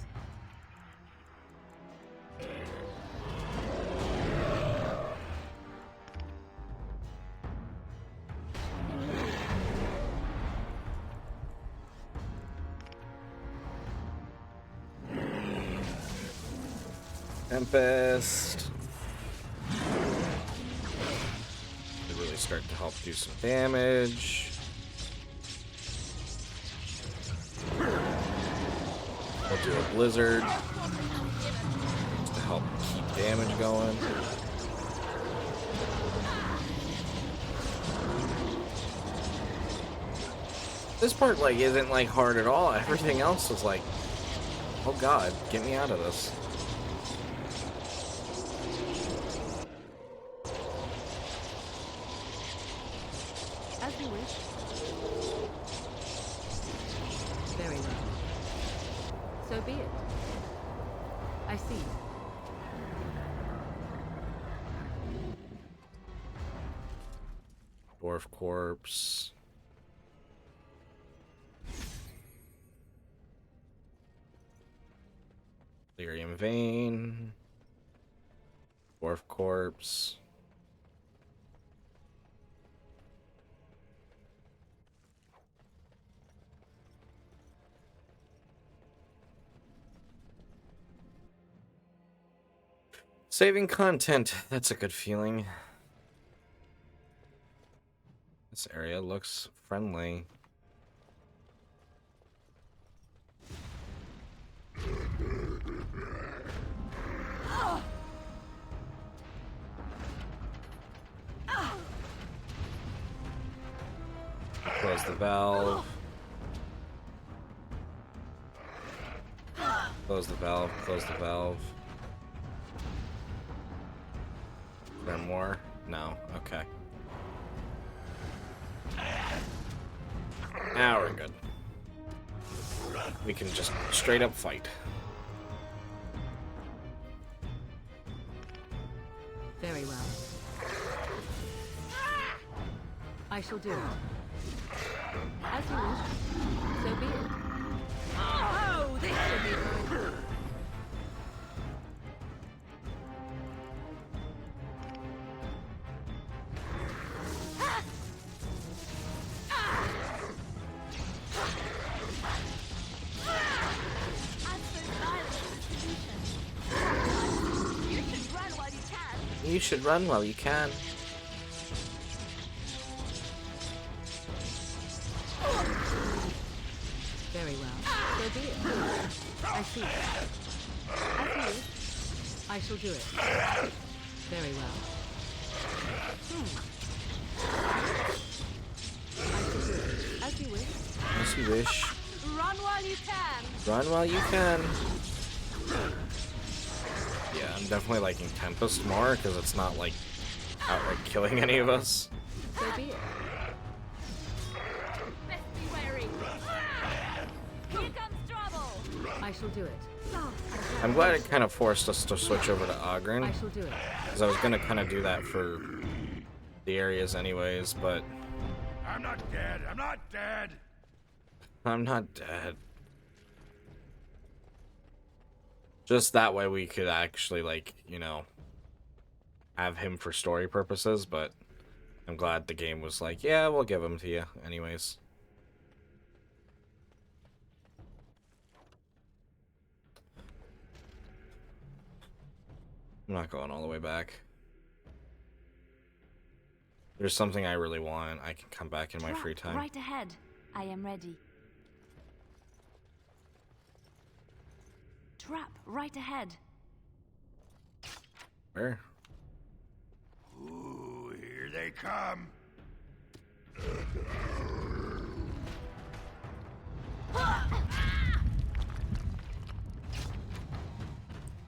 Tempest. They really start to help do some damage. We'll do a blizzard just to help keep damage going. This part like isn't like hard at all. Everything else is like, oh god, get me out of this. As you wish. Very well. So be it. I see. Dwarf corpse. Lyrium vein. Dwarf corpse. Saving content. That's a good feeling. This area looks friendly. Close the valve. Close the valve, close the valve. Is there more? No, okay. Now we're good. We can just straight up fight. Very well. I shall do it. As you wish. So be it. Oh, this should be good. You should run while you can. Very well. So be it. I see. As you wish. I shall do it. Very well. I shall do it. As you wish. As you wish. Run while you can. Run while you can. Yeah, I'm definitely liking Tempest more because it's not like outright killing any of us. So be it. Best be wary. Here comes trouble. I shall do it. I'm glad it kind of forced us to switch over to Ogren. I shall do it. Because I was going to kind of do that for the areas anyways, but... I'm not dead. I'm not dead. I'm not dead. Just that way we could actually, like, you know, have him for story purposes, but I'm glad the game was like, yeah, we'll give him to you anyways. I'm not going all the way back. There's something I really want. I can come back in my free time. Right ahead. I am ready. Trap right ahead. Where? Ooh, here they come.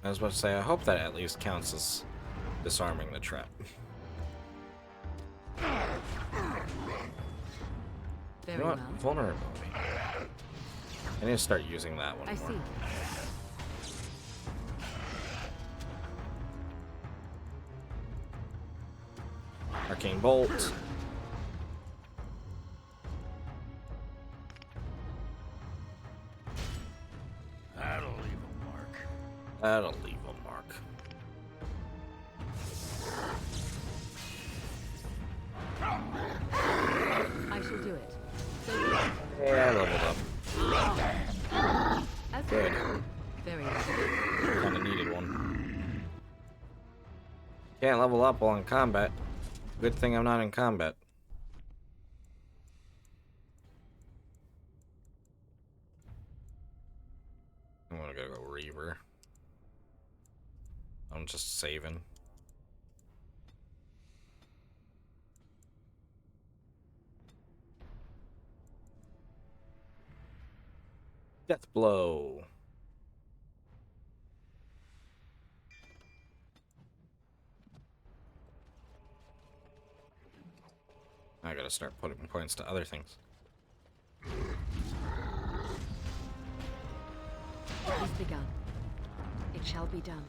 I was about to say, I hope that at least counts as disarming the trap. Very You know what? well. Vulnerability. I need to start using that one I more. see. Arcane Bolt. That'll leave a mark. That'll leave a mark. I shall do it. So be it. Yeah, I leveled up. As Good. Very well. Kinda needed one. Can't level up while in combat. Good thing I'm not in combat. I'm gonna go Reaver. I'm just saving. Death Blow. I gotta start putting points to other things. It is begun. It shall be done.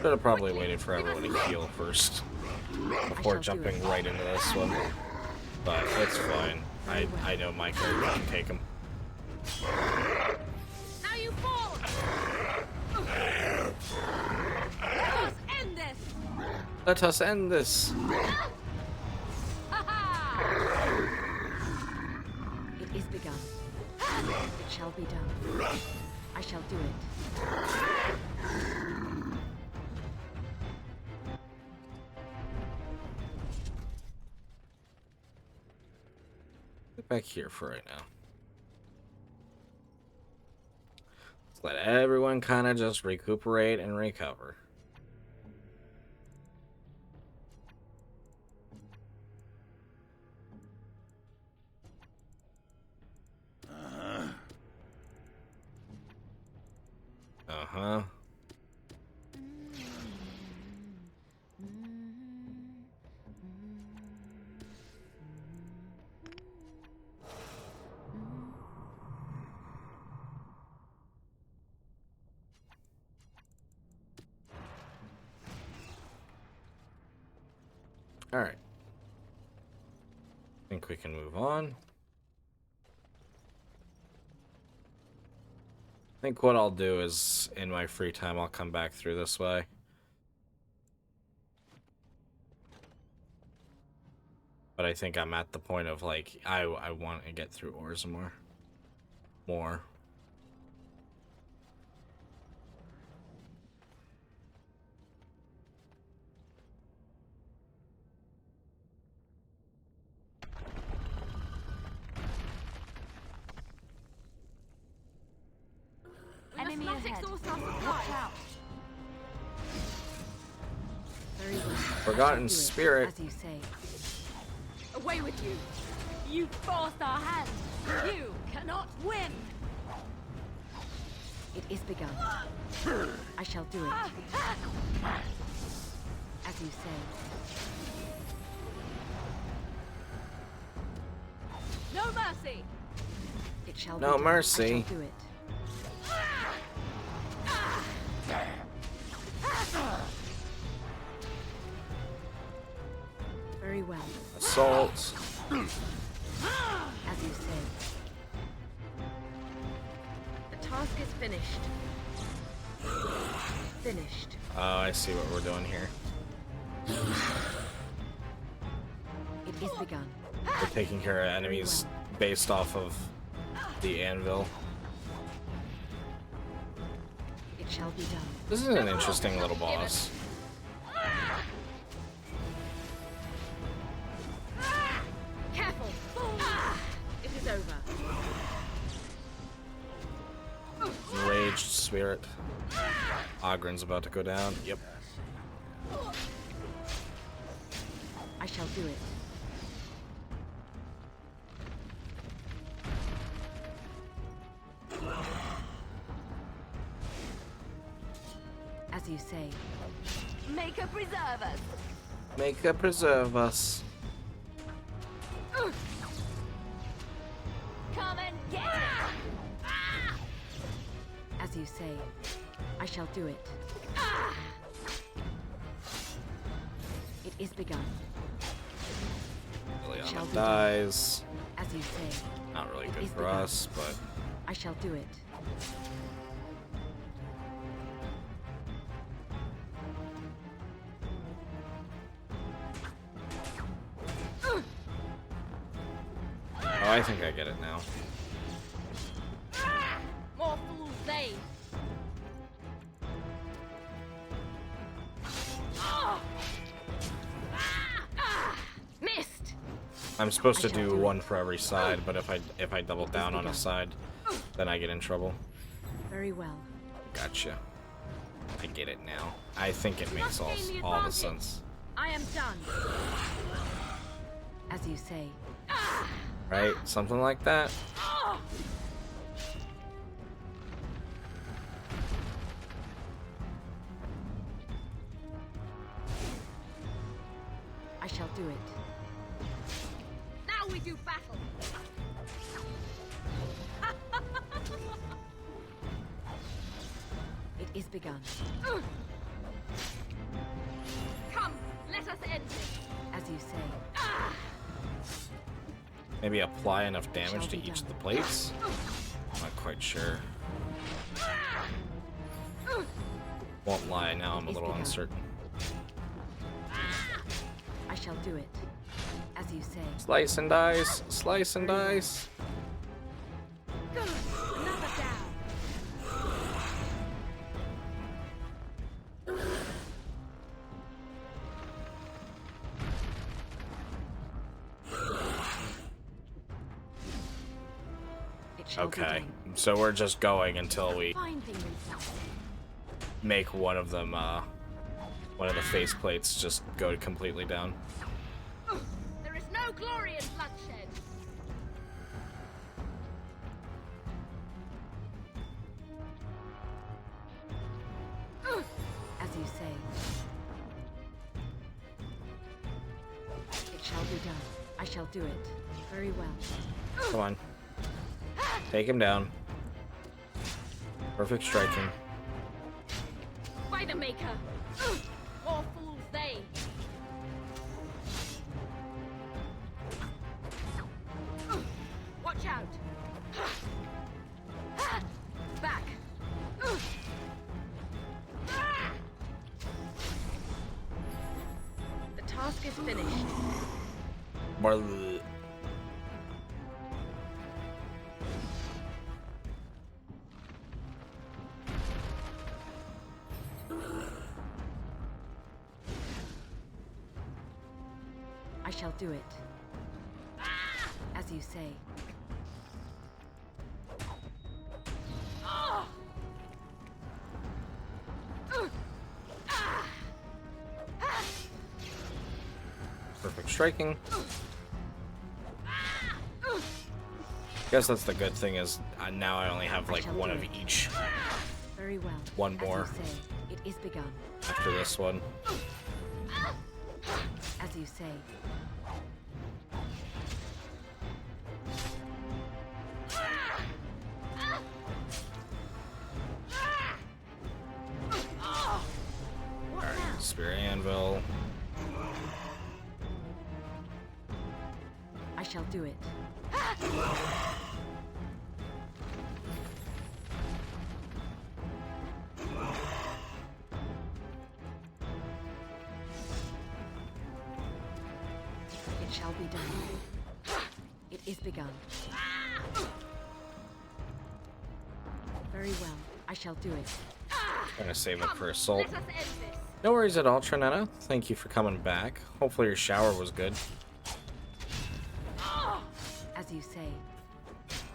Should have probably waited for everyone to heal first before jumping right into this one. But it's fine. I know my character can take him. Now you fall. Let us end this. Let us end this. It is begun. It shall be done. I shall do it. Get back here for right now. Let's let everyone kind of just recuperate and recover. Uh-huh. All right. Think we can move on. I think what I'll do is, in my free time, I'll come back through this way. But I think I'm at the point of, like, I want to get through Orzammar more. enemy not ahead. exhaust our supply. Watch out. Very well. Forgotten Do it, spirit. as you say. Away with you. You forced our hand. You cannot win. It is begun. I shall do it. As you say. No mercy. It shall No be done. mercy. I shall do it. Very well. Assault. As you say. The task is finished. Finished. Oh, I see what we're doing here. It is begun. We're taking care of enemies based off of the anvil. It shall be done. This is an interesting little boss. Careful. It is over. Enraged spirit. Ogren's about to go down. Yep. I shall do it. As you say. Make her preserve us. Make her preserve us. Come and get it. As you say. I shall do it. It is begun. Shall Liliana be dies. As you say. Not really It good is for begun. us, but I shall do it. oh, I think I get it now. More fools they. Missed. I'm supposed to I shall do do it. one for every side, but if I double down on a begun. side, then I get in trouble. Very well. Gotcha. I get it now. I think it makes must gain the all the advantage. sense. I am done. As you say. Right? Something like that? I shall do it. Now we do battle. It is begun. Come, let us end this. As you say. Maybe apply enough damage to Shall be each of done. the plates? I'm not quite sure. Won't lie, now I'm a Is little begun. uncertain. I shall do it. As you say. Slice and dice! Slice and dice! Good. Another down. It shall be Okay, done. so we're just going until we Fine thing we've make one of them, one of the face plates just go completely down. There is no glory in bloodshed. As you say. It shall be done. I shall do it. Very well. Come on. Take him down. Perfect striking. By the Maker. More fools they. Watch out. Back. The task is finished. More. I shall do it. As you say. striking. Guess that's the good thing is now I only have like one of each. Very well. One more. As you say, it is begun. After this one. As you say. Spear Anvil. I shall do it. It shall be done. It is begun. Very well. I shall do it. Trying to save it for assault. No worries at all, Trinetta. Thank you for coming back. Hopefully your shower was good. As you say.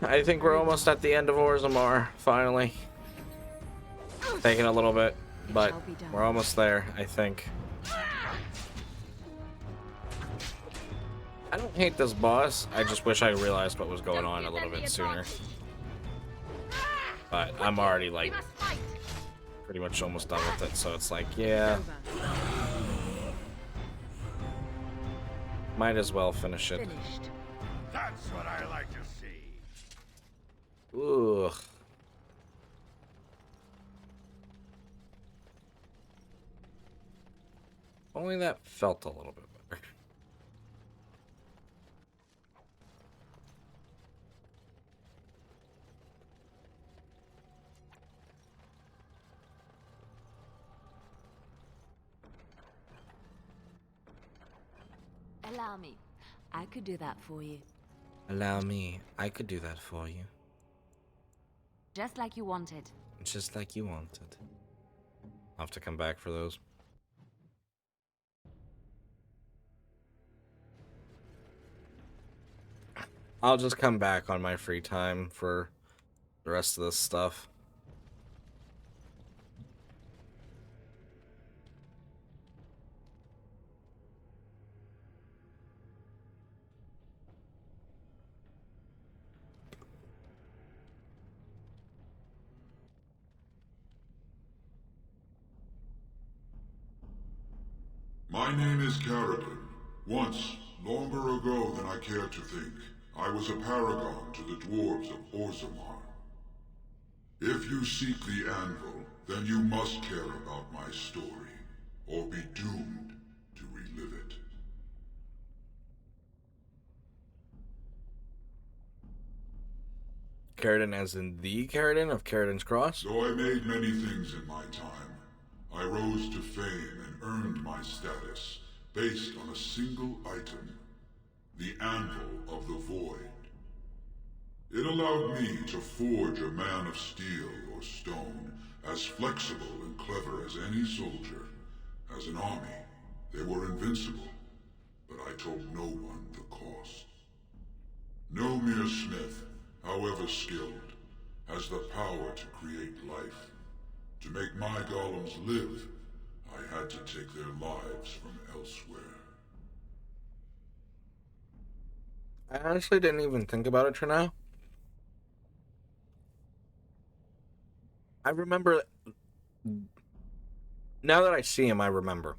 I think we're almost at the end of Orzammar, finally. Taking a little bit, but we're almost there, I think. I don't hate this boss. I just wish I realized what was going on a little bit sooner. But I'm already, like, pretty much almost done with it, so it's like, yeah. Might as well finish it. That's what I like to see. Ugh. Only that felt a little bit better. Allow me. I could do that for you. Allow me. I could do that for you. Just like you wanted. Just like you wanted. I'll have to come back for those. I'll just come back on my free time for the rest of this stuff. My name is Carradine. Once, longer ago than I care to think, I was a paragon to the dwarves of Orzammar. If you seek the anvil, then you must care about my story, or be doomed to relive it. Carradine as in the Carradine of Carradine's Cross? Though I made many things in my time, I rose to fame and earned my status based on a single item, the Anvil of the Void. It allowed me to forge a man of steel or stone as flexible and clever as any soldier. As an army, they were invincible, but I told no one the cost. No mere smith, however skilled, has the power to create life. To make my golems live, I had to take their lives from elsewhere. I honestly didn't even think about it for now. I remember... Now that I see him, I remember.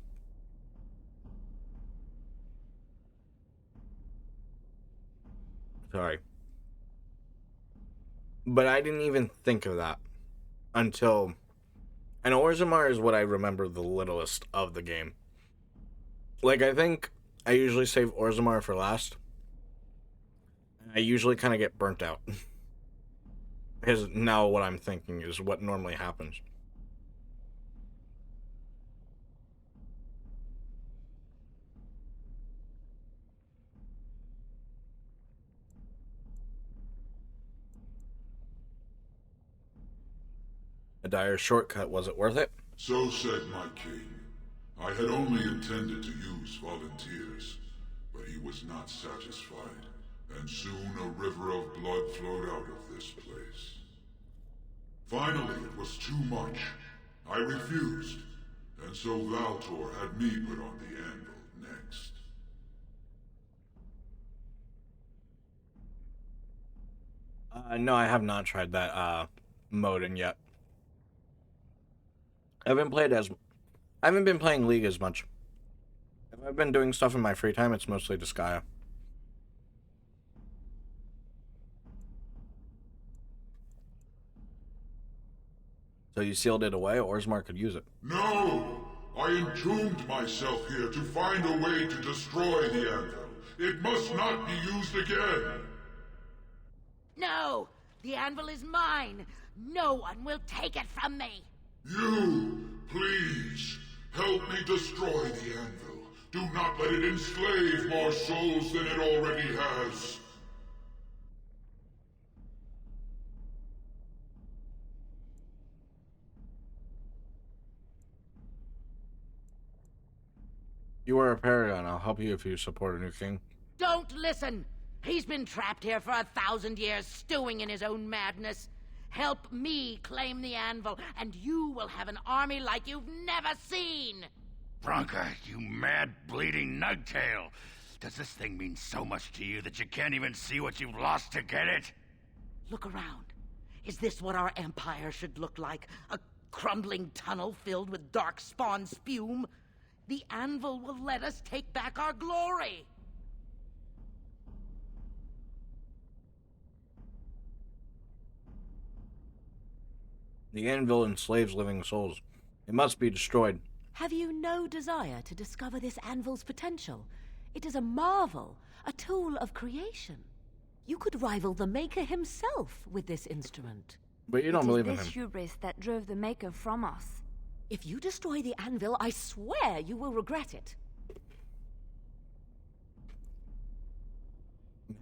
Sorry. But I didn't even think of that until... And Orzammar is what I remember the littlest of the game. Like, I think I usually save Orzammar for last. I usually kind of get burnt out. Because now what I'm thinking is what normally happens. A dire shortcut, was it worth it? So said my king. I had only intended to use volunteers, but he was not satisfied, and soon a river of blood flowed out of this place. Finally, it was too much. I refused, and so Valtor had me put on the anvil next. No, I have not tried that mode in yet. I haven't been playing League as much. If I've been doing stuff in my free time, it's mostly Disgaea. So you sealed it away, Orzammar could use it. No! I entombed myself here to find a way to destroy the anvil. It must not be used again! No! The anvil is mine! No one will take it from me! You, please, help me destroy the anvil. Do not let it enslave more souls than it already has. You are a paragon. I'll help you if you support a new king. Don't listen! He's been trapped here for 1,000 years, stewing in his own madness. Help me claim the anvil, and you will have an army like you've never seen! Bronca, you mad, bleeding nugtail! Does this thing mean so much to you that you can't even see what you've lost to get it? Look around. Is this what our empire should look like? A crumbling tunnel filled with dark spawn spume? The anvil will let us take back our glory! The anvil enslaves living souls. It must be destroyed. Have you no desire to discover this anvil's potential? It is a marvel, a tool of creation. You could rival the Maker himself with this instrument. But you don't believe in It is him. this hubris that drove the Maker from us. If you destroy the anvil, I swear you will regret it.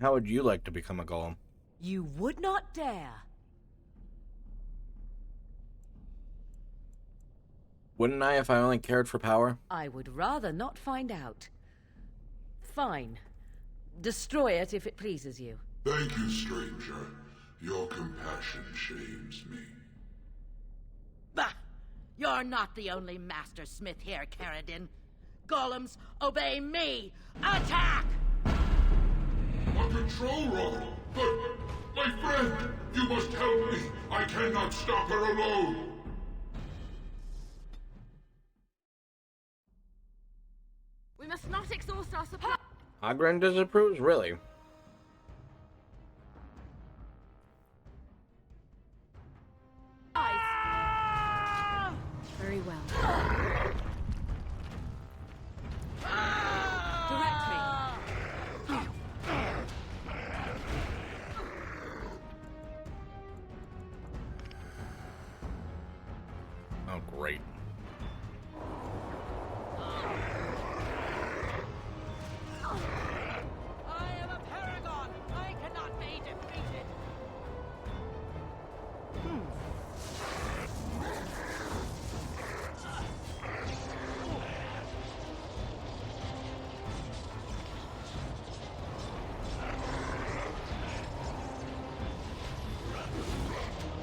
How would you like to become a golem? You would not dare. Wouldn't I if I only cared for power? I would rather not find out. Fine. Destroy it if it pleases you. Thank you, stranger. Your compassion shames me. Bah! You're not the only master smith here, Caradin. Golems, obey me! Attack! A control rod! But, my friend, you must help me. I cannot stop her alone. We must not exhaust our supply. Ogren disapproves? Really? Very well. Direct me. Oh, great. I am a paragon! I cannot be defeated!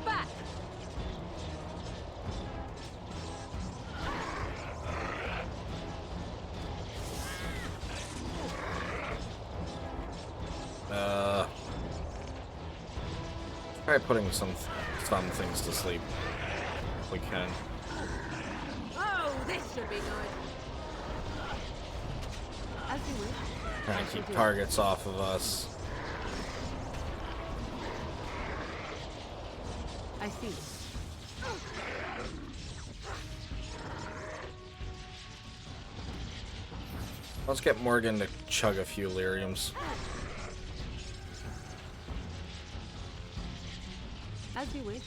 Back! Try putting some things to sleep. If we can. Oh, this should be good. As you wish. Trying to keep targets off of us. I see. Let's get Morgan to chug a few lyriums. As you wish.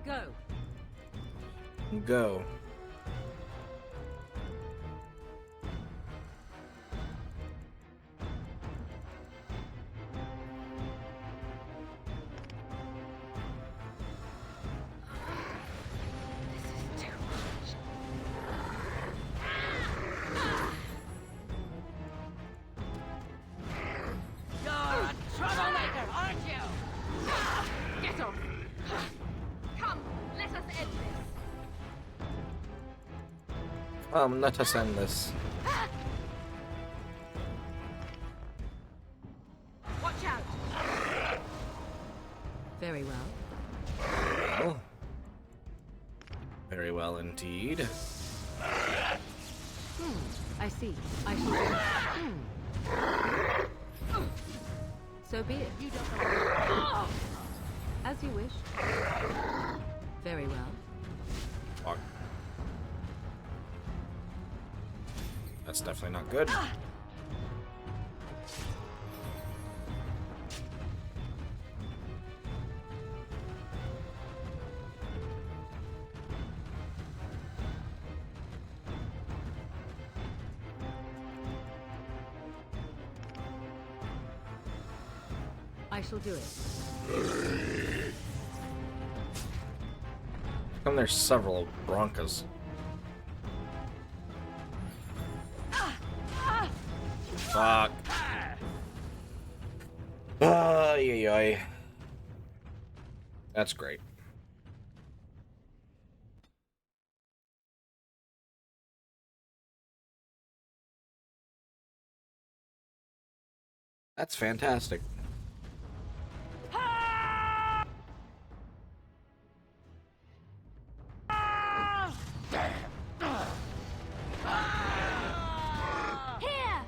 Go. Go. You're a troublemaker, aren't you? Get off! Come, let us end this. Let us end this. Very well. Well, very well indeed. I see. I shall. So be it. You don't know. As you wish. Very well. Fuck. That's definitely not good. I shall do it. Come, there's several Broncos. Fuck. Ay. That's great. That's fantastic. Here!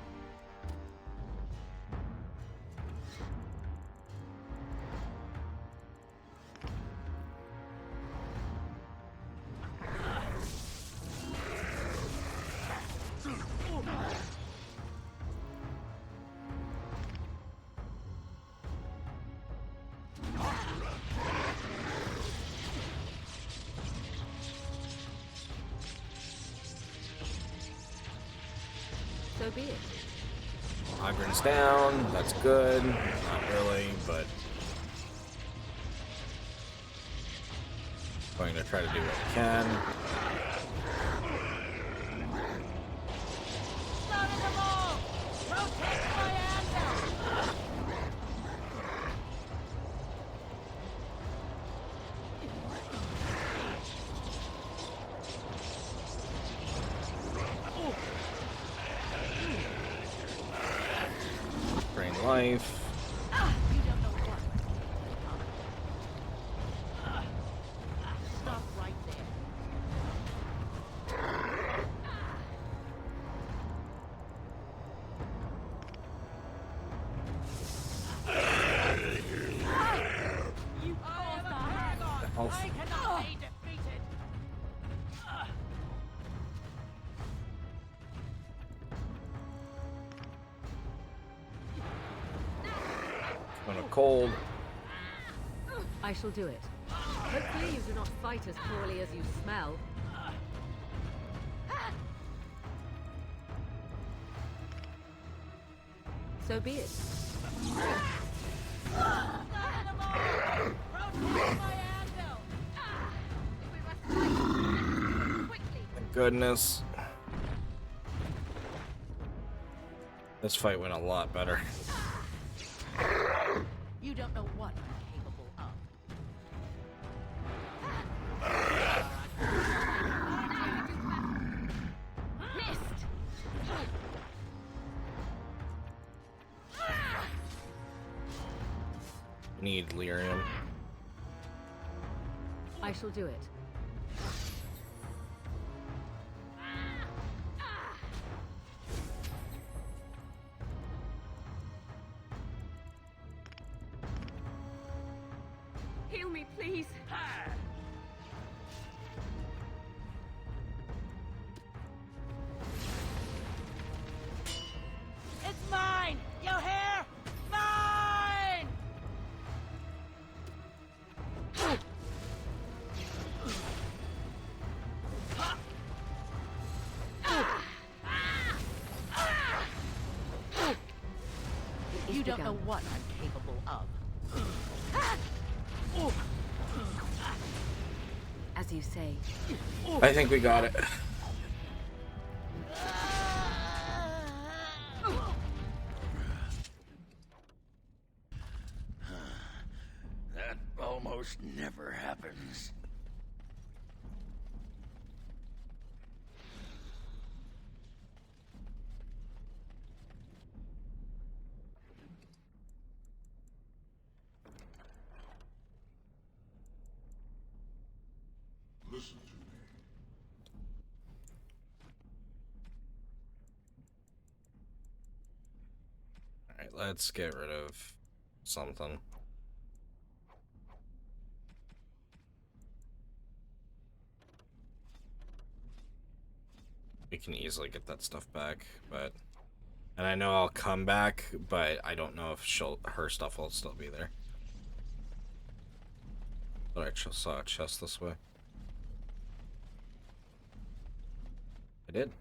So be it. Ogren's down. That's good. Not really, but going to try to do what we can. Slaughter them all! Protect my anvil! Drain life. You don't know what. Stop right there. You caused the havoc! Health. I cannot be defeated! On a cold. I shall do it. Hopefully you do not fight as poorly as you smell. So be it. Slaughter them all! Protect my anvil! We must fight! Quickly! Thank goodness. This fight went a lot better. You don't know what I'm capable of. Missed! Need lyrium. I shall do it. Heal me, please. It's mine! You hear? Mine! You don't know what I'm capable of. As you say. I think we got it. That almost never happens. let's get rid of something. We can easily get that stuff back, but... And I know I'll come back, but I don't know if her stuff will still be there. But I just saw a chest this way. I did.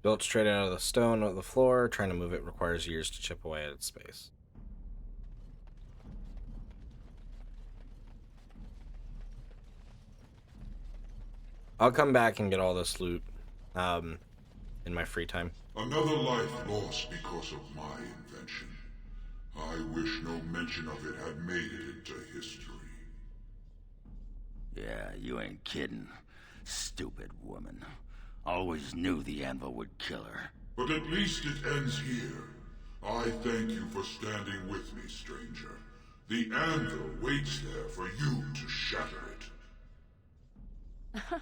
Built straight out of the stone of the floor. Trying to move it requires years to chip away at its space. I'll come back and get all this loot in my free time. Another life lost because of my invention. I wish no mention of it had made it into history. Yeah, you ain't kidding. Stupid woman. Always knew the anvil would kill her. But at least it ends here. I thank you for standing with me, stranger. The anvil waits there for you to shatter it.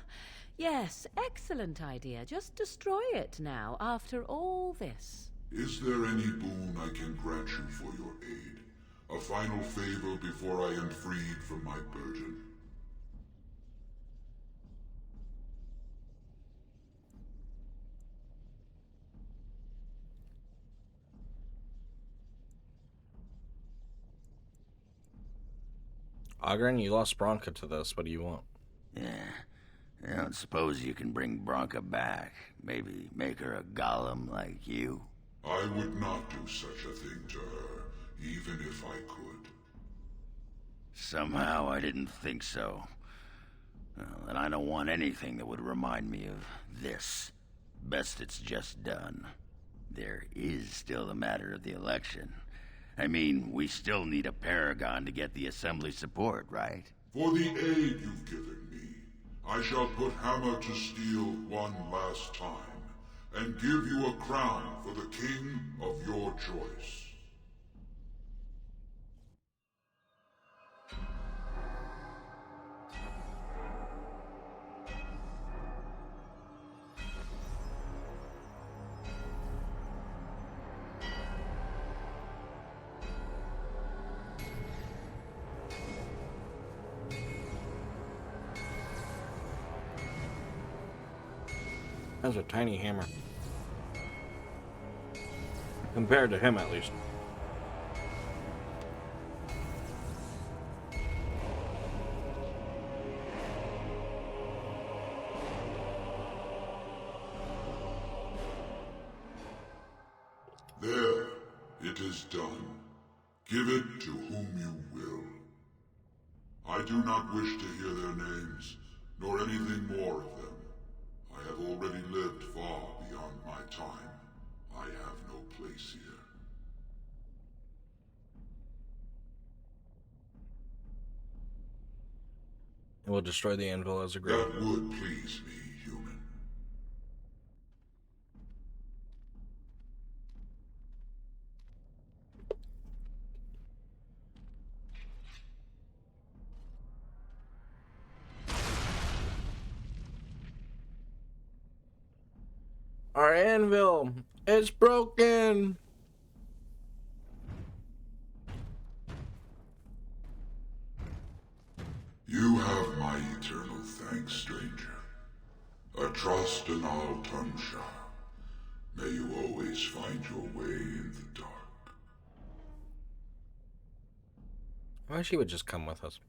Yes, excellent idea. Just destroy it now, after all this. Is there any boon I can grant you for your aid? A final favor before I am freed from my burden? Ogren, you lost Bronca to this. What do you want? Yeah. I don't suppose you can bring Bronca back. Maybe make her a golem like you. I would not do such a thing to her, even if I could. Somehow I didn't think so. Well, and I don't want anything that would remind me of this. Best it's just done. There is still the matter of the election. I mean, we still need a paragon to get the assembly support, right? For the aid you've given me, I shall put hammer to steel one last time, and give you a crown for the king of your choice. That's a tiny hammer. Compared to him, at least. There, it is done. Give it to whom you will. I do not wish to hear their names, nor anything more of them. I have already lived far beyond my time. I have no place here. And we'll destroy the anvil as a group. That would please me, human. Our anvil! It's broken! You have my eternal thanks, stranger. A trust in all Tunsha. May you always find your way in the dark. I wish he would just come with us.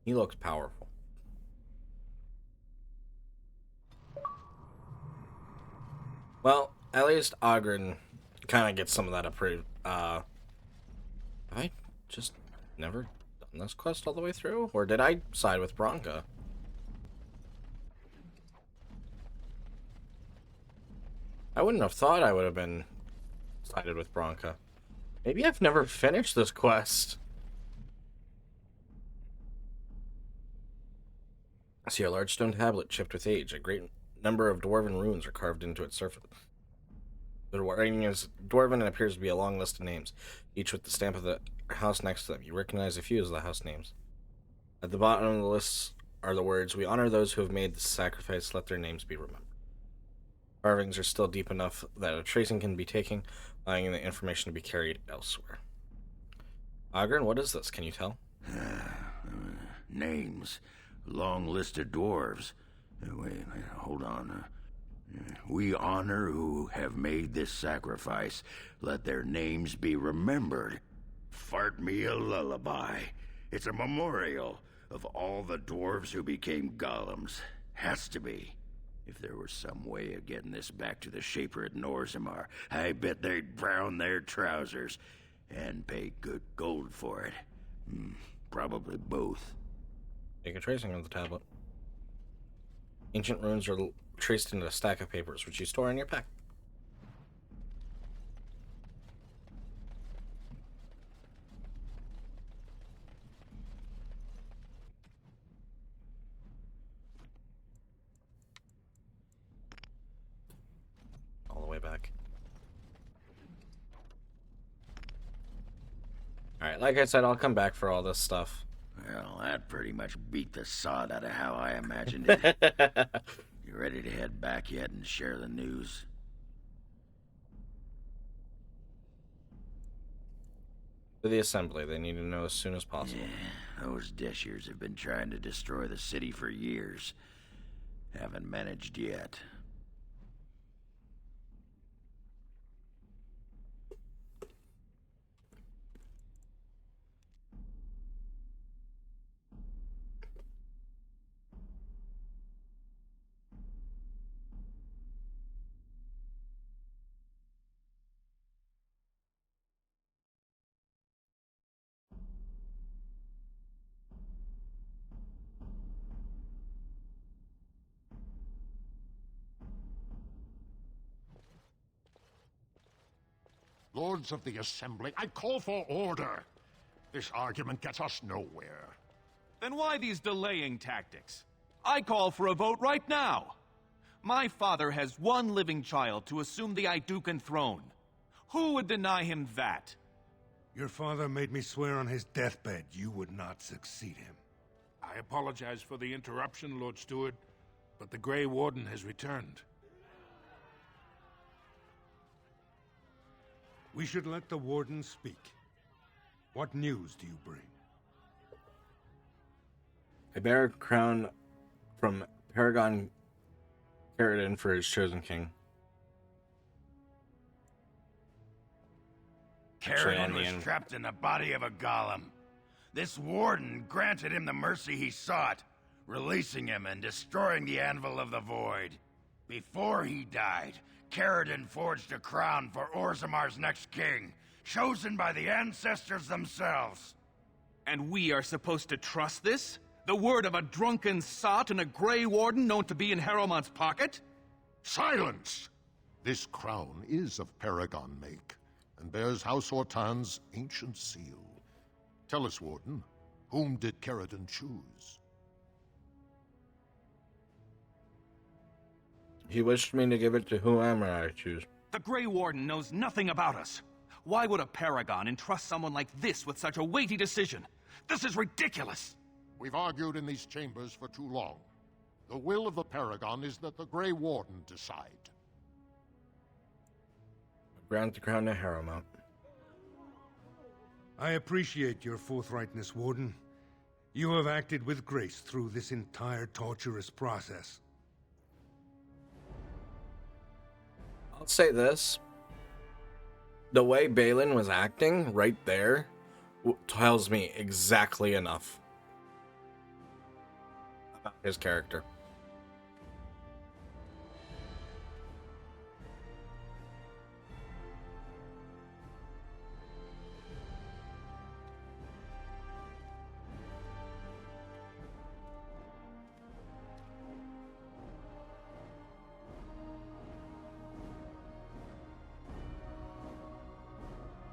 He looks powerful. Well, at least Ogren kind of gets some of that approved. Have I just never done this quest all the way through? Or did I side with Bronca? I wouldn't have thought I would have been sided with Bronca. Maybe I've never finished this quest. I see a large stone tablet chipped with age. A great number of dwarven runes are carved into its surface. The writing is dwarven and appears to be a long list of names, each with the stamp of the house next to them. You recognize a few as the house names. At the bottom of the list are the words, "We honor those who have made the sacrifice, let their names be remembered." Carvings are still deep enough that a tracing can be taken, allowing the information to be carried elsewhere. Ogren, what is this? Can you tell? Names. Long list of dwarves. Wait, hold on. We honor who have made this sacrifice. Let their names be remembered. Fart me a lullaby. It's a memorial of all the dwarves who became golems. Has to be. If there was some way of getting this back to the Shaper at Norzimar, I bet they'd brown their trousers and pay good gold for it. Probably both. Take a tracing of the tablet. Ancient runes are traced into a stack of papers, which you store in your pack. All the way back. Alright, like I said, I'll come back for all this stuff. Well, that pretty much beat the sod out of how I imagined it. You ready to head back yet and share the news? To the assembly, they need to know as soon as possible. Yeah, those Deshers have been trying to destroy the city for years. Haven't managed yet. Lords of the Assembly, I call for order. This argument gets us nowhere. Then why these delaying tactics? I call for a vote right now. My father has one living child to assume the Idukan throne. Who would deny him that? Your father made me swear on his deathbed you would not succeed him. I apologize for the interruption, Lord Steward, but the Grey Warden has returned. We should let the Warden speak. What news do you bring? I bear a crown from Paragon Caridin for his chosen king. Caridin was trapped in the body of a golem. This warden granted him the mercy he sought, releasing him and destroying the Anvil of the Void. Before he died, Caridin forged a crown for Orzamar's next king, chosen by the ancestors themselves. And we are supposed to trust this? The word of a drunken sot and a Grey Warden known to be in Harrowmont's pocket? Silence! This crown is of Paragon make, and bears House Hortan's ancient seal. Tell us, Warden, whom did Caridin choose? He wished me to give it to whoever I choose. The Grey Warden knows nothing about us. Why would a Paragon entrust someone like this with such a weighty decision? This is ridiculous! We've argued in these chambers for too long. The will of the Paragon is that the Grey Warden decide. Grant the crown to Harrowmont. I appreciate your forthrightness, Warden. You have acted with grace through this entire torturous process. I'll say this. The way Balin was acting right there tells me exactly enough about his character.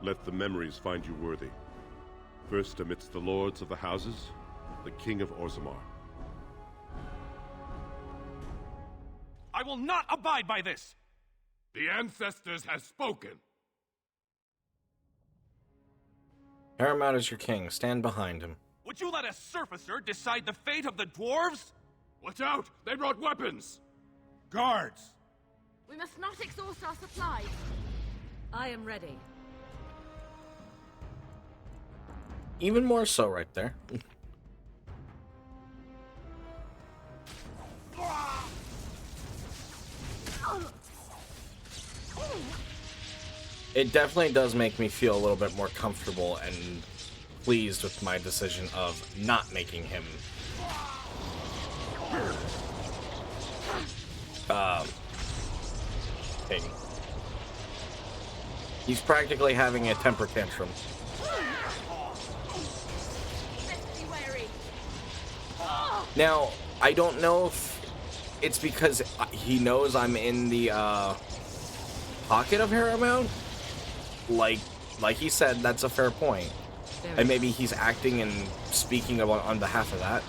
Let the memories find you worthy. First amidst the lords of the houses, the King of Orzammar. I will not abide by this! The ancestors have spoken. Paramount is your king. Stand behind him. Would you let a surfacer decide the fate of the dwarves? Watch out! They brought weapons! Guards! We must not exhaust our supplies. I am ready. Even more so right there. It definitely does make me feel a little bit more comfortable and pleased with my decision of not making him king. He's practically having a temper tantrum. Now, I don't know if it's because he knows I'm in the pocket of Paramount. Like he said, that's a fair point. And maybe he's acting and speaking on behalf of that.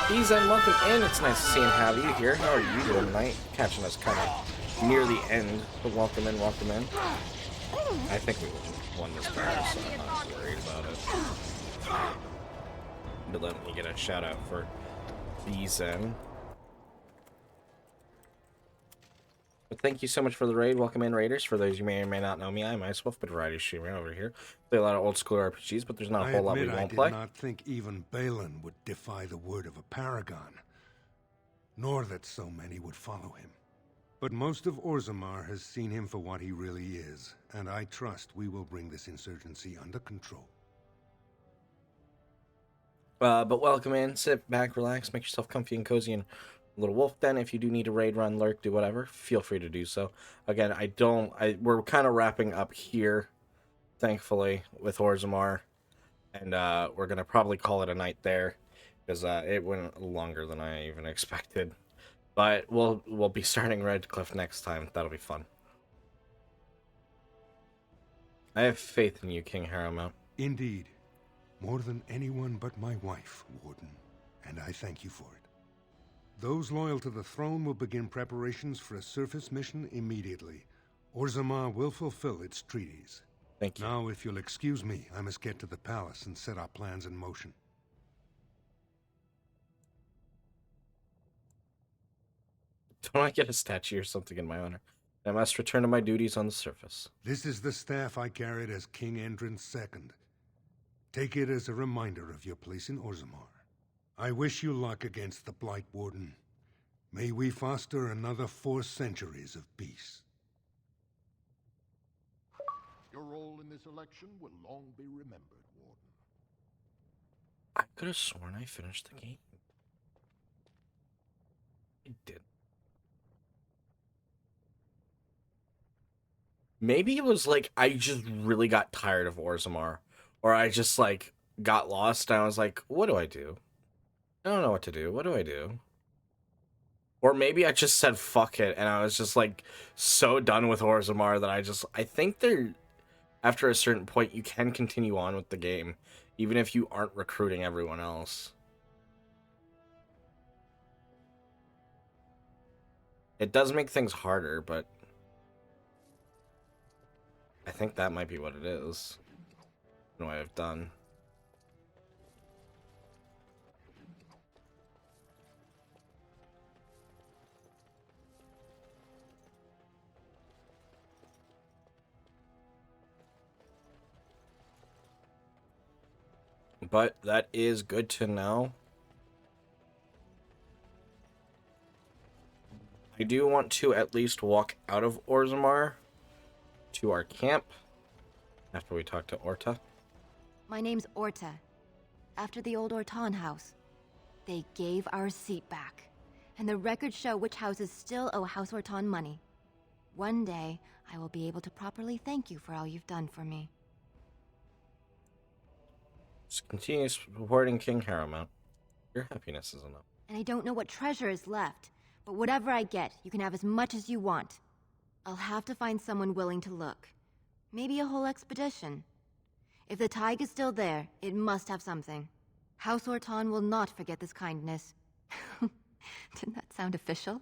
He's welcome in. It's nice to see and have you here. How are you doing tonight? Catching us kind of near the end, but welcome in, welcome in. I think we won this battle, so I'm not worried about it. But let me get a shout out for Beezen. But thank you so much for the raid. Welcome in, Raiders. For those you may or may not know me, I'm Icewolf, but variety streamer over here. Play a lot of old school RPGs, but there's not a whole lot we won't play. I did not think even Balin would defy the word of a paragon, nor that so many would follow him. But most of Orzammar has seen him for what he really is, and I trust we will bring this insurgency under control. But welcome in, sit back, relax, make yourself comfy and cozy and little wolf den. If you do need to raid, run, lurk, do whatever, feel free to do so. Again, we're kind of wrapping up here, thankfully, with Orzammar, and we're gonna probably call it a night there, because it went longer than I even expected. But we'll be starting Redcliffe next time. That'll be fun. I have faith in you, King Harrowmount. Indeed. More than anyone but my wife, Warden, and I thank you for it. Those loyal to the throne will begin preparations for a surface mission immediately. Orzammar will fulfill its treaties. Thank you. Now, if you'll excuse me, I must get to the palace and set our plans in motion. Don't I get a statue or something in my honor? I must return to my duties on the surface. This is the staff I carried as King Endrin's II. Take it as a reminder of your place in Orzammar. I wish you luck against the Blight Warden. May we foster another 4 centuries of peace. Your role in this election will long be remembered, Warden. I could have sworn I finished the game. I did. Maybe it was like I just really got tired of Orzammar. Or I just, like, got lost, and I was like, what do I do? I don't know what to do. What do I do? Or maybe I just said, fuck it, and I was just, like, so done with Orzammar that I think after a certain point, you can continue on with the game, even if you aren't recruiting everyone else. It does make things harder, but I think that might be what it is. What I've done. But that is good to know. I do want to at least walk out of Orzammar to our camp after we talk to Orta. My name's Orta. After the old Orton house. They gave our seat back. And the records show which houses still owe House Orton money. One day, I will be able to properly thank you for all you've done for me. Just continue supporting King Harrowmount. Your happiness is enough. And I don't know what treasure is left, but whatever I get, you can have as much as you want. I'll have to find someone willing to look. Maybe a whole expedition. If the Tig is still there, it must have something. House Orton will not forget this kindness. Didn't that sound official?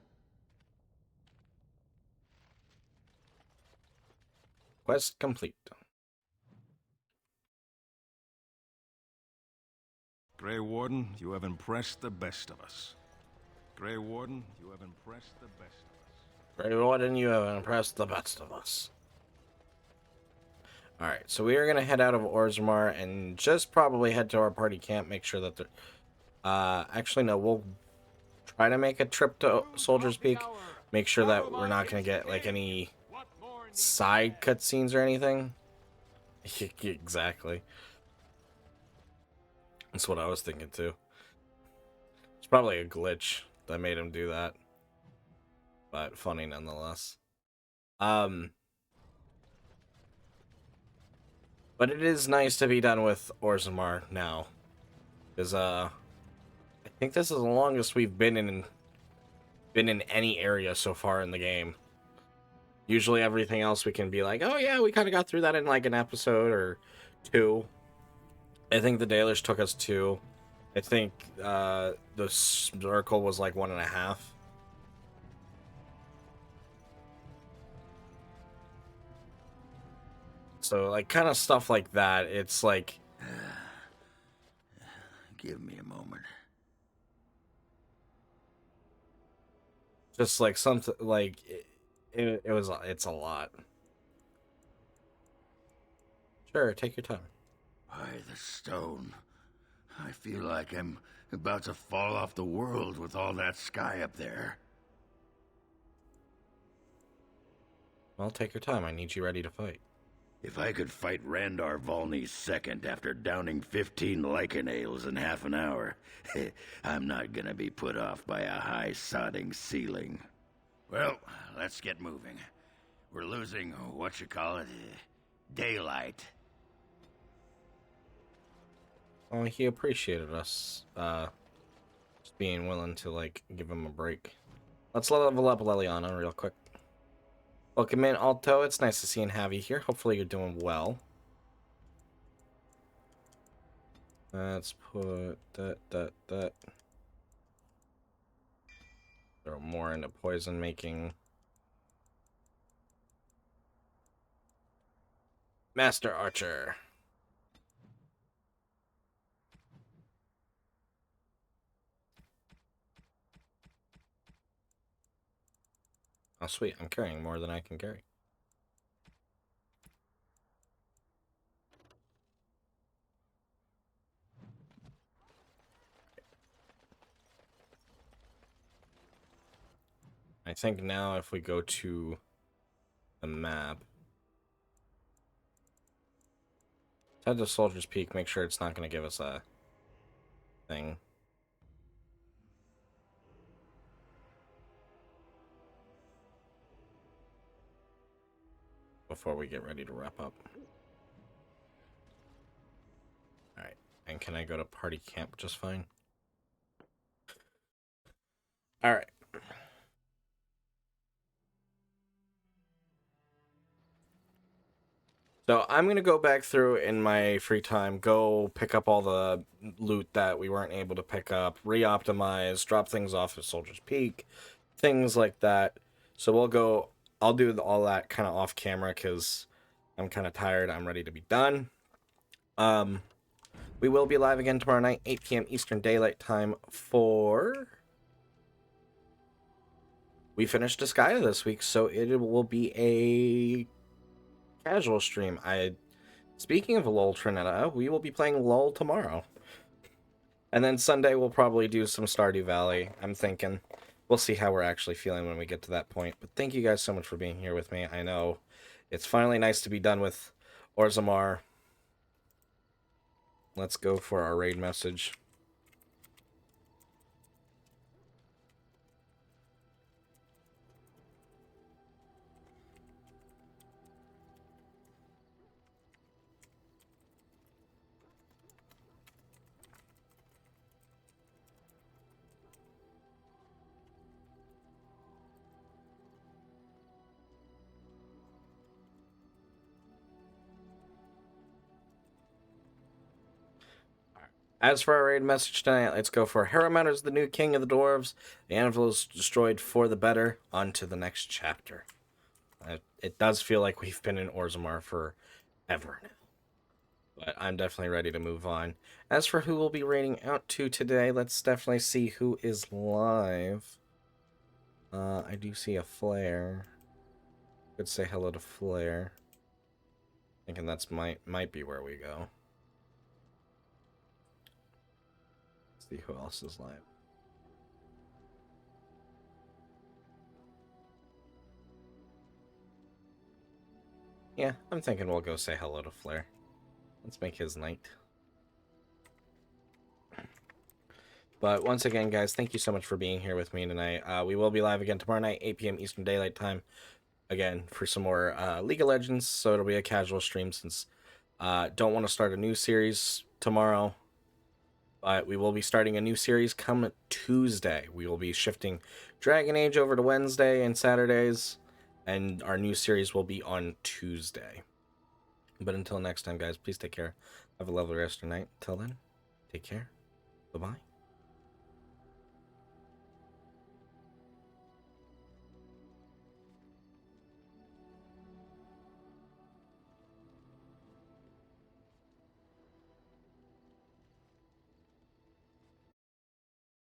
Quest complete. Grey Warden, you have impressed the best of us. Grey Warden, you have impressed the best of us. Grey Warden, you have impressed the best of us. Alright, so we are going to head out of Orzammar and just probably head to our party camp, make sure that they're... actually, no, we'll try to make a trip to Soldier's Peak. Make sure that we're not going to get, like, any side cutscenes or anything. Exactly. That's what I was thinking, too. It's probably a glitch that made him do that. But funny nonetheless. But it is nice to be done with Orzammar now. Because, I think this is the longest we've been in any area so far in the game. Usually everything else we can be like, oh yeah, we kind of got through that in like an episode or two. I think the Dalish took us 2. I think the circle was like 1.5. So like kind of stuff like that. It's like, give me a moment. Just like something like it's a lot. Sure, take your time. By the stone. I feel like I'm about to fall off the world with all that sky up there. Well, take your time. I need you ready to fight. If I could fight Randar Volney's second after downing 15 lichen ales in half an hour, I'm not gonna be put off by a high sodding ceiling. Well, let's get moving. We're losing, daylight. Oh, he appreciated us, just being willing to, like, give him a break. Let's level up Leliana real quick. Welcome in, Alto. It's nice to see and have you here. Hopefully you're doing well. Let's put that. Throw more into poison making. Master Archer. Oh, sweet. I'm carrying more than I can carry. I think now if we go to the map, head to Soldier's Peak, make sure it's not going to give us a thing. Before we get ready to wrap up. Alright, and can I go to party camp just fine? Alright. So I'm going to go back through in my free time, go pick up all the loot that we weren't able to pick up, re-optimize, drop things off at Soldier's Peak, things like that. So I'll do all that kind of off camera because I'm kind of tired. I'm ready to be done. We will be live again tomorrow night, 8 p.m. Eastern Daylight Time for... We finished Disgaea this week, so it will be a casual stream. Speaking of LOL Trinetta, we will be playing LOL tomorrow. And then Sunday we'll probably do some Stardew Valley, I'm thinking. We'll see how we're actually feeling when we get to that point. But thank you guys so much for being here with me. I know it's finally nice to be done with Orzammar. Let's go for our raid message. As for our raid message tonight, let's go for Haramatter is the new king of the dwarves. The anvil is destroyed for the better. On to the next chapter. It does feel like we've been in Orzammar forever now. But I'm definitely ready to move on. As for who we'll be raiding out to today, let's definitely see who is live. I do see a Flare. Could say hello to Flare. Thinking that's might be where we go. Let's see who else is live. Yeah, I'm thinking we'll go say hello to Flare. Let's make his night. But once again, guys, thank you so much for being here with me tonight. We will be live again tomorrow night, 8 p.m. Eastern Daylight Time. Again, for some more League of Legends. So it'll be a casual stream since don't want to start a new series tomorrow. But we will be starting a new series come Tuesday. We will be shifting Dragon Age over to Wednesday and Saturdays. And our new series will be on Tuesday. But until next time, guys, please take care. Have a lovely rest of your night. Till then, take care. Bye-bye.